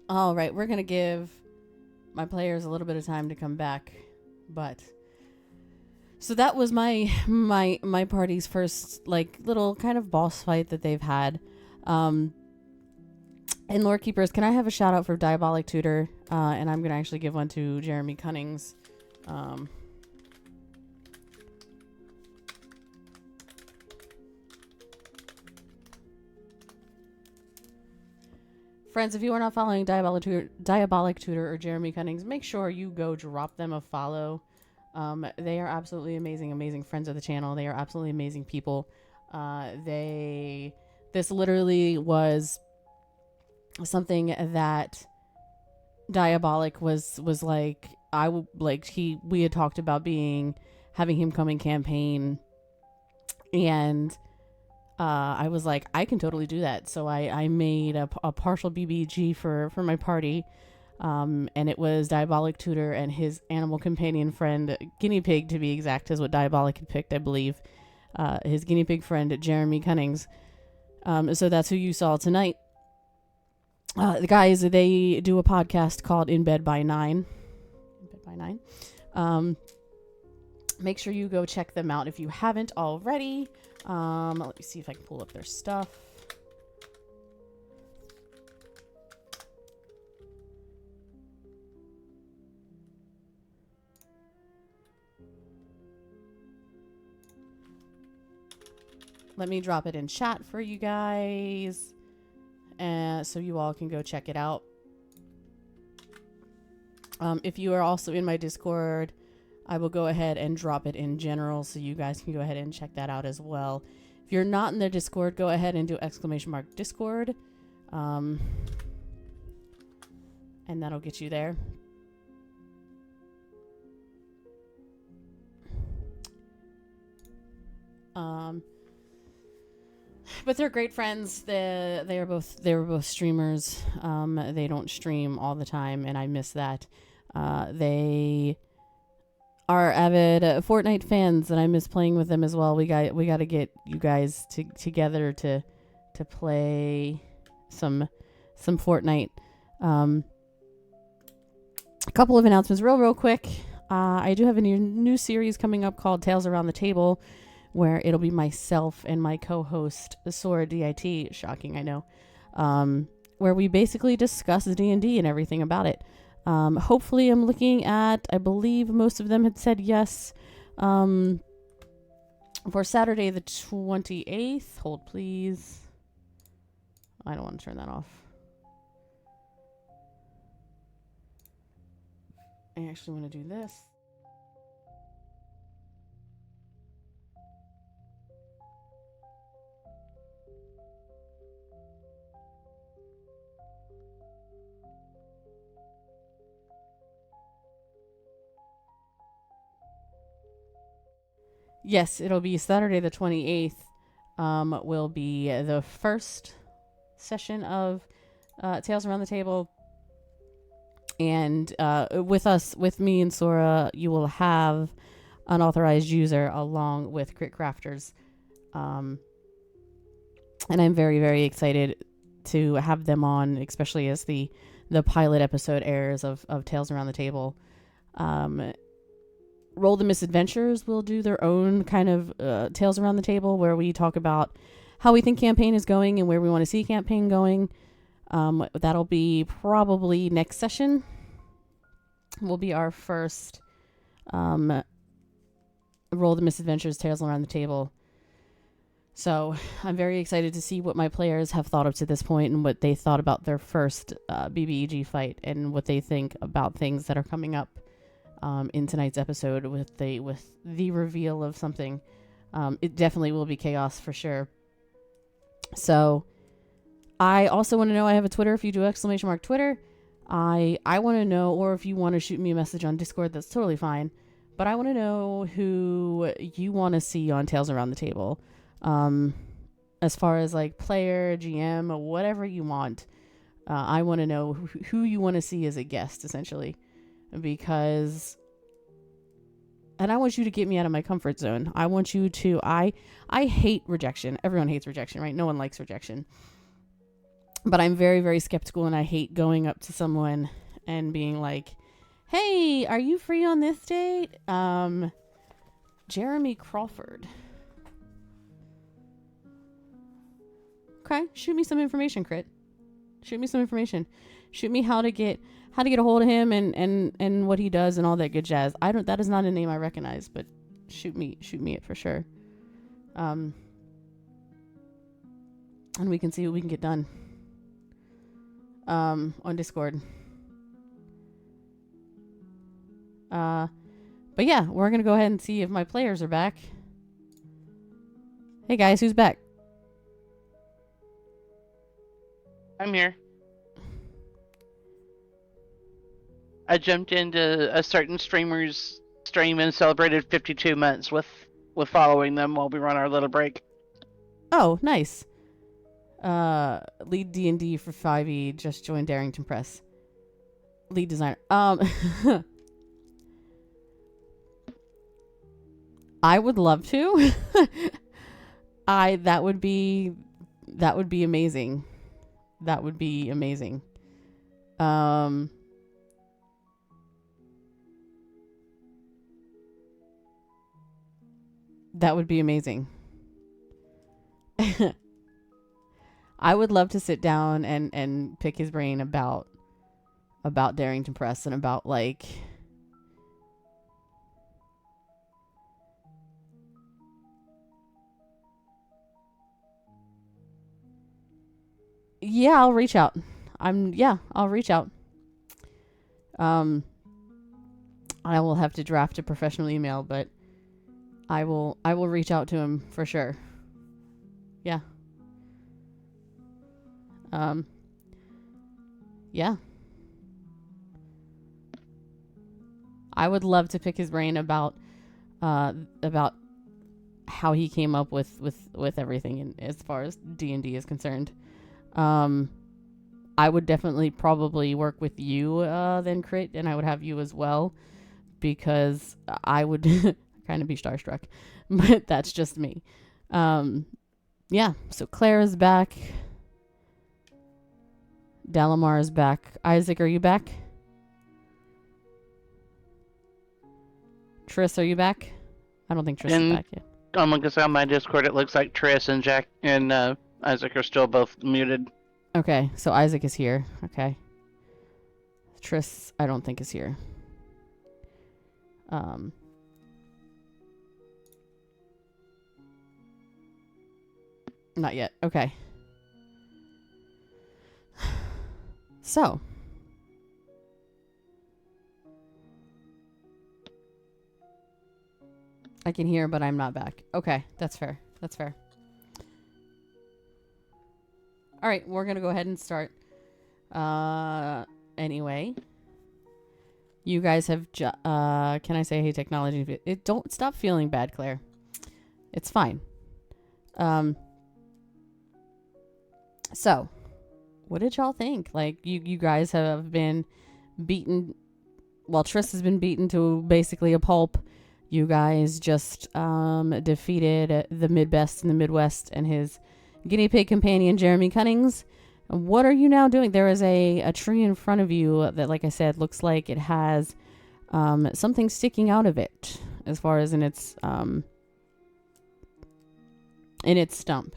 All right, we're gonna give my players a little bit of time to come back, but so that was my party's first like little kind of boss fight that they've had. And Lore Keepers, can I have a shout out for Diabolic Tutor? And I'm gonna actually give one to Jeremy Cunnings. Friends, if you are not following Diabolic Tutor or Jeremy Cunnings, make sure you go drop them a follow. They are absolutely amazing friends of the channel. They are absolutely amazing people. This literally was something that Diabolic was like. We had talked about having him come in campaign, and I was like, I can totally do that. So I made a partial BBG for my party. And it was Diabolic Tutor and his animal companion friend, Guinea Pig to be exact, is what Diabolic had picked, I believe. His guinea pig friend, Jeremy Cunnings. So that's who you saw tonight. The guys, they do a podcast called In Bed by 9. Make sure you go check them out if you haven't already. Let me see if I can pull up their stuff. Let me drop it in chat for you guys, so you all can go check it out. If you are also in my Discord, I will go ahead and drop it in general, so you guys can go ahead and check that out as well. If you're not in the Discord, go ahead and do !Discord, and that'll get you there. But they're great friends. They were both streamers. They don't stream all the time, and I miss that. They are avid Fortnite fans, and I miss playing with them as well. We got to get you guys together to play some Fortnite. A couple of announcements real quick. I do have a new series coming up called Tales Around the Table, where it'll be myself and my co-host Sora DIT, shocking I know, where we basically discuss D&D and everything about it. Hopefully I'm looking at, I believe most of them had said yes, for Saturday the 28th. Hold please. I don't want to turn that off. I actually want to do this. Yes, it'll be Saturday the 28th. Will be the first session of Tales Around the Table. And with me and Sora, you will have unauthorized user along with Crit Crafters. And I'm very, very excited to have them on, especially as the pilot episode airs of Tales Around the Table. RolltheMisadventures will do their own kind of Tales Around the Table, where we talk about how we think campaign is going and where we want to see campaign going. That'll be probably next session. Will be our first RolltheMisadventures Tales Around the Table. So I'm very excited to see what my players have thought up to this point and what they thought about their first BBEG fight and what they think about things that are coming up in tonight's episode with the reveal of something. It definitely will be chaos for sure. So I also want to know, I have a Twitter. If you do !Twitter, I want to know, or if you want to shoot me a message on Discord, that's totally fine. But I want to know who you want to see on Tales Around the Table. As far as like player, GM, whatever you want. I want to know who you want to see as a guest, essentially. Because, and I want you to get me out of my comfort zone. I want you to, I hate rejection. Everyone hates rejection, right? No one likes rejection. But I'm very, very skeptical, and I hate going up to someone and being like, "Hey, are you free on this date?" Jeremy Crawford. Okay, shoot me some information, Crit. Shoot me some information. Shoot me how to get a hold of him and what he does and all that good jazz. That is not a name I recognize, but shoot me it for sure. And we can see what we can get done. On Discord. But yeah, we're gonna go ahead and see if my players are back. Hey guys, who's back? I'm here. I jumped into a certain streamer's stream and celebrated 52 months with following them while we were on our little break. Oh, nice. Lead D&D for 5e just joined Darrington Press. Lead designer. I would love to. That would be amazing. That would be amazing. That would be amazing. I would love to sit down and pick his brain about Darrington Press and about like yeah, I'll reach out. I'll reach out. I will have to draft a professional email, but I will reach out to him for sure. Yeah. Yeah. I would love to pick his brain about how he came up with everything and as far as D&D is concerned. I would definitely probably work with you then, Crit, and I would have you as well because I would kind of be starstruck, but that's just me. Yeah, so Claire is back. Dalamar is back. Isaac, are you back? Triss, are you back? I don't think Triss is back yet. I'm gonna say on my Discord, it looks like Triss and Jack and Isaac are still both muted. Okay, so Isaac is here. Okay. Triss, I don't think is here. Not yet. Okay. So. I can hear, but I'm not back. Okay, that's fair. That's fair. All right, we're going to go ahead and start. Anyway. You guys have... can I say, hey, technology? Don't stop feeling bad, Claire. It's fine. So, what did y'all think? Like, you guys have been beaten... Well, Triss has been beaten to basically a pulp. You guys just defeated the Midbest in the Midwest and his guinea pig companion, Jeremy Cunnings. What are you now doing? There is a tree in front of you that, like I said, looks like it has something sticking out of it as far as in its stump.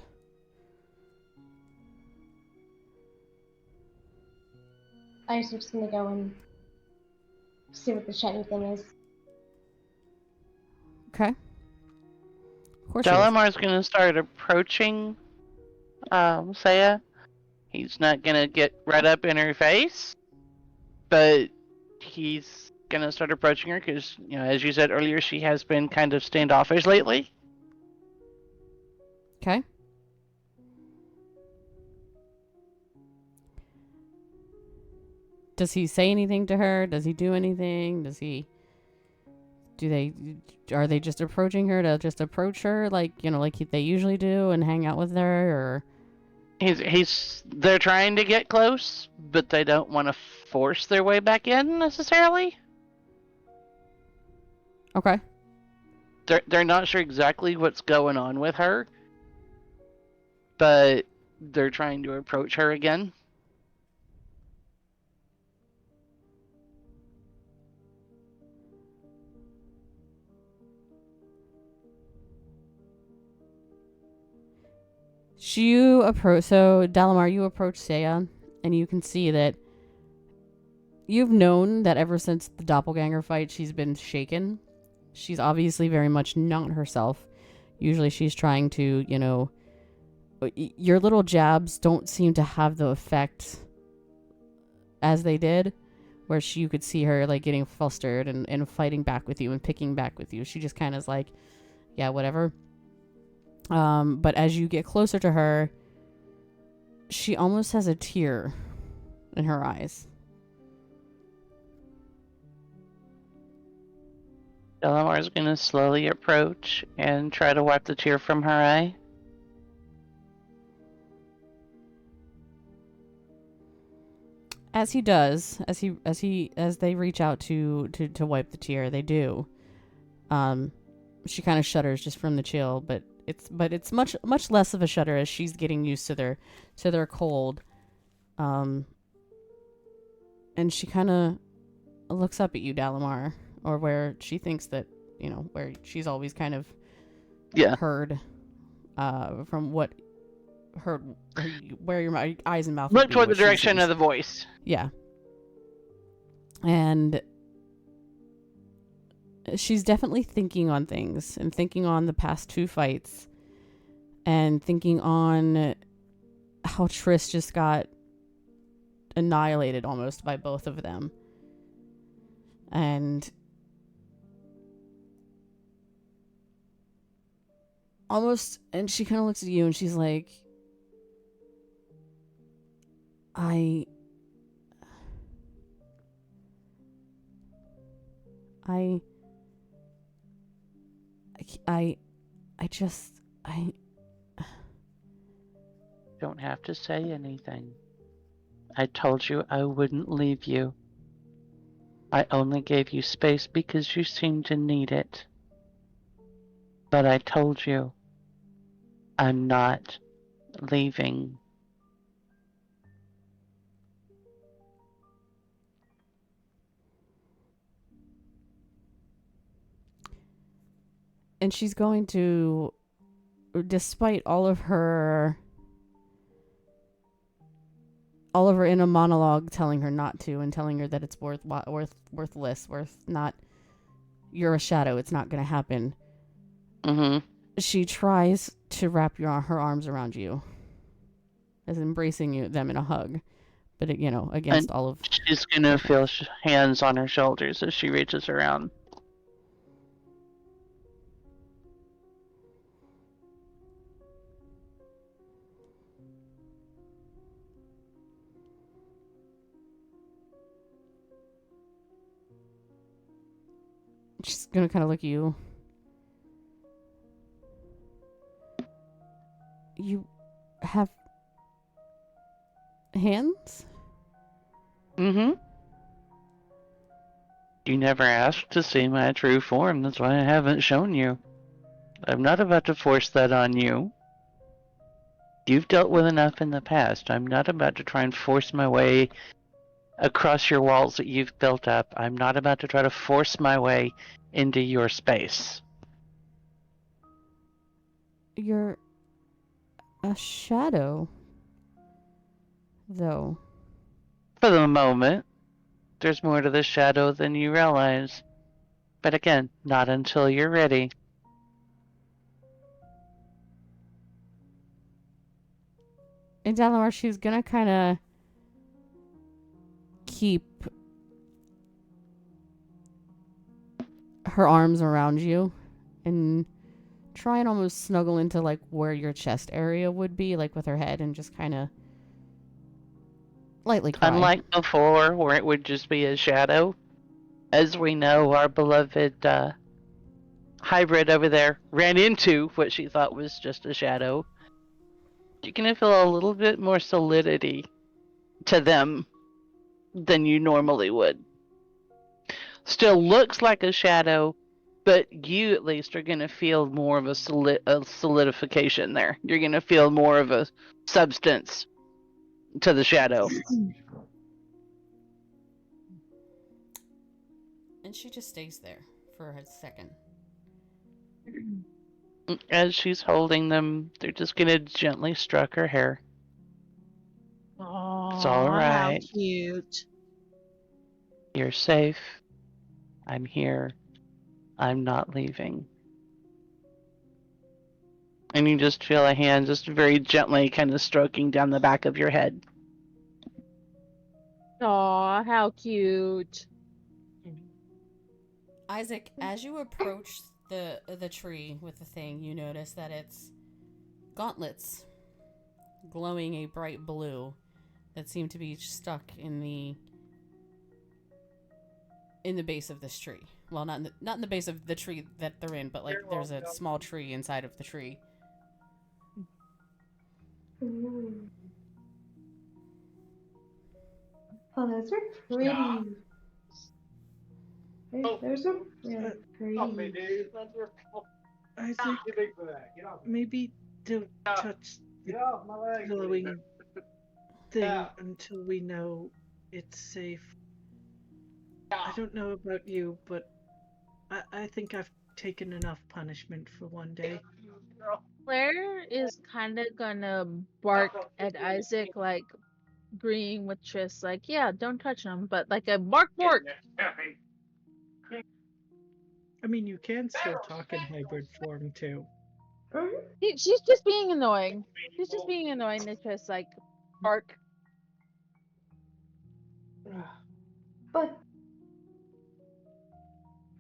I'm just gonna go and see what the shiny thing is. Okay. Of course. Delamar's gonna start approaching Saya. He's not gonna get right up in her face, but he's gonna start approaching her because, you know, as you said earlier, she has been kind of standoffish lately. Okay. Does he say anything to her? Does he do anything? Are they just approaching her to just approach her like, you know, like they usually do and hang out with her, or? They're trying to get close, but they don't want to force their way back in necessarily. Okay. They're not sure exactly what's going on with her, but they're trying to approach her again. You approach. So Dalamar, you approach Saya, and you can see that you've known that ever since the doppelganger fight, she's been shaken. She's obviously very much not herself. Usually, she's trying to, your little jabs don't seem to have the effect as they did, where you could see her like getting flustered and fighting back with you and picking back with you. She just kind of is like, yeah, whatever. But as you get closer to her, she almost has a tear in her eyes. Delamar's going to slowly approach and try to wipe the tear from her eye. As he does, as they reach out to wipe the tear, they do. She kind of shudders just from the chill, but it's much less of a shudder as she's getting used to their cold. And she kind of looks up at you, Dalamar, or where she thinks that, where she's always kind of heard from what heard where your eyes and mouth look be, toward the direction of the voice. Yeah. And she's definitely thinking on things and thinking on the past 2 fights and thinking on how Triss just got annihilated almost by both of them. And she kind of looks at you and she's like, I don't have to say anything. I told you I wouldn't leave you. I only gave you space because you seemed to need it. But I told you, I'm not leaving. and she's going to, despite all of her inner monologue telling her not to and telling her that it's worthless, not, you're a shadow, it's not going to happen. Mm-hmm. She tries to wrap her arms around you, as embracing them in a hug, but against all of. She's gonna feel hands on her shoulders as she reaches around. She's gonna kind of look at you. You have hands? Mm-hmm. You never asked to see my true form, that's why I haven't shown you. I'm not about to force that on you. You've dealt with enough in the past. I'm not about to try and force my way across your walls that you've built up. I'm not about to try to force my way into your space. You're a shadow, though. For the moment, there's more to this shadow than you realize. But again, not until you're ready. And Dalamar, she's gonna kind of keep her arms around you and try and almost snuggle into like where your chest area would be, like with her head, and just kind of lightly cry. Unlike before, where it would just be a shadow, as we know, our beloved hybrid over there ran into what she thought was just a shadow. You're gonna feel a little bit more solidity to them than you normally would. Still looks like a shadow, But you at least are going to feel more of a solidification there. You're going to feel more of a substance to the shadow. And she just stays there for a second. As she's holding them, they're just going to gently stroke her hair. Oh, It's all how right. cute. You're safe. I'm here. I'm not leaving. And you just feel a hand just very gently kind of stroking down the back of your head. Aw, how cute. Isaac, as you approach the tree with the thing, you notice that it's gauntlets glowing a bright blue that seem to be stuck in the base of this tree. Well, not in the base of the tree that they're in, but like there's a small tree inside of the tree. Ooh. Oh, those are pretty. Those are really pretty. Isaac, maybe don't touch the glowing thing until we know it's safe. I don't know about you, but I think I've taken enough punishment for one day. Claire is kind of gonna bark at Isaac, like agreeing with Triss, like, yeah, don't touch him, but like a bark bark. I mean, you can still talk in hybrid form, too. She's just being annoying. She's just being annoying to Triss, like, bark. But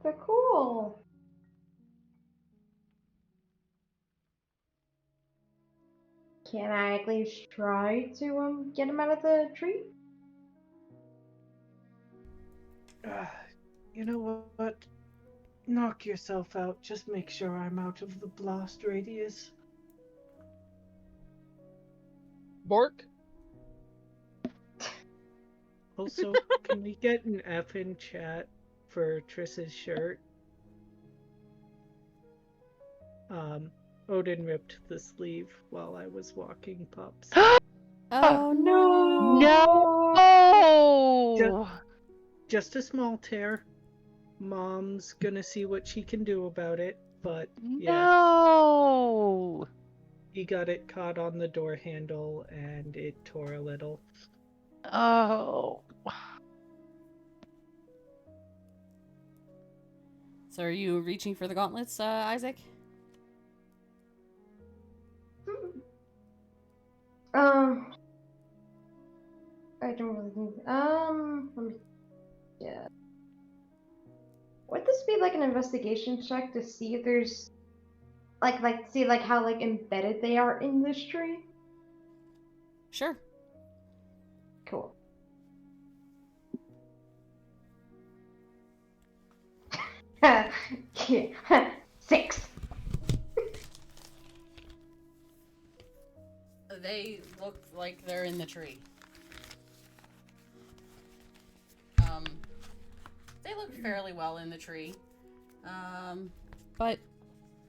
they're cool. Can I at least try to get him out of the tree? You know what? Knock yourself out. Just make sure I'm out of the blast radius. Bark. Also, can we get an F in chat for Triss's shirt? Odin ripped the sleeve while I was walking pups. Oh no! No! Just a small tear. Mom's gonna see what she can do about it, but yeah. No! He got it caught on the door handle and it tore a little. Oh. So are you reaching for the gauntlets, Isaac? I don't really think. Let me. Yeah. Would this be like an investigation check to see if there's see like how like embedded they are in this tree? Sure. Cool. Yeah. 6. They look like they're in the tree. They look fairly well in the tree. But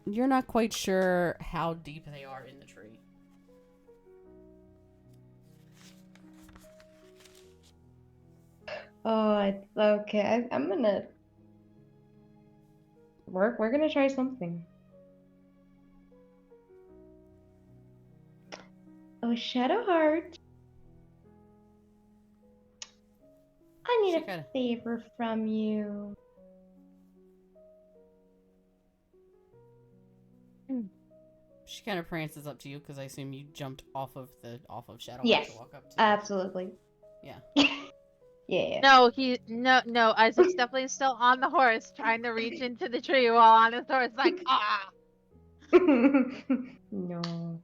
you're not quite sure how deep they are in the tree. Oh, okay. I'm gonna. We're gonna try something. Oh, Shadowheart. I need She kinda- a favor from you. She kind of prances up to you because I assume you jumped off of Shadowheart Yes, to walk up to. absolutely. Yeah. Yeah. No, Isaac's definitely still on the horse, trying to reach into the tree while on his horse, like, ah! No.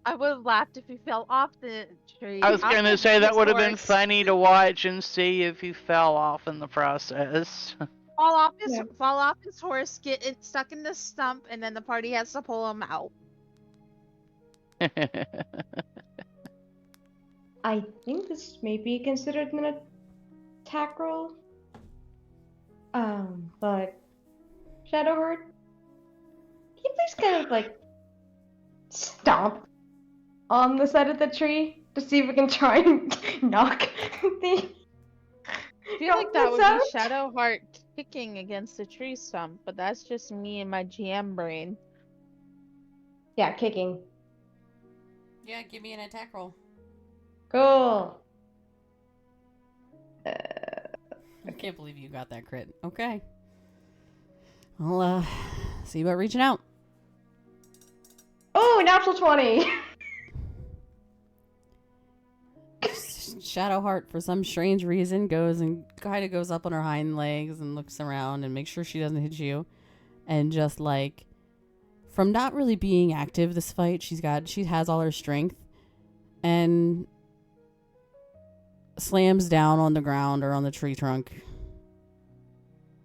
I would have laughed if he fell off the tree. I was off gonna of say that his would have been horse, funny to watch and see if he fell off in the process. fall off his Yeah. horse, get it stuck in the stump, and then the party has to pull him out. I think this may be considered an attack roll. But Shadowheart? Can you please kind of like stomp on the side of the tree to see if we can try and knock the I feel like that would goblins be out? Shadowheart kicking against a tree stump, but that's just me and my GM brain. Yeah, kicking. Yeah, give me an attack roll. Cool. I can't believe you got that crit. Okay. I'll see about reaching out. Oh, natural 20. Shadowheart, for some strange reason, goes up on her hind legs and looks around and makes sure she doesn't hit you. And just like, from not really being active this fight, she has all her strength and slams down on the ground or on the tree trunk.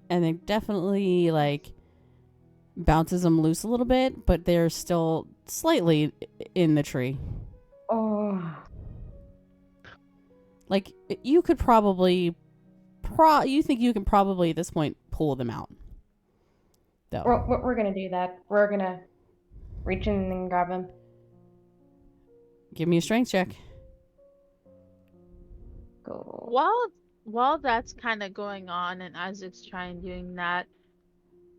And it definitely like bounces them loose a little bit, but they're still slightly in the tree. Oh. Like, you could probably you think you can probably at this point pull them out, though. We're gonna do that. We're gonna reach in and grab him. Give me a strength check. Cool. While that's kind of going on, and Isaac's trying doing that,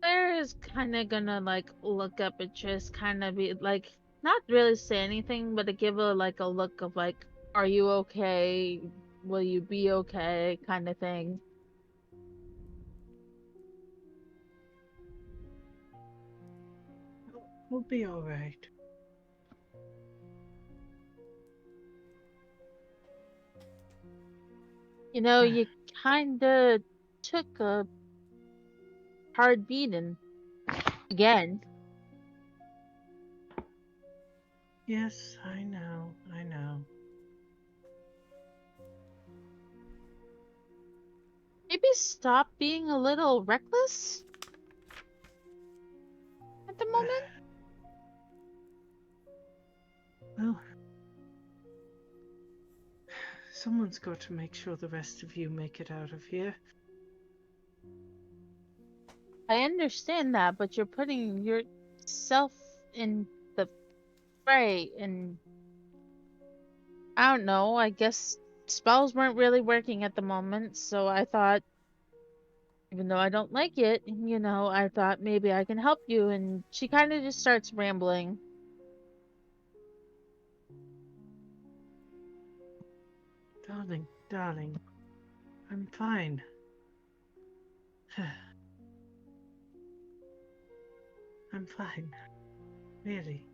Claire is kind of gonna like look up at Tris, kind of be like, not really say anything, but to give her like a look of like, "Are you okay? Will you be okay?" kind of thing. We'll be all right. You know, you kind of took a hard beating again. Yes, I know. I know. Maybe stop being a little reckless at the moment. Well, someone's got to make sure the rest of you make it out of here. I understand that, but you're putting yourself in the fray, and I don't know, I guess spells weren't really working at the moment, so I thought, even though I don't like it, you know, I thought maybe I can help you, and she kind of just starts rambling. Darling, I'm fine. I'm fine. Really.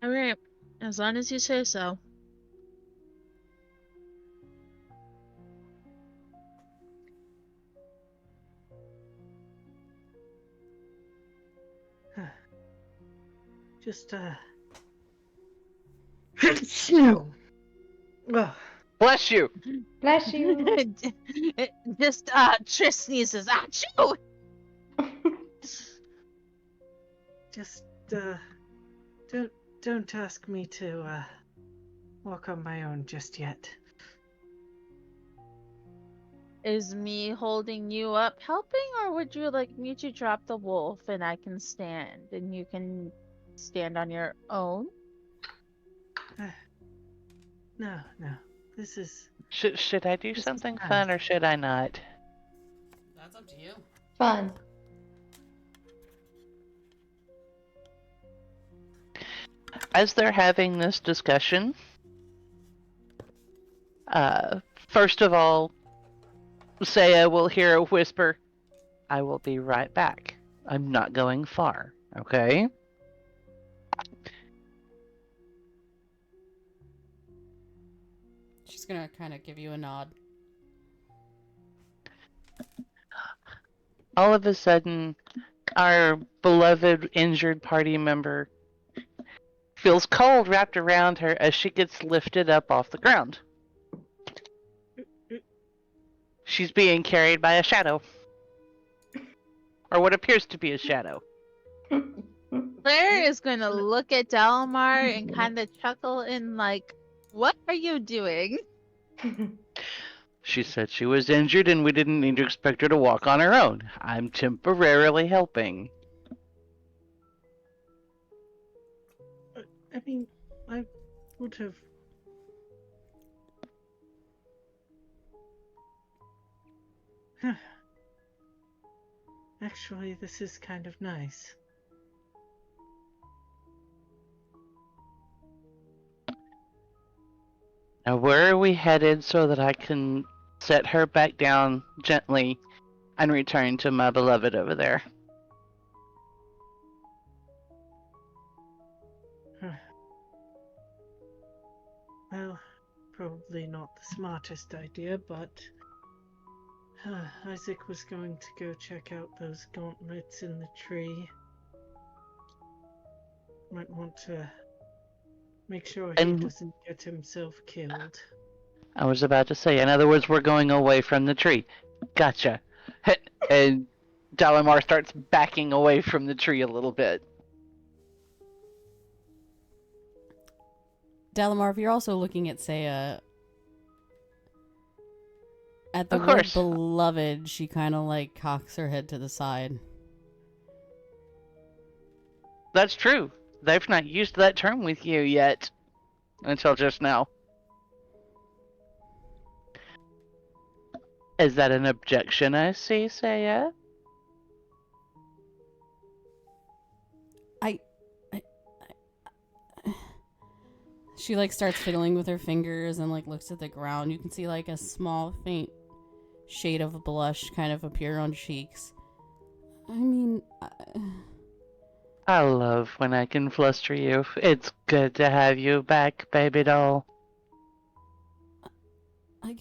Alright, as long as you say so. Just, Bless you! Bless you. Just, Tris sneezes. Achoo! just, don't ask me to, walk on my own just yet. Is me holding you up helping, or would you like me to drop the wolf and I can stand and you can stand on your own? No. This is... Should I do This is something fine. fun or should I not? That's up to you. Fun. As they're having this discussion, first of all, Saya will hear a whisper, "I will be right back. I'm not going far, okay?" She's gonna kind of give you a nod. All of a sudden, our beloved injured party member feels cold wrapped around her as she gets lifted up off the ground. She's being carried by a shadow. Or what appears to be a shadow. Claire is going to look at Dalmar and kind of chuckle in like, What are you doing? She said she was injured and we didn't need to expect her to walk on her own. I'm temporarily helping. I mean, I would have. Actually, this is kind of nice. Now, where are we headed so that I can set her back down gently and return to my beloved over there? Well, probably not the smartest idea, but Isaac was going to go check out those gauntlets in the tree. Might want to make sure he doesn't get himself killed. I was about to say, in other words, we're going away from the tree. Gotcha. And Dalamar starts backing away from the tree a little bit. Dalamar, if you're also looking at, say, at the Of word course. beloved, she kind of like cocks her head to the side. That's true. They've not used that term with you yet. Until just now. Is that an objection, I see, Saya? She like starts fiddling with her fingers and like looks at the ground. You can see like a small faint shade of blush kind of appear on cheeks. I mean, I love when I can fluster you. It's good to have you back, baby doll. I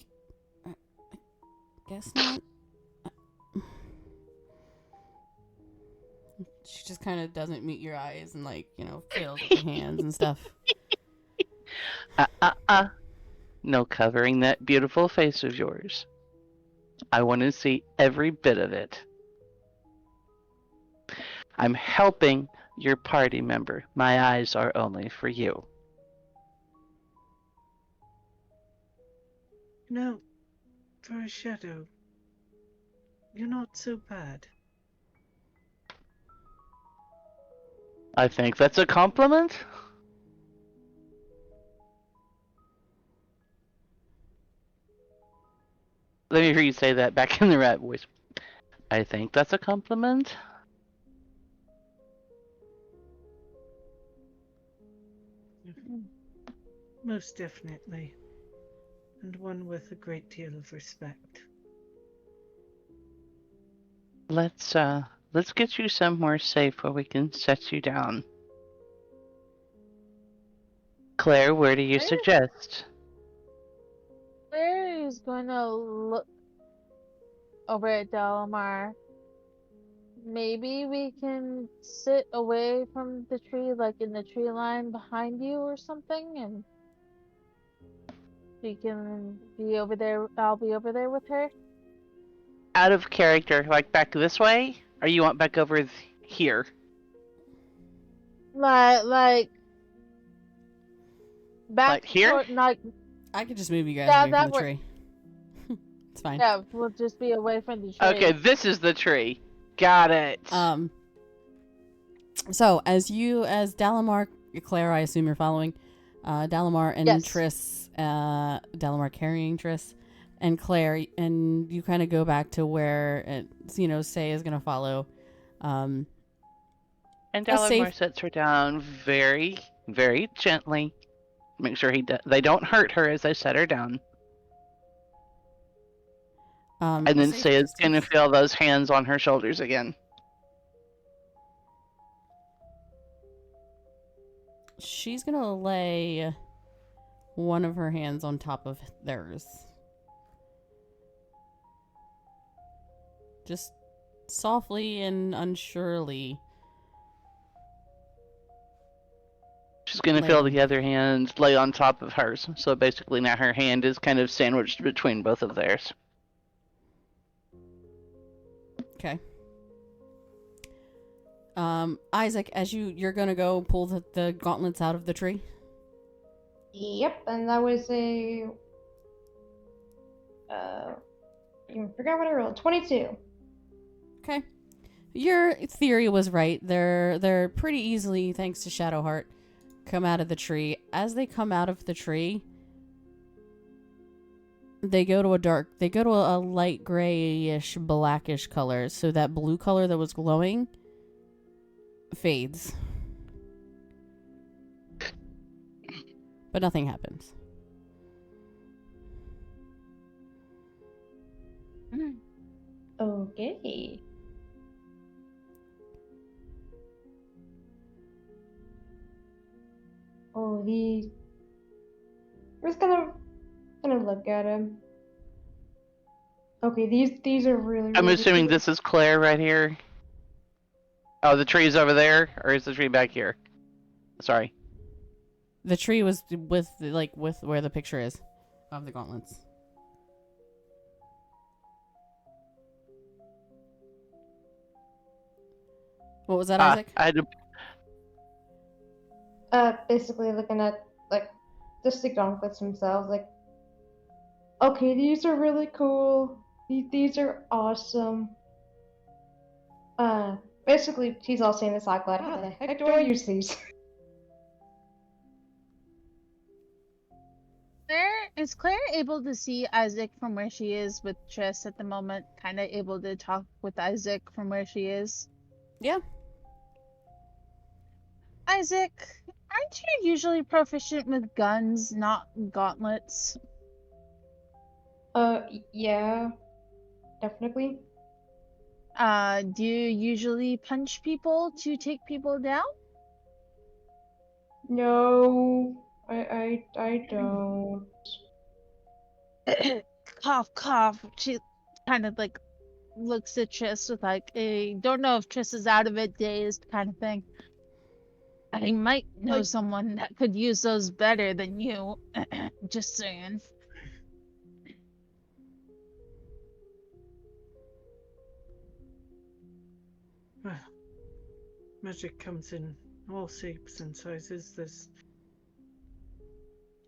guess not. She just kind of doesn't meet your eyes and like, fiddles with her hands and stuff. No covering that beautiful face of yours. I want to see every bit of it. I'm helping your party member. My eyes are only for you. No, for a shadow, you're not so bad. I think that's a compliment. Let me hear you say that back in the rat voice. I think that's a compliment. Most definitely. And one with a great deal of respect. Let's get you somewhere safe where we can set you down. Claire, where do you suggest? Claire is going to look over at Dalamar. Maybe we can sit away from the tree, like in the tree line behind you or something, and we can be over there. I'll be over there with her. Out of character, like back this way? Or you want back over here? Like back Like here? like I could just move you guys Yeah, away that from the would- tree. It's fine. yeah, we'll just be away from the tree. Okay, this is the tree. Got it. So as Dalamar, Claire, I assume you're following, Dalamar and Yes. Triss, Dalamar carrying Triss, and Claire, and you kind of go back to where, Say is gonna follow. And a Dalamar safe- sets her down very, very gently. Make sure they don't hurt her as they set her down. And then safe Saya's gonna distance. feel those hands on her shoulders again. She's gonna lay one of her hands on top of theirs. Just softly and unsurely. She's gonna feel the other hand lay on top of hers. So basically now her hand is kind of sandwiched between both of theirs. Okay. Isaac, as you're gonna go pull the gauntlets out of the tree? Yep, and that was a I forgot what I rolled. 22. Okay. Your theory was right. They're pretty easily, thanks to Shadowheart, come out of the tree. As they come out of the tree, they go to a light grayish, blackish color. So that blue color that was glowing fades. But nothing happens. Okay. Oh, we're just gonna look at him. Okay, these are really. I'm really assuming cool. this is Claire right here. Oh, the tree's over there, or is the tree back here? Sorry. The tree was with where the picture is of the gauntlets. What was that, Isaac? I had to, Basically looking at like just the gauntlets themselves. Like, okay, these are really cool. These are awesome. Basically, he's all saying this like, how the heck do I use these? Is Claire able to see Isaac from where she is with Triss at the moment? Kind of able to talk with Isaac from where she is? Yeah. Isaac, aren't you usually proficient with guns, not gauntlets? Yeah, definitely. Do you usually punch people to take people down? No, I don't. Cough, cough. She kind of like looks at Triss with like a don't know if Triss is out of it, dazed kind of thing. I might know Like- someone that could use those better than you. Just saying. Well, magic comes in all shapes and sizes. There's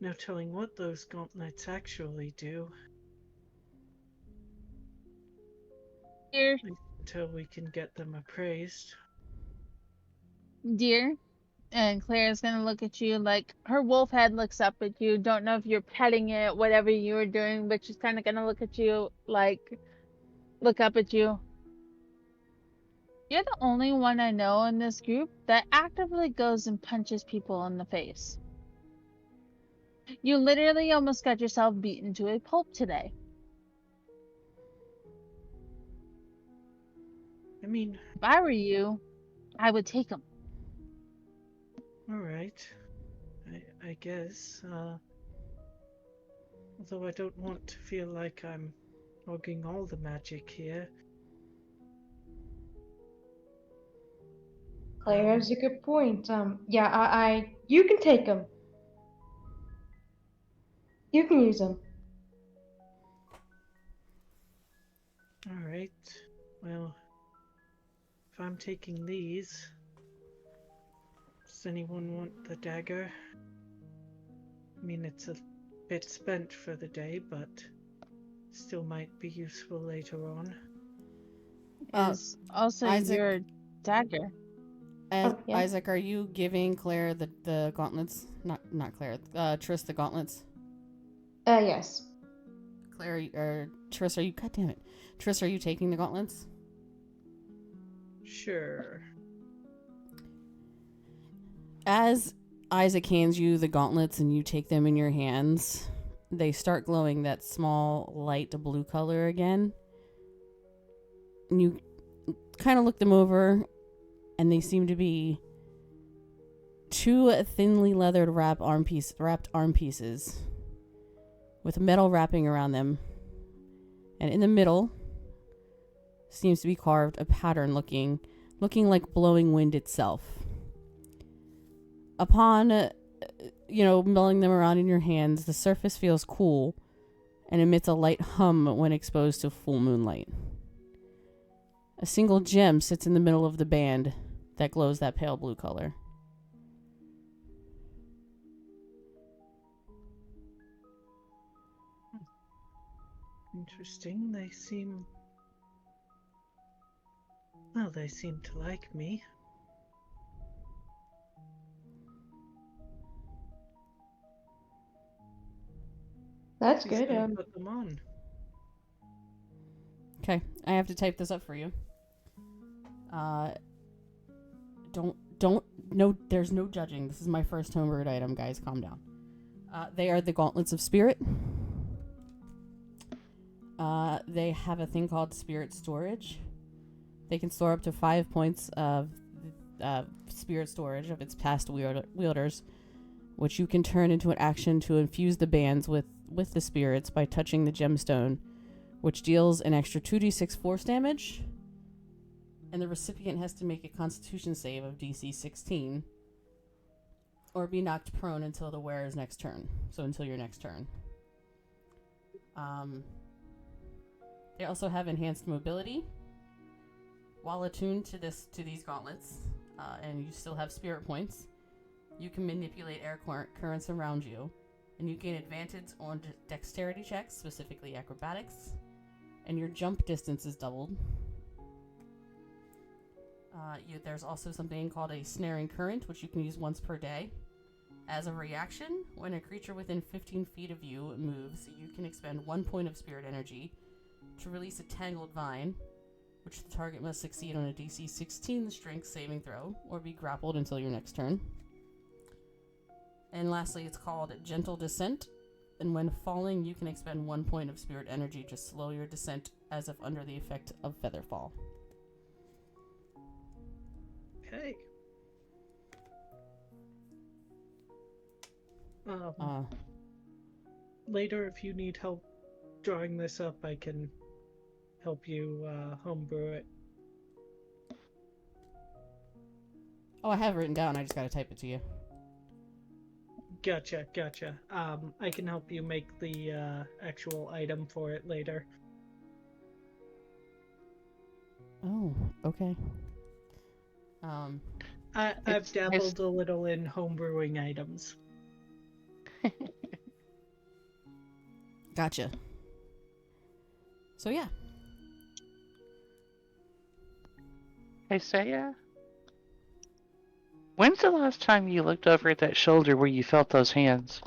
no telling what those gauntlets actually do. Dear, Until we can get them appraised. dear. And Claire's gonna look at you like her wolf head looks up at you. Don't know if you're petting it, whatever you were doing, but she's kind of gonna look at you like, look up at you. You're the only one I know in this group that actively goes and punches people in the face. You literally almost got yourself beaten to a pulp today. I mean, If I were you, I would take them. alright. I guess. Although I don't want to feel like I'm hogging all the magic here. Claire has a good point. Yeah, you can take them. You can use them. Alright. Well, if I'm taking these, does anyone want the dagger? I mean, it's a bit spent for the day, but still might be useful later on. Is also Isaac- your dagger. And Oh, yeah. Isaac, are you giving Claire the gauntlets? Not Claire. Triss the gauntlets. Yes. Claire or Triss, are you? God damn it, Triss, are you taking the gauntlets? Sure. As Isaac hands you the gauntlets and you take them in your hands, they start glowing that small light blue color again. And you kind of look them over, and they seem to be two thinly leathered wrapped arm pieces with metal wrapping around them. And in the middle seems to be carved a pattern looking like blowing wind itself. Upon, milling them around in your hands, the surface feels cool and emits a light hum when exposed to full moonlight. A single gem sits in the middle of the band that glows that pale blue color. Interesting. They seem... Well, they seem to like me. That's He's good. gonna put them on. Okay, I have to type this up for you. Don't, no, there's no judging. This is my first homebrewed item, guys. Calm down. They are the Gauntlets of Spirit. They have a thing called Spirit Storage. They can store up to 5 points of Spirit Storage of its past wielders, which you can turn into an action to infuse the bands with the spirits by touching the gemstone, which deals an extra 2d6 force damage, and the recipient has to make a Constitution save of DC 16, or be knocked prone until the wearer's next turn. So until your next turn. They also have enhanced mobility. While attuned to these gauntlets, and you still have spirit points, you can manipulate air currents around you, and you gain advantage on dexterity checks, specifically acrobatics, and your jump distance is doubled. There's also something called a snaring current, which you can use once per day. As a reaction, when a creature within 15 feet of you moves, you can expend 1 point of spirit energy to release a tangled vine, which the target must succeed on a DC 16 strength saving throw, or be grappled until your next turn. And lastly, it's called Gentle Descent, and when falling, you can expend 1 point of spirit energy to slow your descent as if under the effect of Featherfall. Okay. Later, if you need help drawing this up, I can help you homebrew it. Oh, I have it written down. I just gotta type it to you. Gotcha. I can help you make the actual item for it later. Oh, okay. I've dabbled a little in homebrewing items. Gotcha. So yeah. Hey, Saya. When's the last time you looked over at that shoulder where you felt those hands?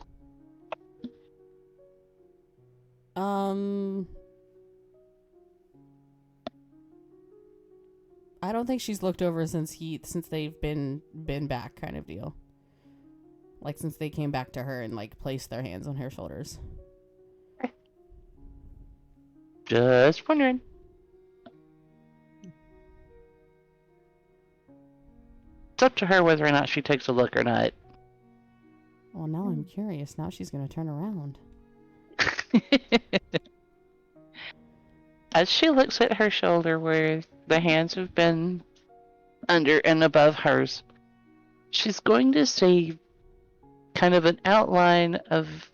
I don't think she's looked over since they've been back, kind of deal. Like since they came back to her and like placed their hands on her shoulders. Just wondering. It's up to her whether or not she takes a look or not. Well, now I'm curious. Now she's gonna turn around. As she looks at her shoulder where the hands have been under and above hers, she's going to see kind of an outline of...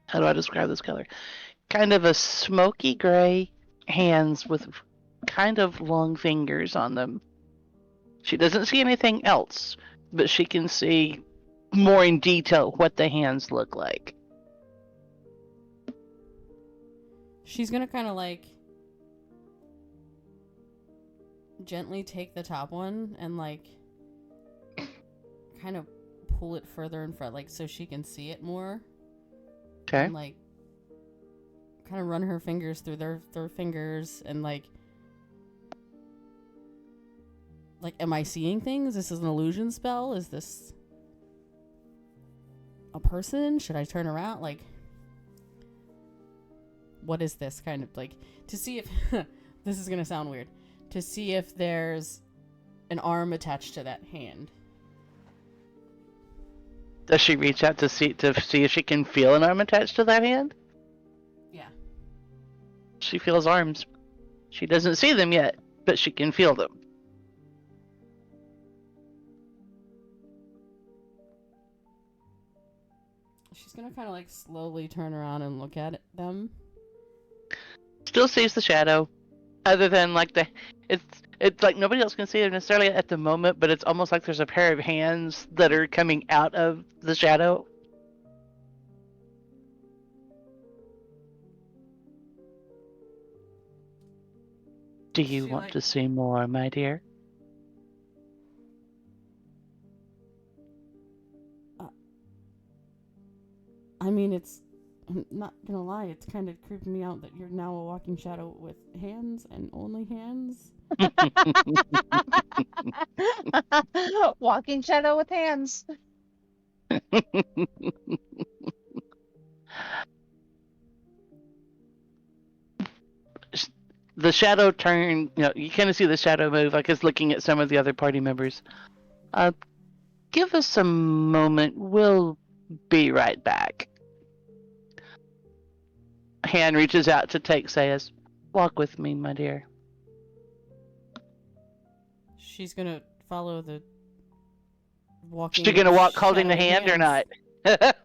How do I describe this color? Kind of a smoky gray hands with kind of long fingers on them. She doesn't see anything else, but she can see more in detail what the hands look like. She's gonna kind of like gently take the top one and like kind of pull it further in front, like so she can see it more. Okay. And like kind of run her fingers through their fingers and like, am I seeing things? This is an illusion spell? Is this a person? Should I turn around? Like, what is this? Kind of like, to see if, this is going to sound weird, to see if there's an arm attached to that hand. Does she reach out to see if she can feel an arm attached to that hand? Yeah. She feels arms. She doesn't see them yet, but she can feel them. She's going to kind of like slowly turn around and look at them. Still sees the shadow, other than like it's like nobody else can see it necessarily at the moment, but it's almost like there's a pair of hands that are coming out of the shadow. Do you She, want like- to see more, my dear? I mean, I'm not gonna lie, it's kind of creeping me out that you're now a walking shadow with hands and only hands. Walking shadow with hands. The shadow turn, you kind of see the shadow move, like it's looking at some of the other party members. Give us a moment. We'll be right back. Hand reaches out to take Sayas. Walk with me, my dear. She's gonna follow the walking. She gonna walk holding the shadowy hand or hands. not?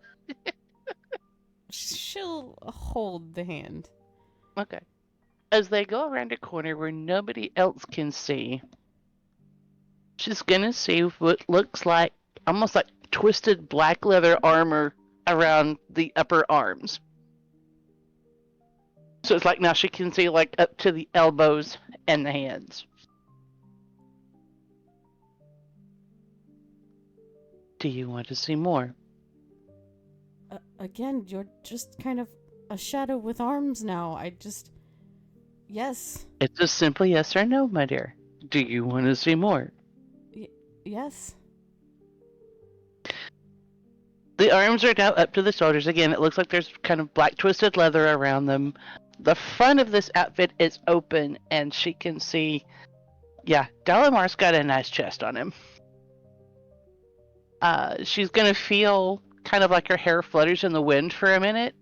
She'll hold the hand. Okay. As they go around a corner where nobody else can see, she's gonna see what looks like almost like twisted black leather armor around the upper arms. So it's like now she can see like up to the elbows and the hands. Do you want to see more? Again, you're just kind of a shadow with arms now. Yes. It's just simply yes or no, my dear. Do you want to see more? Yes. The arms are now up to the shoulders. Again, it looks like there's kind of black twisted leather around them. The front of this outfit is open, and she can see, yeah, Dalamar's got a nice chest on him. She's gonna feel kind of like her hair flutters in the wind for a minute.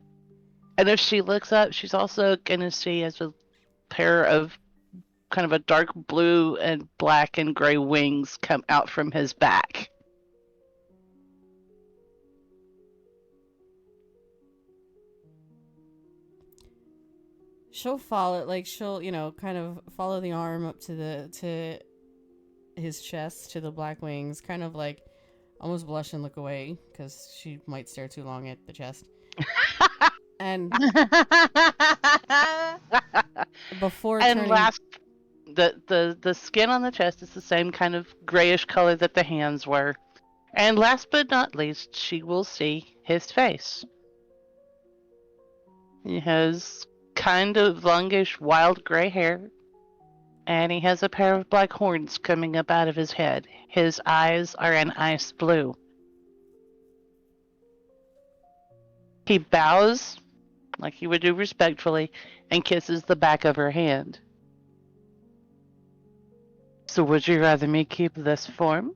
And if she looks up, she's also gonna see as a pair of kind of a dark blue and black and gray wings come out from his back. She'll follow, she'll, kind of follow the arm up to his chest, to the black wings, kind of like almost blush and look away because she might stare too long at the chest. And before And turning, last, the skin on the chest is the same kind of grayish color that the hands were. And last but not least, she will see his face. He has kind of longish, wild gray hair, and he has a pair of black horns coming up out of his head. His eyes are an ice blue. He bows, like he would do respectfully, and kisses the back of her hand. So would you rather me keep this form?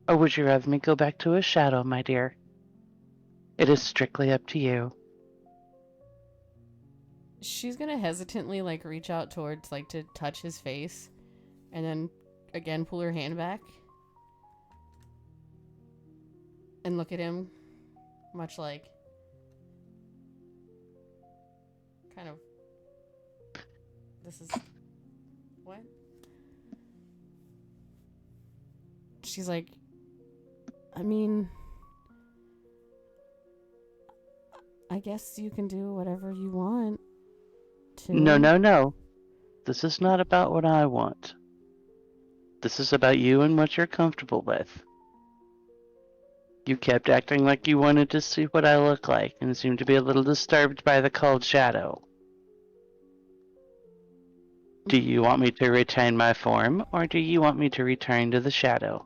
Or would you rather me go back to a shadow, my dear? It is strictly up to you. she's gonna hesitantly reach out towards to touch his face, and then again pull her hand back and look at him, much like kind of this is what she's like. I mean, I guess you can do whatever you want to. No. This is not about what I want. This is about you and what you're comfortable with. You kept acting like you wanted to see what I look like and seemed to be a little disturbed by the cold shadow. Do you want me to retain my form, or do you want me to return to the shadow?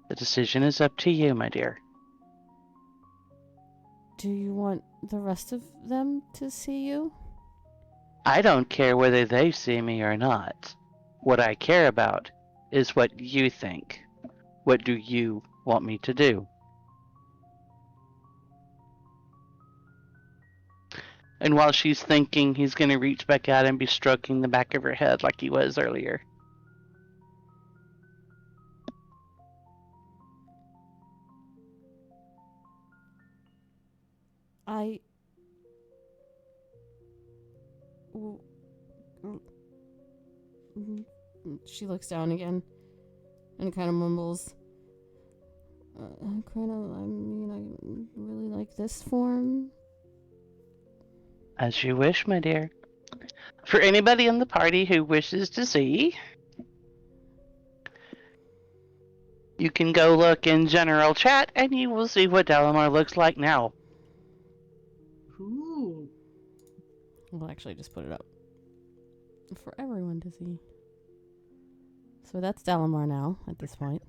The decision is up to you, my dear. Do you want the rest of them to see you? I don't care whether they see me or not. What I care about is what you think. What do you want me to do? And while she's thinking, he's going to reach back out and be stroking the back of her head like he was earlier. She looks down again and kind of mumbles. I really like this form. As you wish, my dear. For anybody in the party who wishes to see, you can go look in general chat and you will see what Dalamar looks like now. Ooh. We'll actually just put it up for everyone to see. So that's Dalamar now at this point.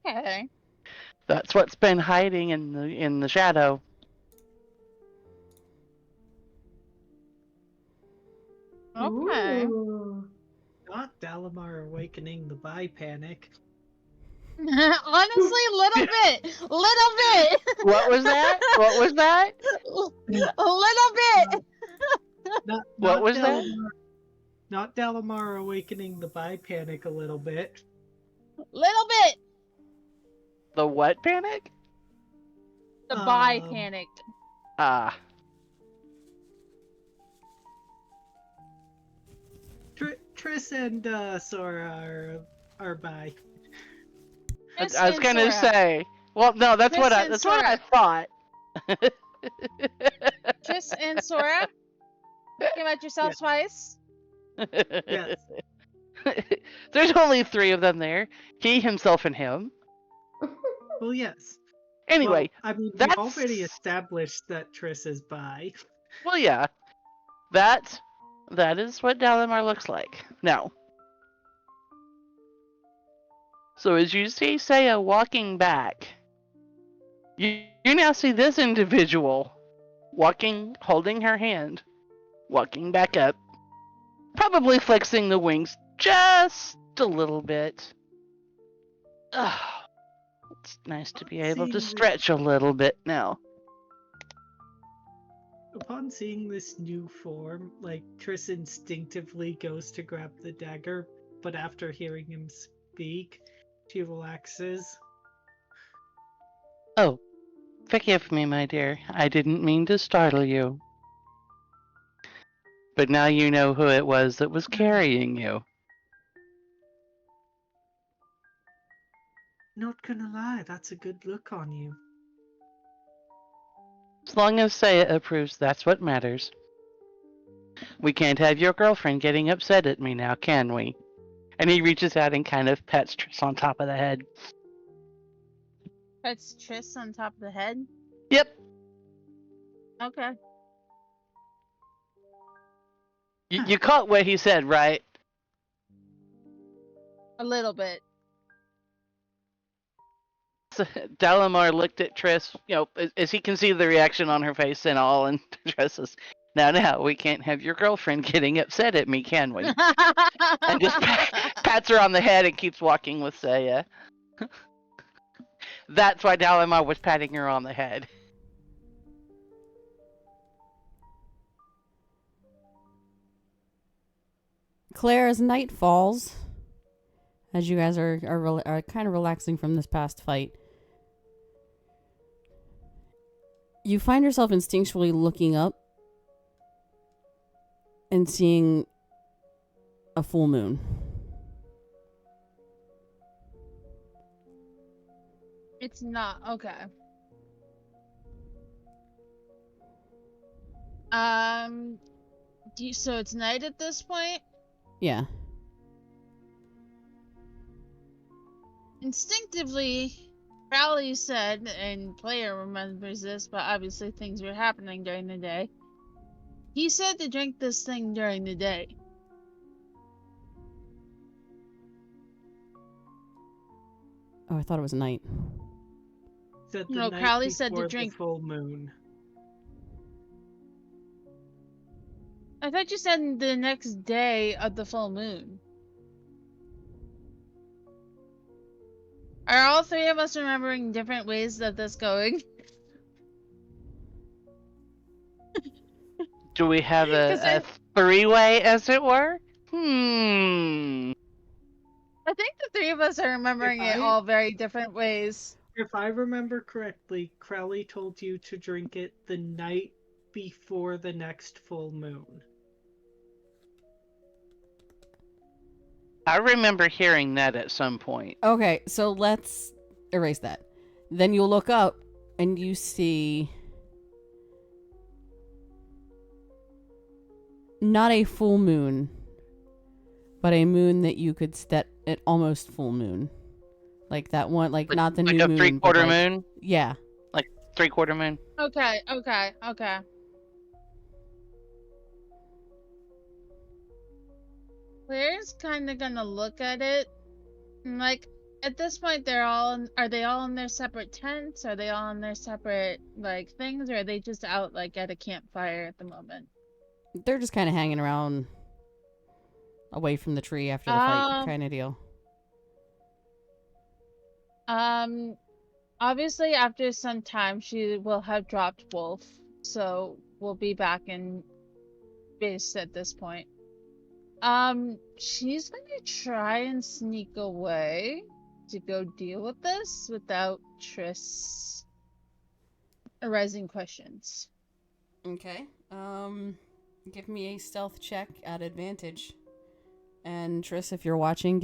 Okay. That's what's been hiding in the shadow. Okay. Ooh. Not Dalamar awakening the bi panic. Honestly, little bit. Little bit. What was that? What was that? A little bit. Not What was that? Dalamar, not Dalamar awakening the bi panic a little bit. Little bit. The what panic? The bi Um, panicked. Ah. Triss and Sora are bi. Triss I was and gonna Sora. say. Well, no, that's what Triss and that's what I Sora. thought. Triss and Sora. Think about yourself twice. Yes. There's only 3 of them there. He, himself, and him. Well, yes. Anyway, Well, I mean, we've that's already established that Triss is bi. well, yeah. That is what Dalamar looks like now. So as you see Saya walking back, you now see this individual walking, holding her hand, walking back up, probably flexing the wings just a little bit. It's nice to be able to Seeing stretch a little bit now. Upon seeing this new form, like, Triss instinctively goes to grab the dagger, but after hearing him speak, she relaxes. Oh, forgive me, my dear. I didn't mean to startle you. But now you know who it was that was carrying you. Not gonna lie, that's a good look on you. As long as Saya approves, that's what matters. We can't have your girlfriend getting upset at me now, can we? And he reaches out and kind of pets Triss on top of the head. That's Triss on top of the head. Yep. Okay. You caught what he said, right? A little bit. So Dalamar looked at Triss, as he can see the reaction on her face and all, and Triss says, now, we can't have your girlfriend getting upset at me, can we? And just pats her on the head and keeps walking with Saya. That's why Dalamar was patting her on the head. Claire, as night falls, as you guys are kind of relaxing from this past fight, you find yourself instinctually looking up and seeing a full moon. It's not. Okay. So it's night at this point? Yeah. Instinctively, Crowley said, and player remembers this, but obviously things were happening during the day. He said to drink this thing during the day. Oh, I thought it was night. Said the No, night Crowley said to before drink- the full moon. I thought you said the next day of the full moon. Are all 3 of us remembering different ways of this going? Do we have a 3-way, as it were? I think the 3 of us are remembering it all very different ways. If I remember correctly, Crowley told you to drink it the night before the next full moon. I remember hearing that at some point. Okay, so let's erase that. Then you'll look up and you see not a full moon, but a moon that you could set at almost full moon. Like that one, like not the like new a moon. 3/4 but like, moon? Yeah. 3/4 moon. Okay. Claire's kind of gonna look at it, and like at this point, are they all in their separate tents? Are they all in their separate like things, or are they just out like at a campfire at the moment? They're just kind of hanging around away from the tree after the fight kind of deal. Obviously, after some time, she will have dropped Wolf, so we'll be back in base at this point. She's gonna try and sneak away to go deal with this without Triss arising questions. Okay. Give me a stealth check at advantage. And Triss, if you're watching,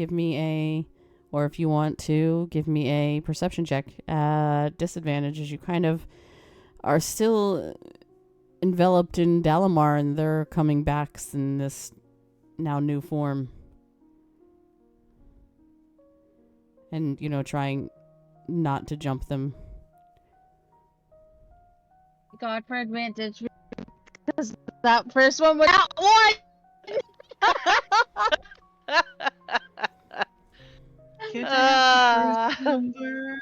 or if you want to, give me a perception check at disadvantage, as you kind of are still enveloped in Dalamar and their coming backs in this now new form. And, trying not to jump them. God for advantage, because that first one was out one! Can't I have the first number?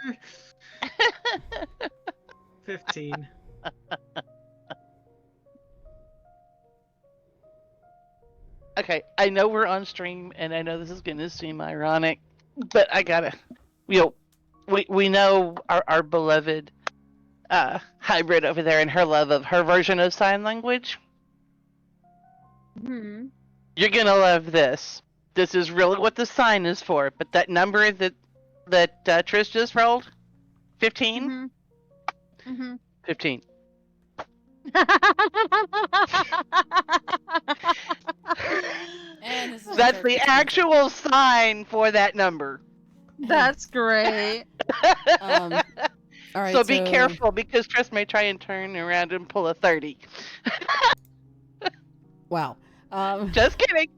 15. Okay, I know we're on stream, and I know this is going to seem ironic, but I gotta, we know our beloved hybrid over there and her love of her version of sign language. Hmm. You're gonna love this. This is really what the sign is for. But that number that Trish just rolled, 15. 15. And this is That's the actual sign for that number. That's great. All right, so be careful, because Trish may try and turn around and pull a 30. Wow. Just kidding.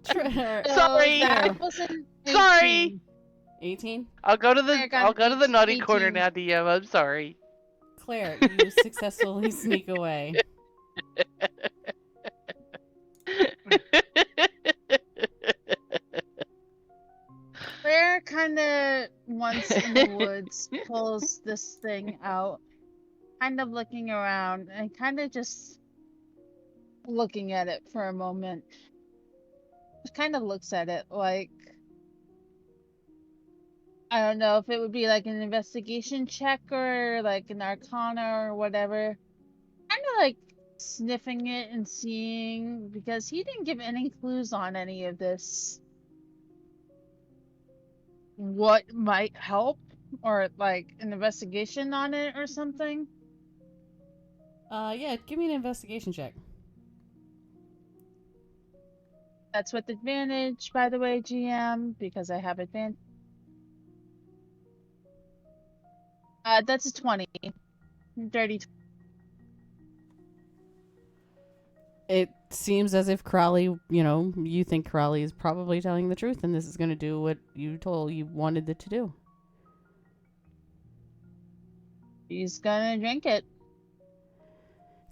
Sorry. Sorry. 18? I'll go to the naughty 18. Corner now, DM. I'm sorry. Claire, you successfully sneak away. Claire kind of, once in the woods, pulls this thing out, kind of looking around and kind of just looking at it for a moment. Just kind of looks at it like, I don't know if it would be like an investigation check or like an arcana or whatever. Kind of like sniffing it and seeing, because he didn't give any clues on any of this. What might help, or like an investigation on it or something? Yeah, give me an investigation check. That's with advantage, by the way, GM, because I have advantage. That's a 20. Dirty 20. It seems as if Crowley, you think Crowley is probably telling the truth, and this is going to do what you wanted it to do. He's gonna drink it.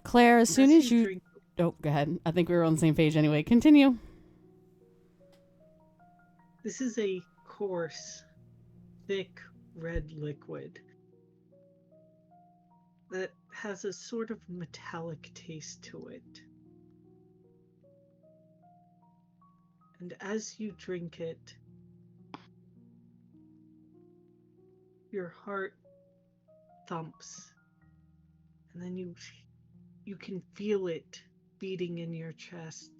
Claire, as soon as you... Oh, go ahead. I think we were on the same page anyway. Continue. This is a coarse, thick red liquid that has a sort of metallic taste to it. And as you drink it, your heart thumps, and then you can feel it beating in your chest.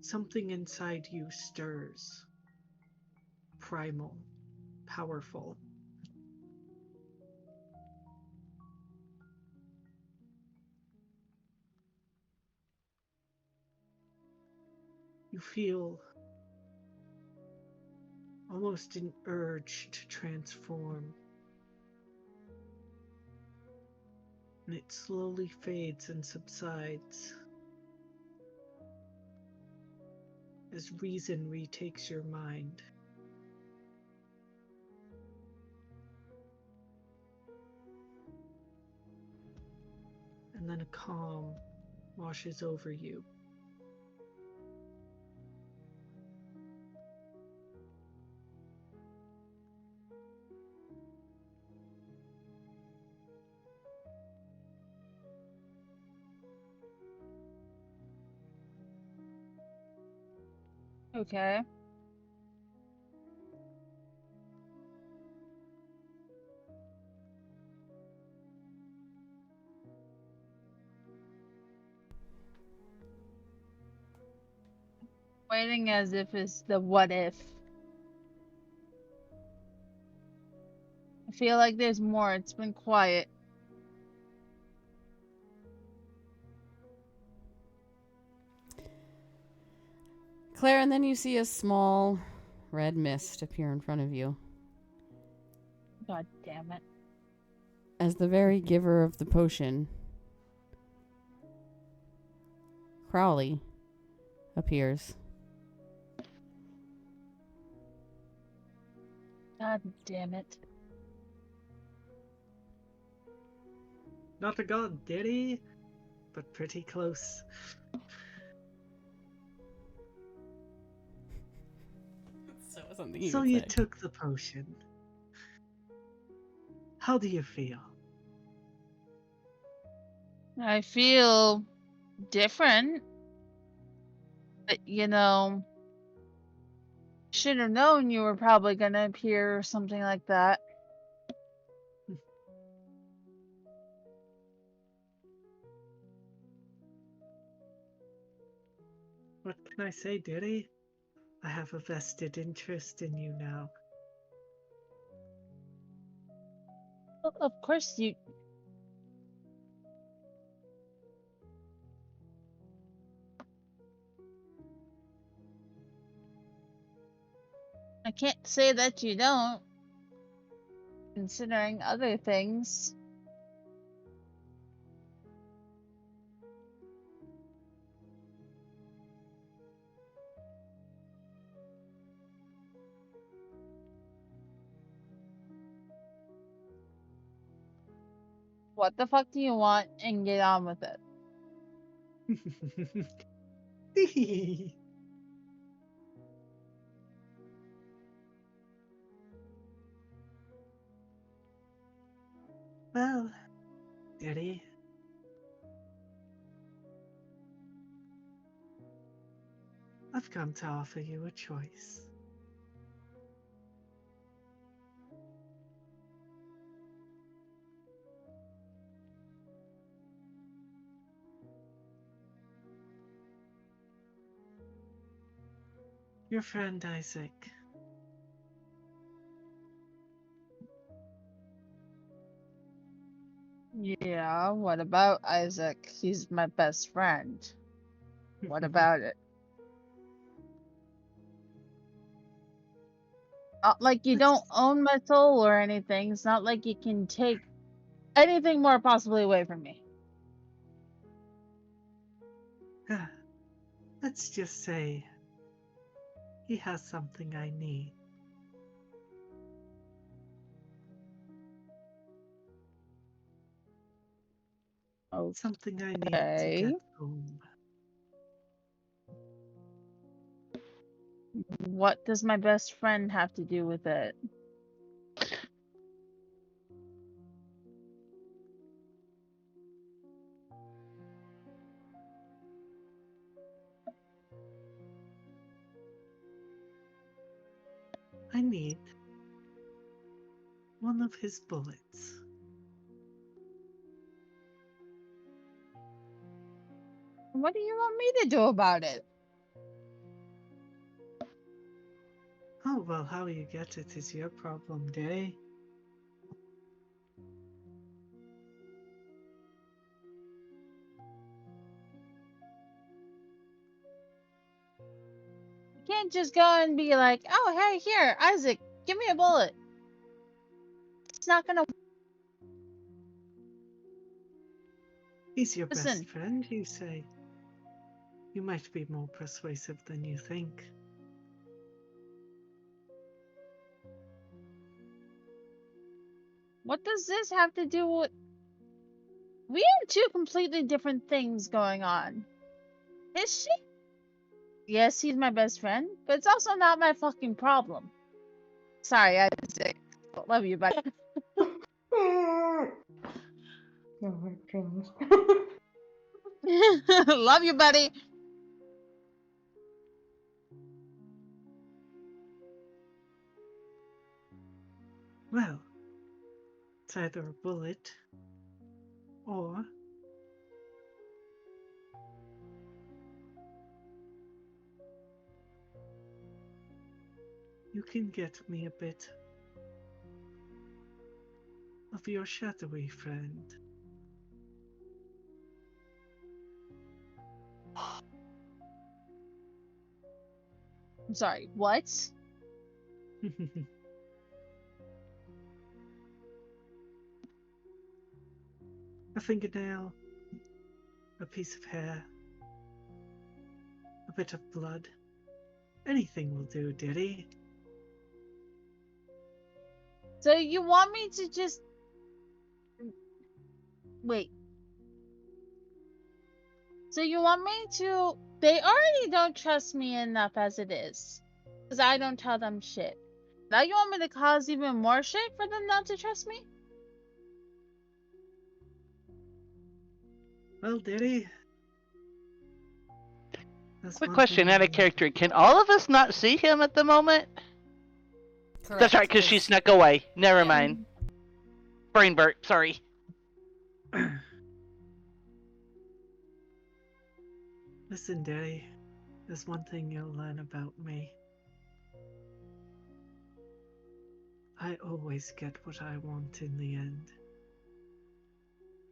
Something inside you stirs. Primal, powerful. You feel almost an urge to transform and it slowly fades and subsides as reason retakes your mind. And then a calm washes over you. Okay. Waiting as if it's the what if. I feel like there's more. It's been quiet. Claire, and then you see a small red mist appear in front of you God damn it. as the very giver of the potion, Crowley, appears. God damn it. Not a god, did he? But pretty close. So something you So would you say. took the potion. How do you feel? I feel different. But, should have known you were probably going to appear or something like that. What can I say, dearie? I have a vested interest in you now. Well, of course you... I can't say that you don't, considering other things. What the fuck do you want, and get on with it? Well, dearie, I've come to offer you a choice. Your friend Isaac. Yeah, what about Isaac? He's my best friend. What about it? Not like you don't own my soul or anything. It's not like you can take anything more possibly away from me. Let's just say he has something I need. Something I need to Okay. get home. What does my best friend have to do with it? I need one of his bullets. What do you want me to do about it? Oh, well, how you get it is your problem, dearie. You can't just go and be like, oh, hey, here, Isaac, give me a bullet. It's not gonna... He's your Listen. best friend, you say. You might be more persuasive than you think. What does this have to do with... We have two completely different things going on. Is she? Yes, he's my best friend, but it's also not my fucking problem. Sorry, I love you, buddy. Oh my goodness. Love you, buddy. Well, it's either a bullet or you can get me a bit of your shadowy friend. I'm sorry, what? A fingernail, a piece of hair, a bit of blood. Anything will do, dearie. So you want me to just... Wait. So you want me to... They already don't trust me enough as it is. Because I don't tell them shit. Now you want me to cause even more shit for them not to trust me? Well, dearie. That's Quick one question, thing out of character. Can all of us not see him at the moment? Correct. That's right, because she snuck away. Never Yeah. mind. Brain burp, sorry. Listen, dearie. There's one thing you'll learn about me. I always get what I want in the end.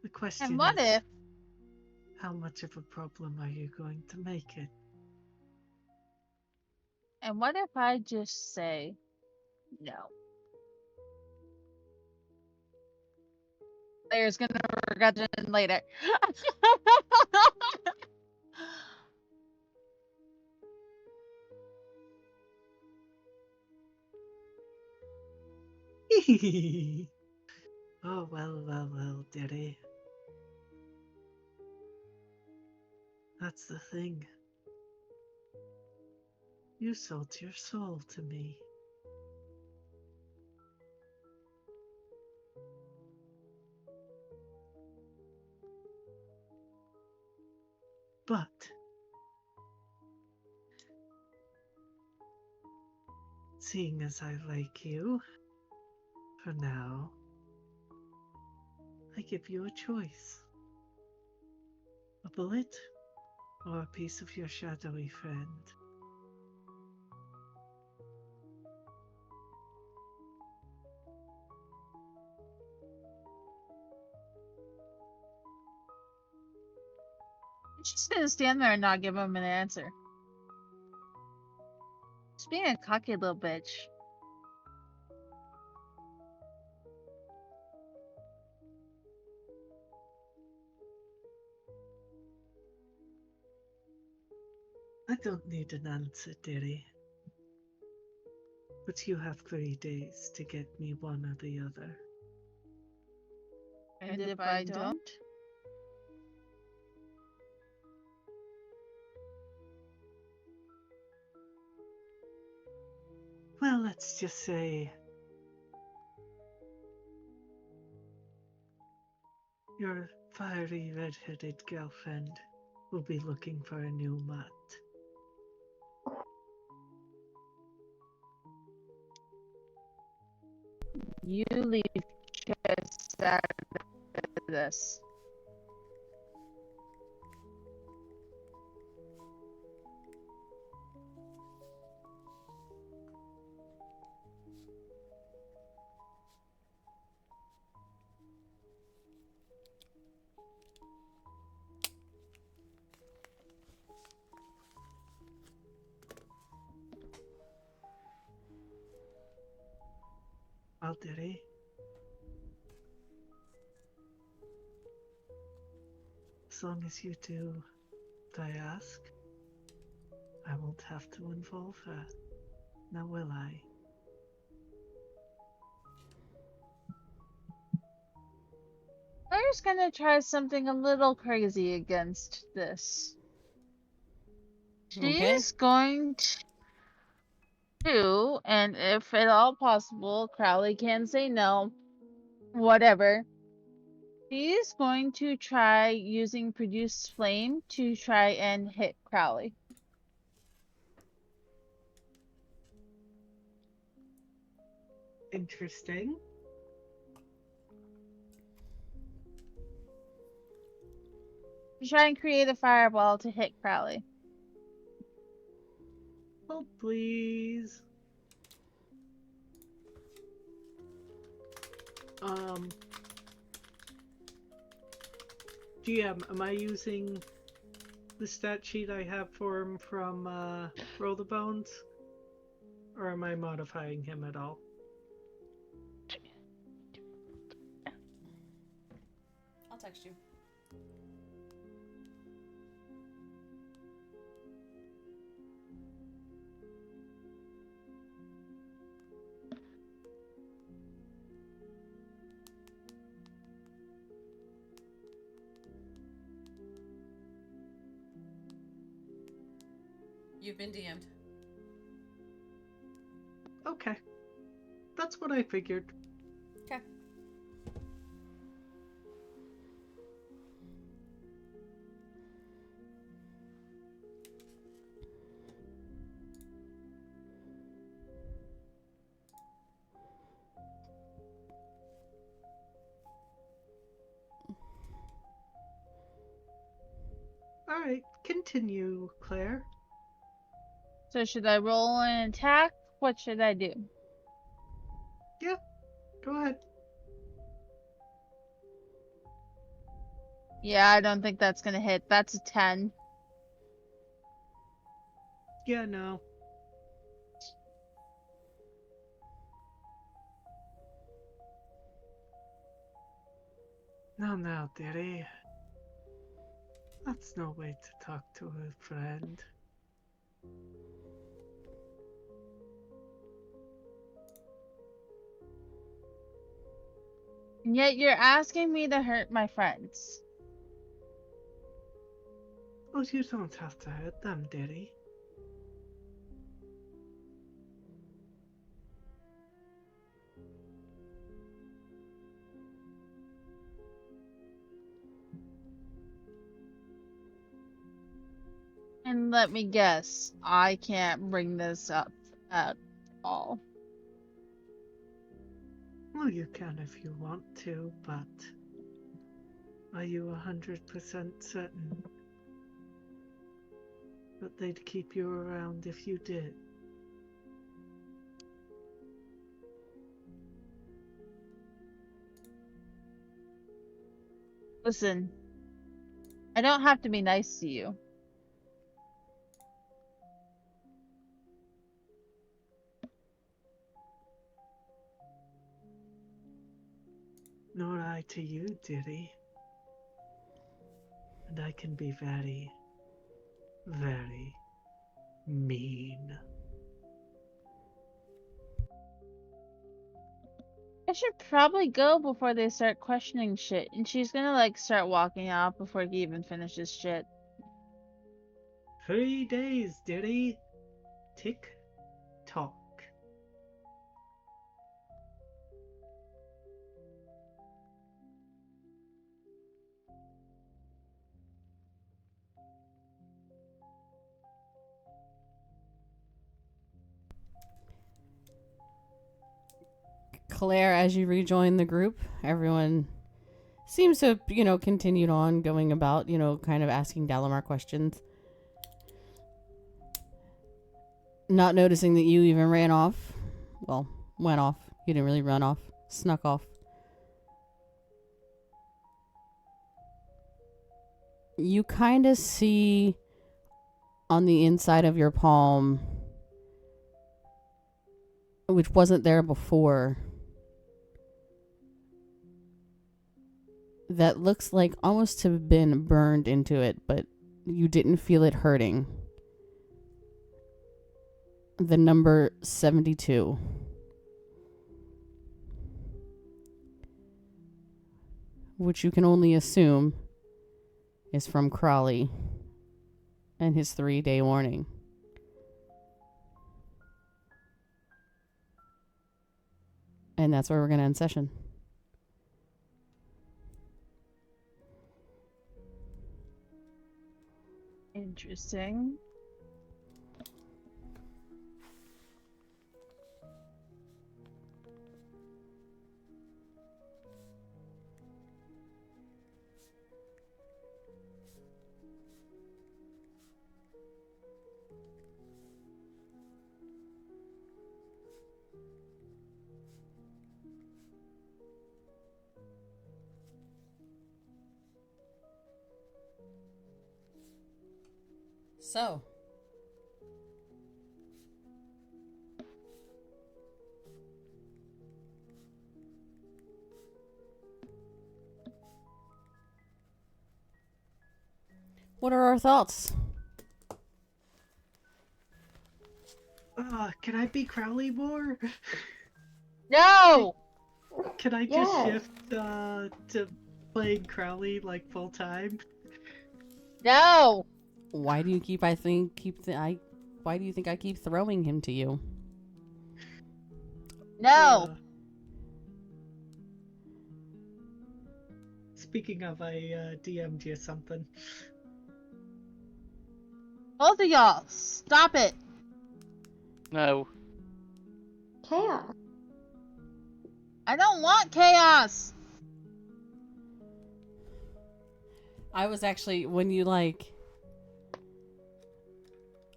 The question And what is, if... how much of a problem are you going to make it? And what if I just say no? Player's gonna regret it later. Oh, well, dearie. That's the thing. You sold your soul to me. But seeing as I like you, for now, I give you a choice. A bullet or a piece of your shadowy friend. She's gonna stand there and not give him an answer. She's being a cocky little bitch. I don't need an answer, dearie. But you have 3 days to get me one or the other. And if I don't? Well, let's just say your fiery red-headed girlfriend will be looking for a new mat. You leave just out of this. Well, dearie, As long as you do what I ask, I won't have to involve her. Now will I? Claire's gonna try something a little crazy against this. Okay. She's going to, and if at all possible, Crowley can say no, whatever. She's going to try using Produce Flame to try and hit Crowley. Interesting. To try and create a fireball to hit Crowley. Oh, please. GM, am I using the stat sheet I have for him from Roll the Bones? Or am I modifying him at all? I'll text you. You've been DM'd. Okay. That's what I figured. Okay. Alright, continue, Claire. So should I roll an attack? What should I do? Yeah, go ahead. Yeah, I don't think that's gonna hit. That's a 10. Yeah, no. Now, dearie. That's no way to talk to a friend. And yet you're asking me to hurt my friends. Oh, you don't have to hurt them, dearie. And let me guess, I can't bring this up at all. Well, you can if you want to, but are you 100% certain that they'd keep you around if you did? Listen, I don't have to be nice to you. Nor I to you, dearie. And I can be very, very mean. I should probably go before they start questioning shit. And she's gonna like start walking out before he even finishes shit. 3 days, dearie. Tick tock. Claire, as you rejoin the group, everyone seems to, continued on going about, kind of asking Dalamar questions. Not noticing that you even ran off. Well, went off. You didn't really run off. Snuck off. You kind of see on the inside of your palm, which wasn't there before, that looks like almost to have been burned into it, but you didn't feel it hurting. The number 72. Which you can only assume is from Crawley and his 3-day warning. And that's where we're going to end session. Interesting. So, what are our thoughts? Can I be Crowley more? No! Can I just Yes. shift to playing Crowley like full time? No! Why do you keep why do you think I keep throwing him to you? No! Speaking of, I DM'd you something. Both of y'all, stop it! No. Chaos. I don't want chaos! I was actually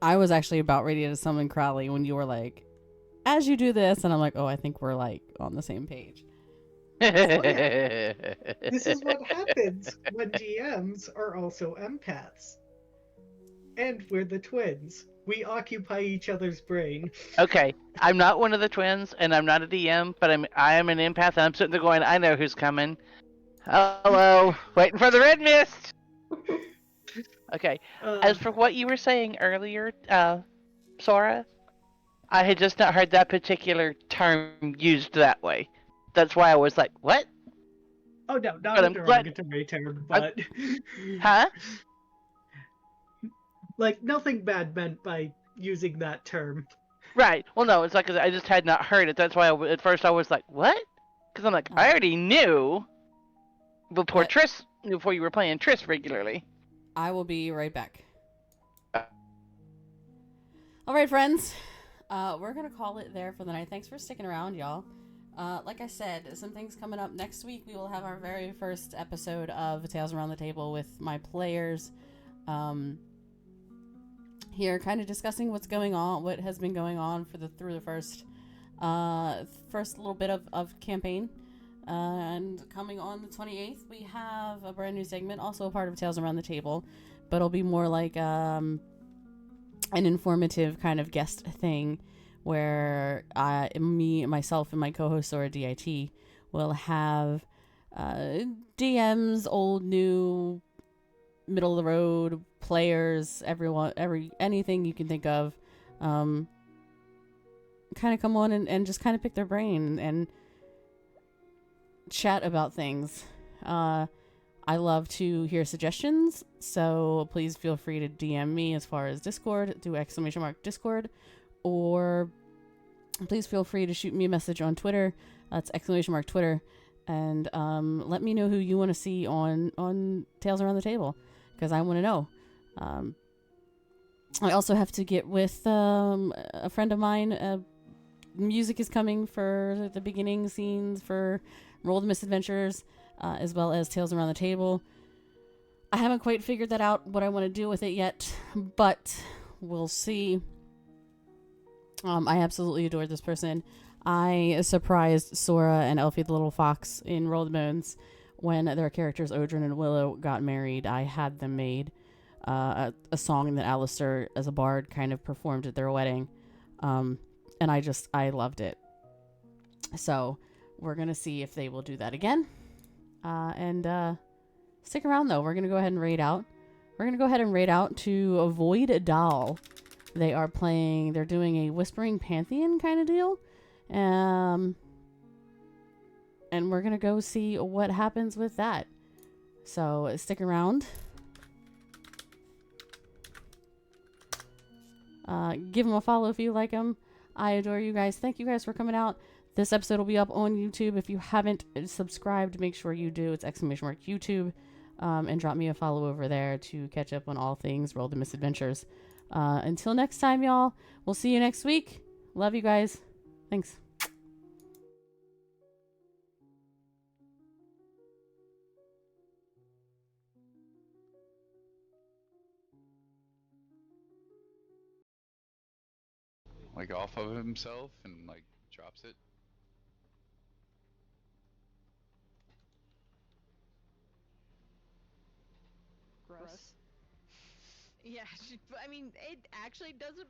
I was actually about ready to summon Crowley when you were like, as you do this, and I'm like, oh, I think we're like on the same page. This is what happens when GMs are also empaths. And we're the twins. We occupy each other's brain. Okay, I'm not one of the twins, and I'm not a DM, but I am an empath, and I'm sitting there going, I know who's coming. Hello, waiting for the red mist. Okay, as for what you were saying earlier, Sora, I had just not heard that particular term used that way. That's why I was like, what? Oh no, not But a I'm glad- derogatory term, but Huh? like nothing bad meant by using that term. Right. Well, no, it's like I just had not heard it. That's why at first I was like, what? Because I'm like, I already knew before before you were playing Triss regularly. I will be right back. All right, friends. We're going to call it there for the night. Thanks for sticking around, y'all. Like I said, some things coming up next week. We will have our very first episode of Tales Around the Table with my players. Here, kind of discussing what's going on, what has been going on through the first little bit of campaign. And coming on the 28th, we have a brand new segment, also a part of Tales Around the Table, but it'll be more like an informative kind of guest thing, where myself, and my co-host Sora DIT will have DMs, old, new, middle of the road players, anything you can think of, kind of come on and just kind of pick their brain and chat about things. I love to hear suggestions, so please feel free to DM me as far as Discord, do !Discord, or please feel free to shoot me a message on Twitter. That's !Twitter, and let me know who you want to see on Tales Around the Table, because I want to know. I also have to get with a friend of mine. Music is coming for the beginning scenes for RolltheMisadventures, as well as Tales Around the Table. I haven't quite figured that out, what I want to do with it yet, but we'll see. I absolutely adore this person. I surprised Sora and Elfie the Little Fox in Roll the Bones when their characters Odrin and Willow got married. I had them made a song that Alistair, as a bard, kind of performed at their wedding. And I loved it. So we're going to see if they will do that again. And Stick around though. We're gonna go ahead and raid out. We're gonna go ahead and raid out to avoid a doll. They are playing. They're doing a Whispering Pantheon kind of deal, and we're gonna go see what happens with that. So stick around. Give them a follow if you like them. I adore you guys. Thank you guys for coming out. This episode will be up on YouTube. If you haven't subscribed, make sure you do. It's !YouTube. And drop me a follow over there to catch up on all things Roll the Misadventures. Until next time, y'all. We'll see you next week. Love you guys. Thanks. Like off of himself and like drops it. Gross. Yeah, I mean, it actually doesn't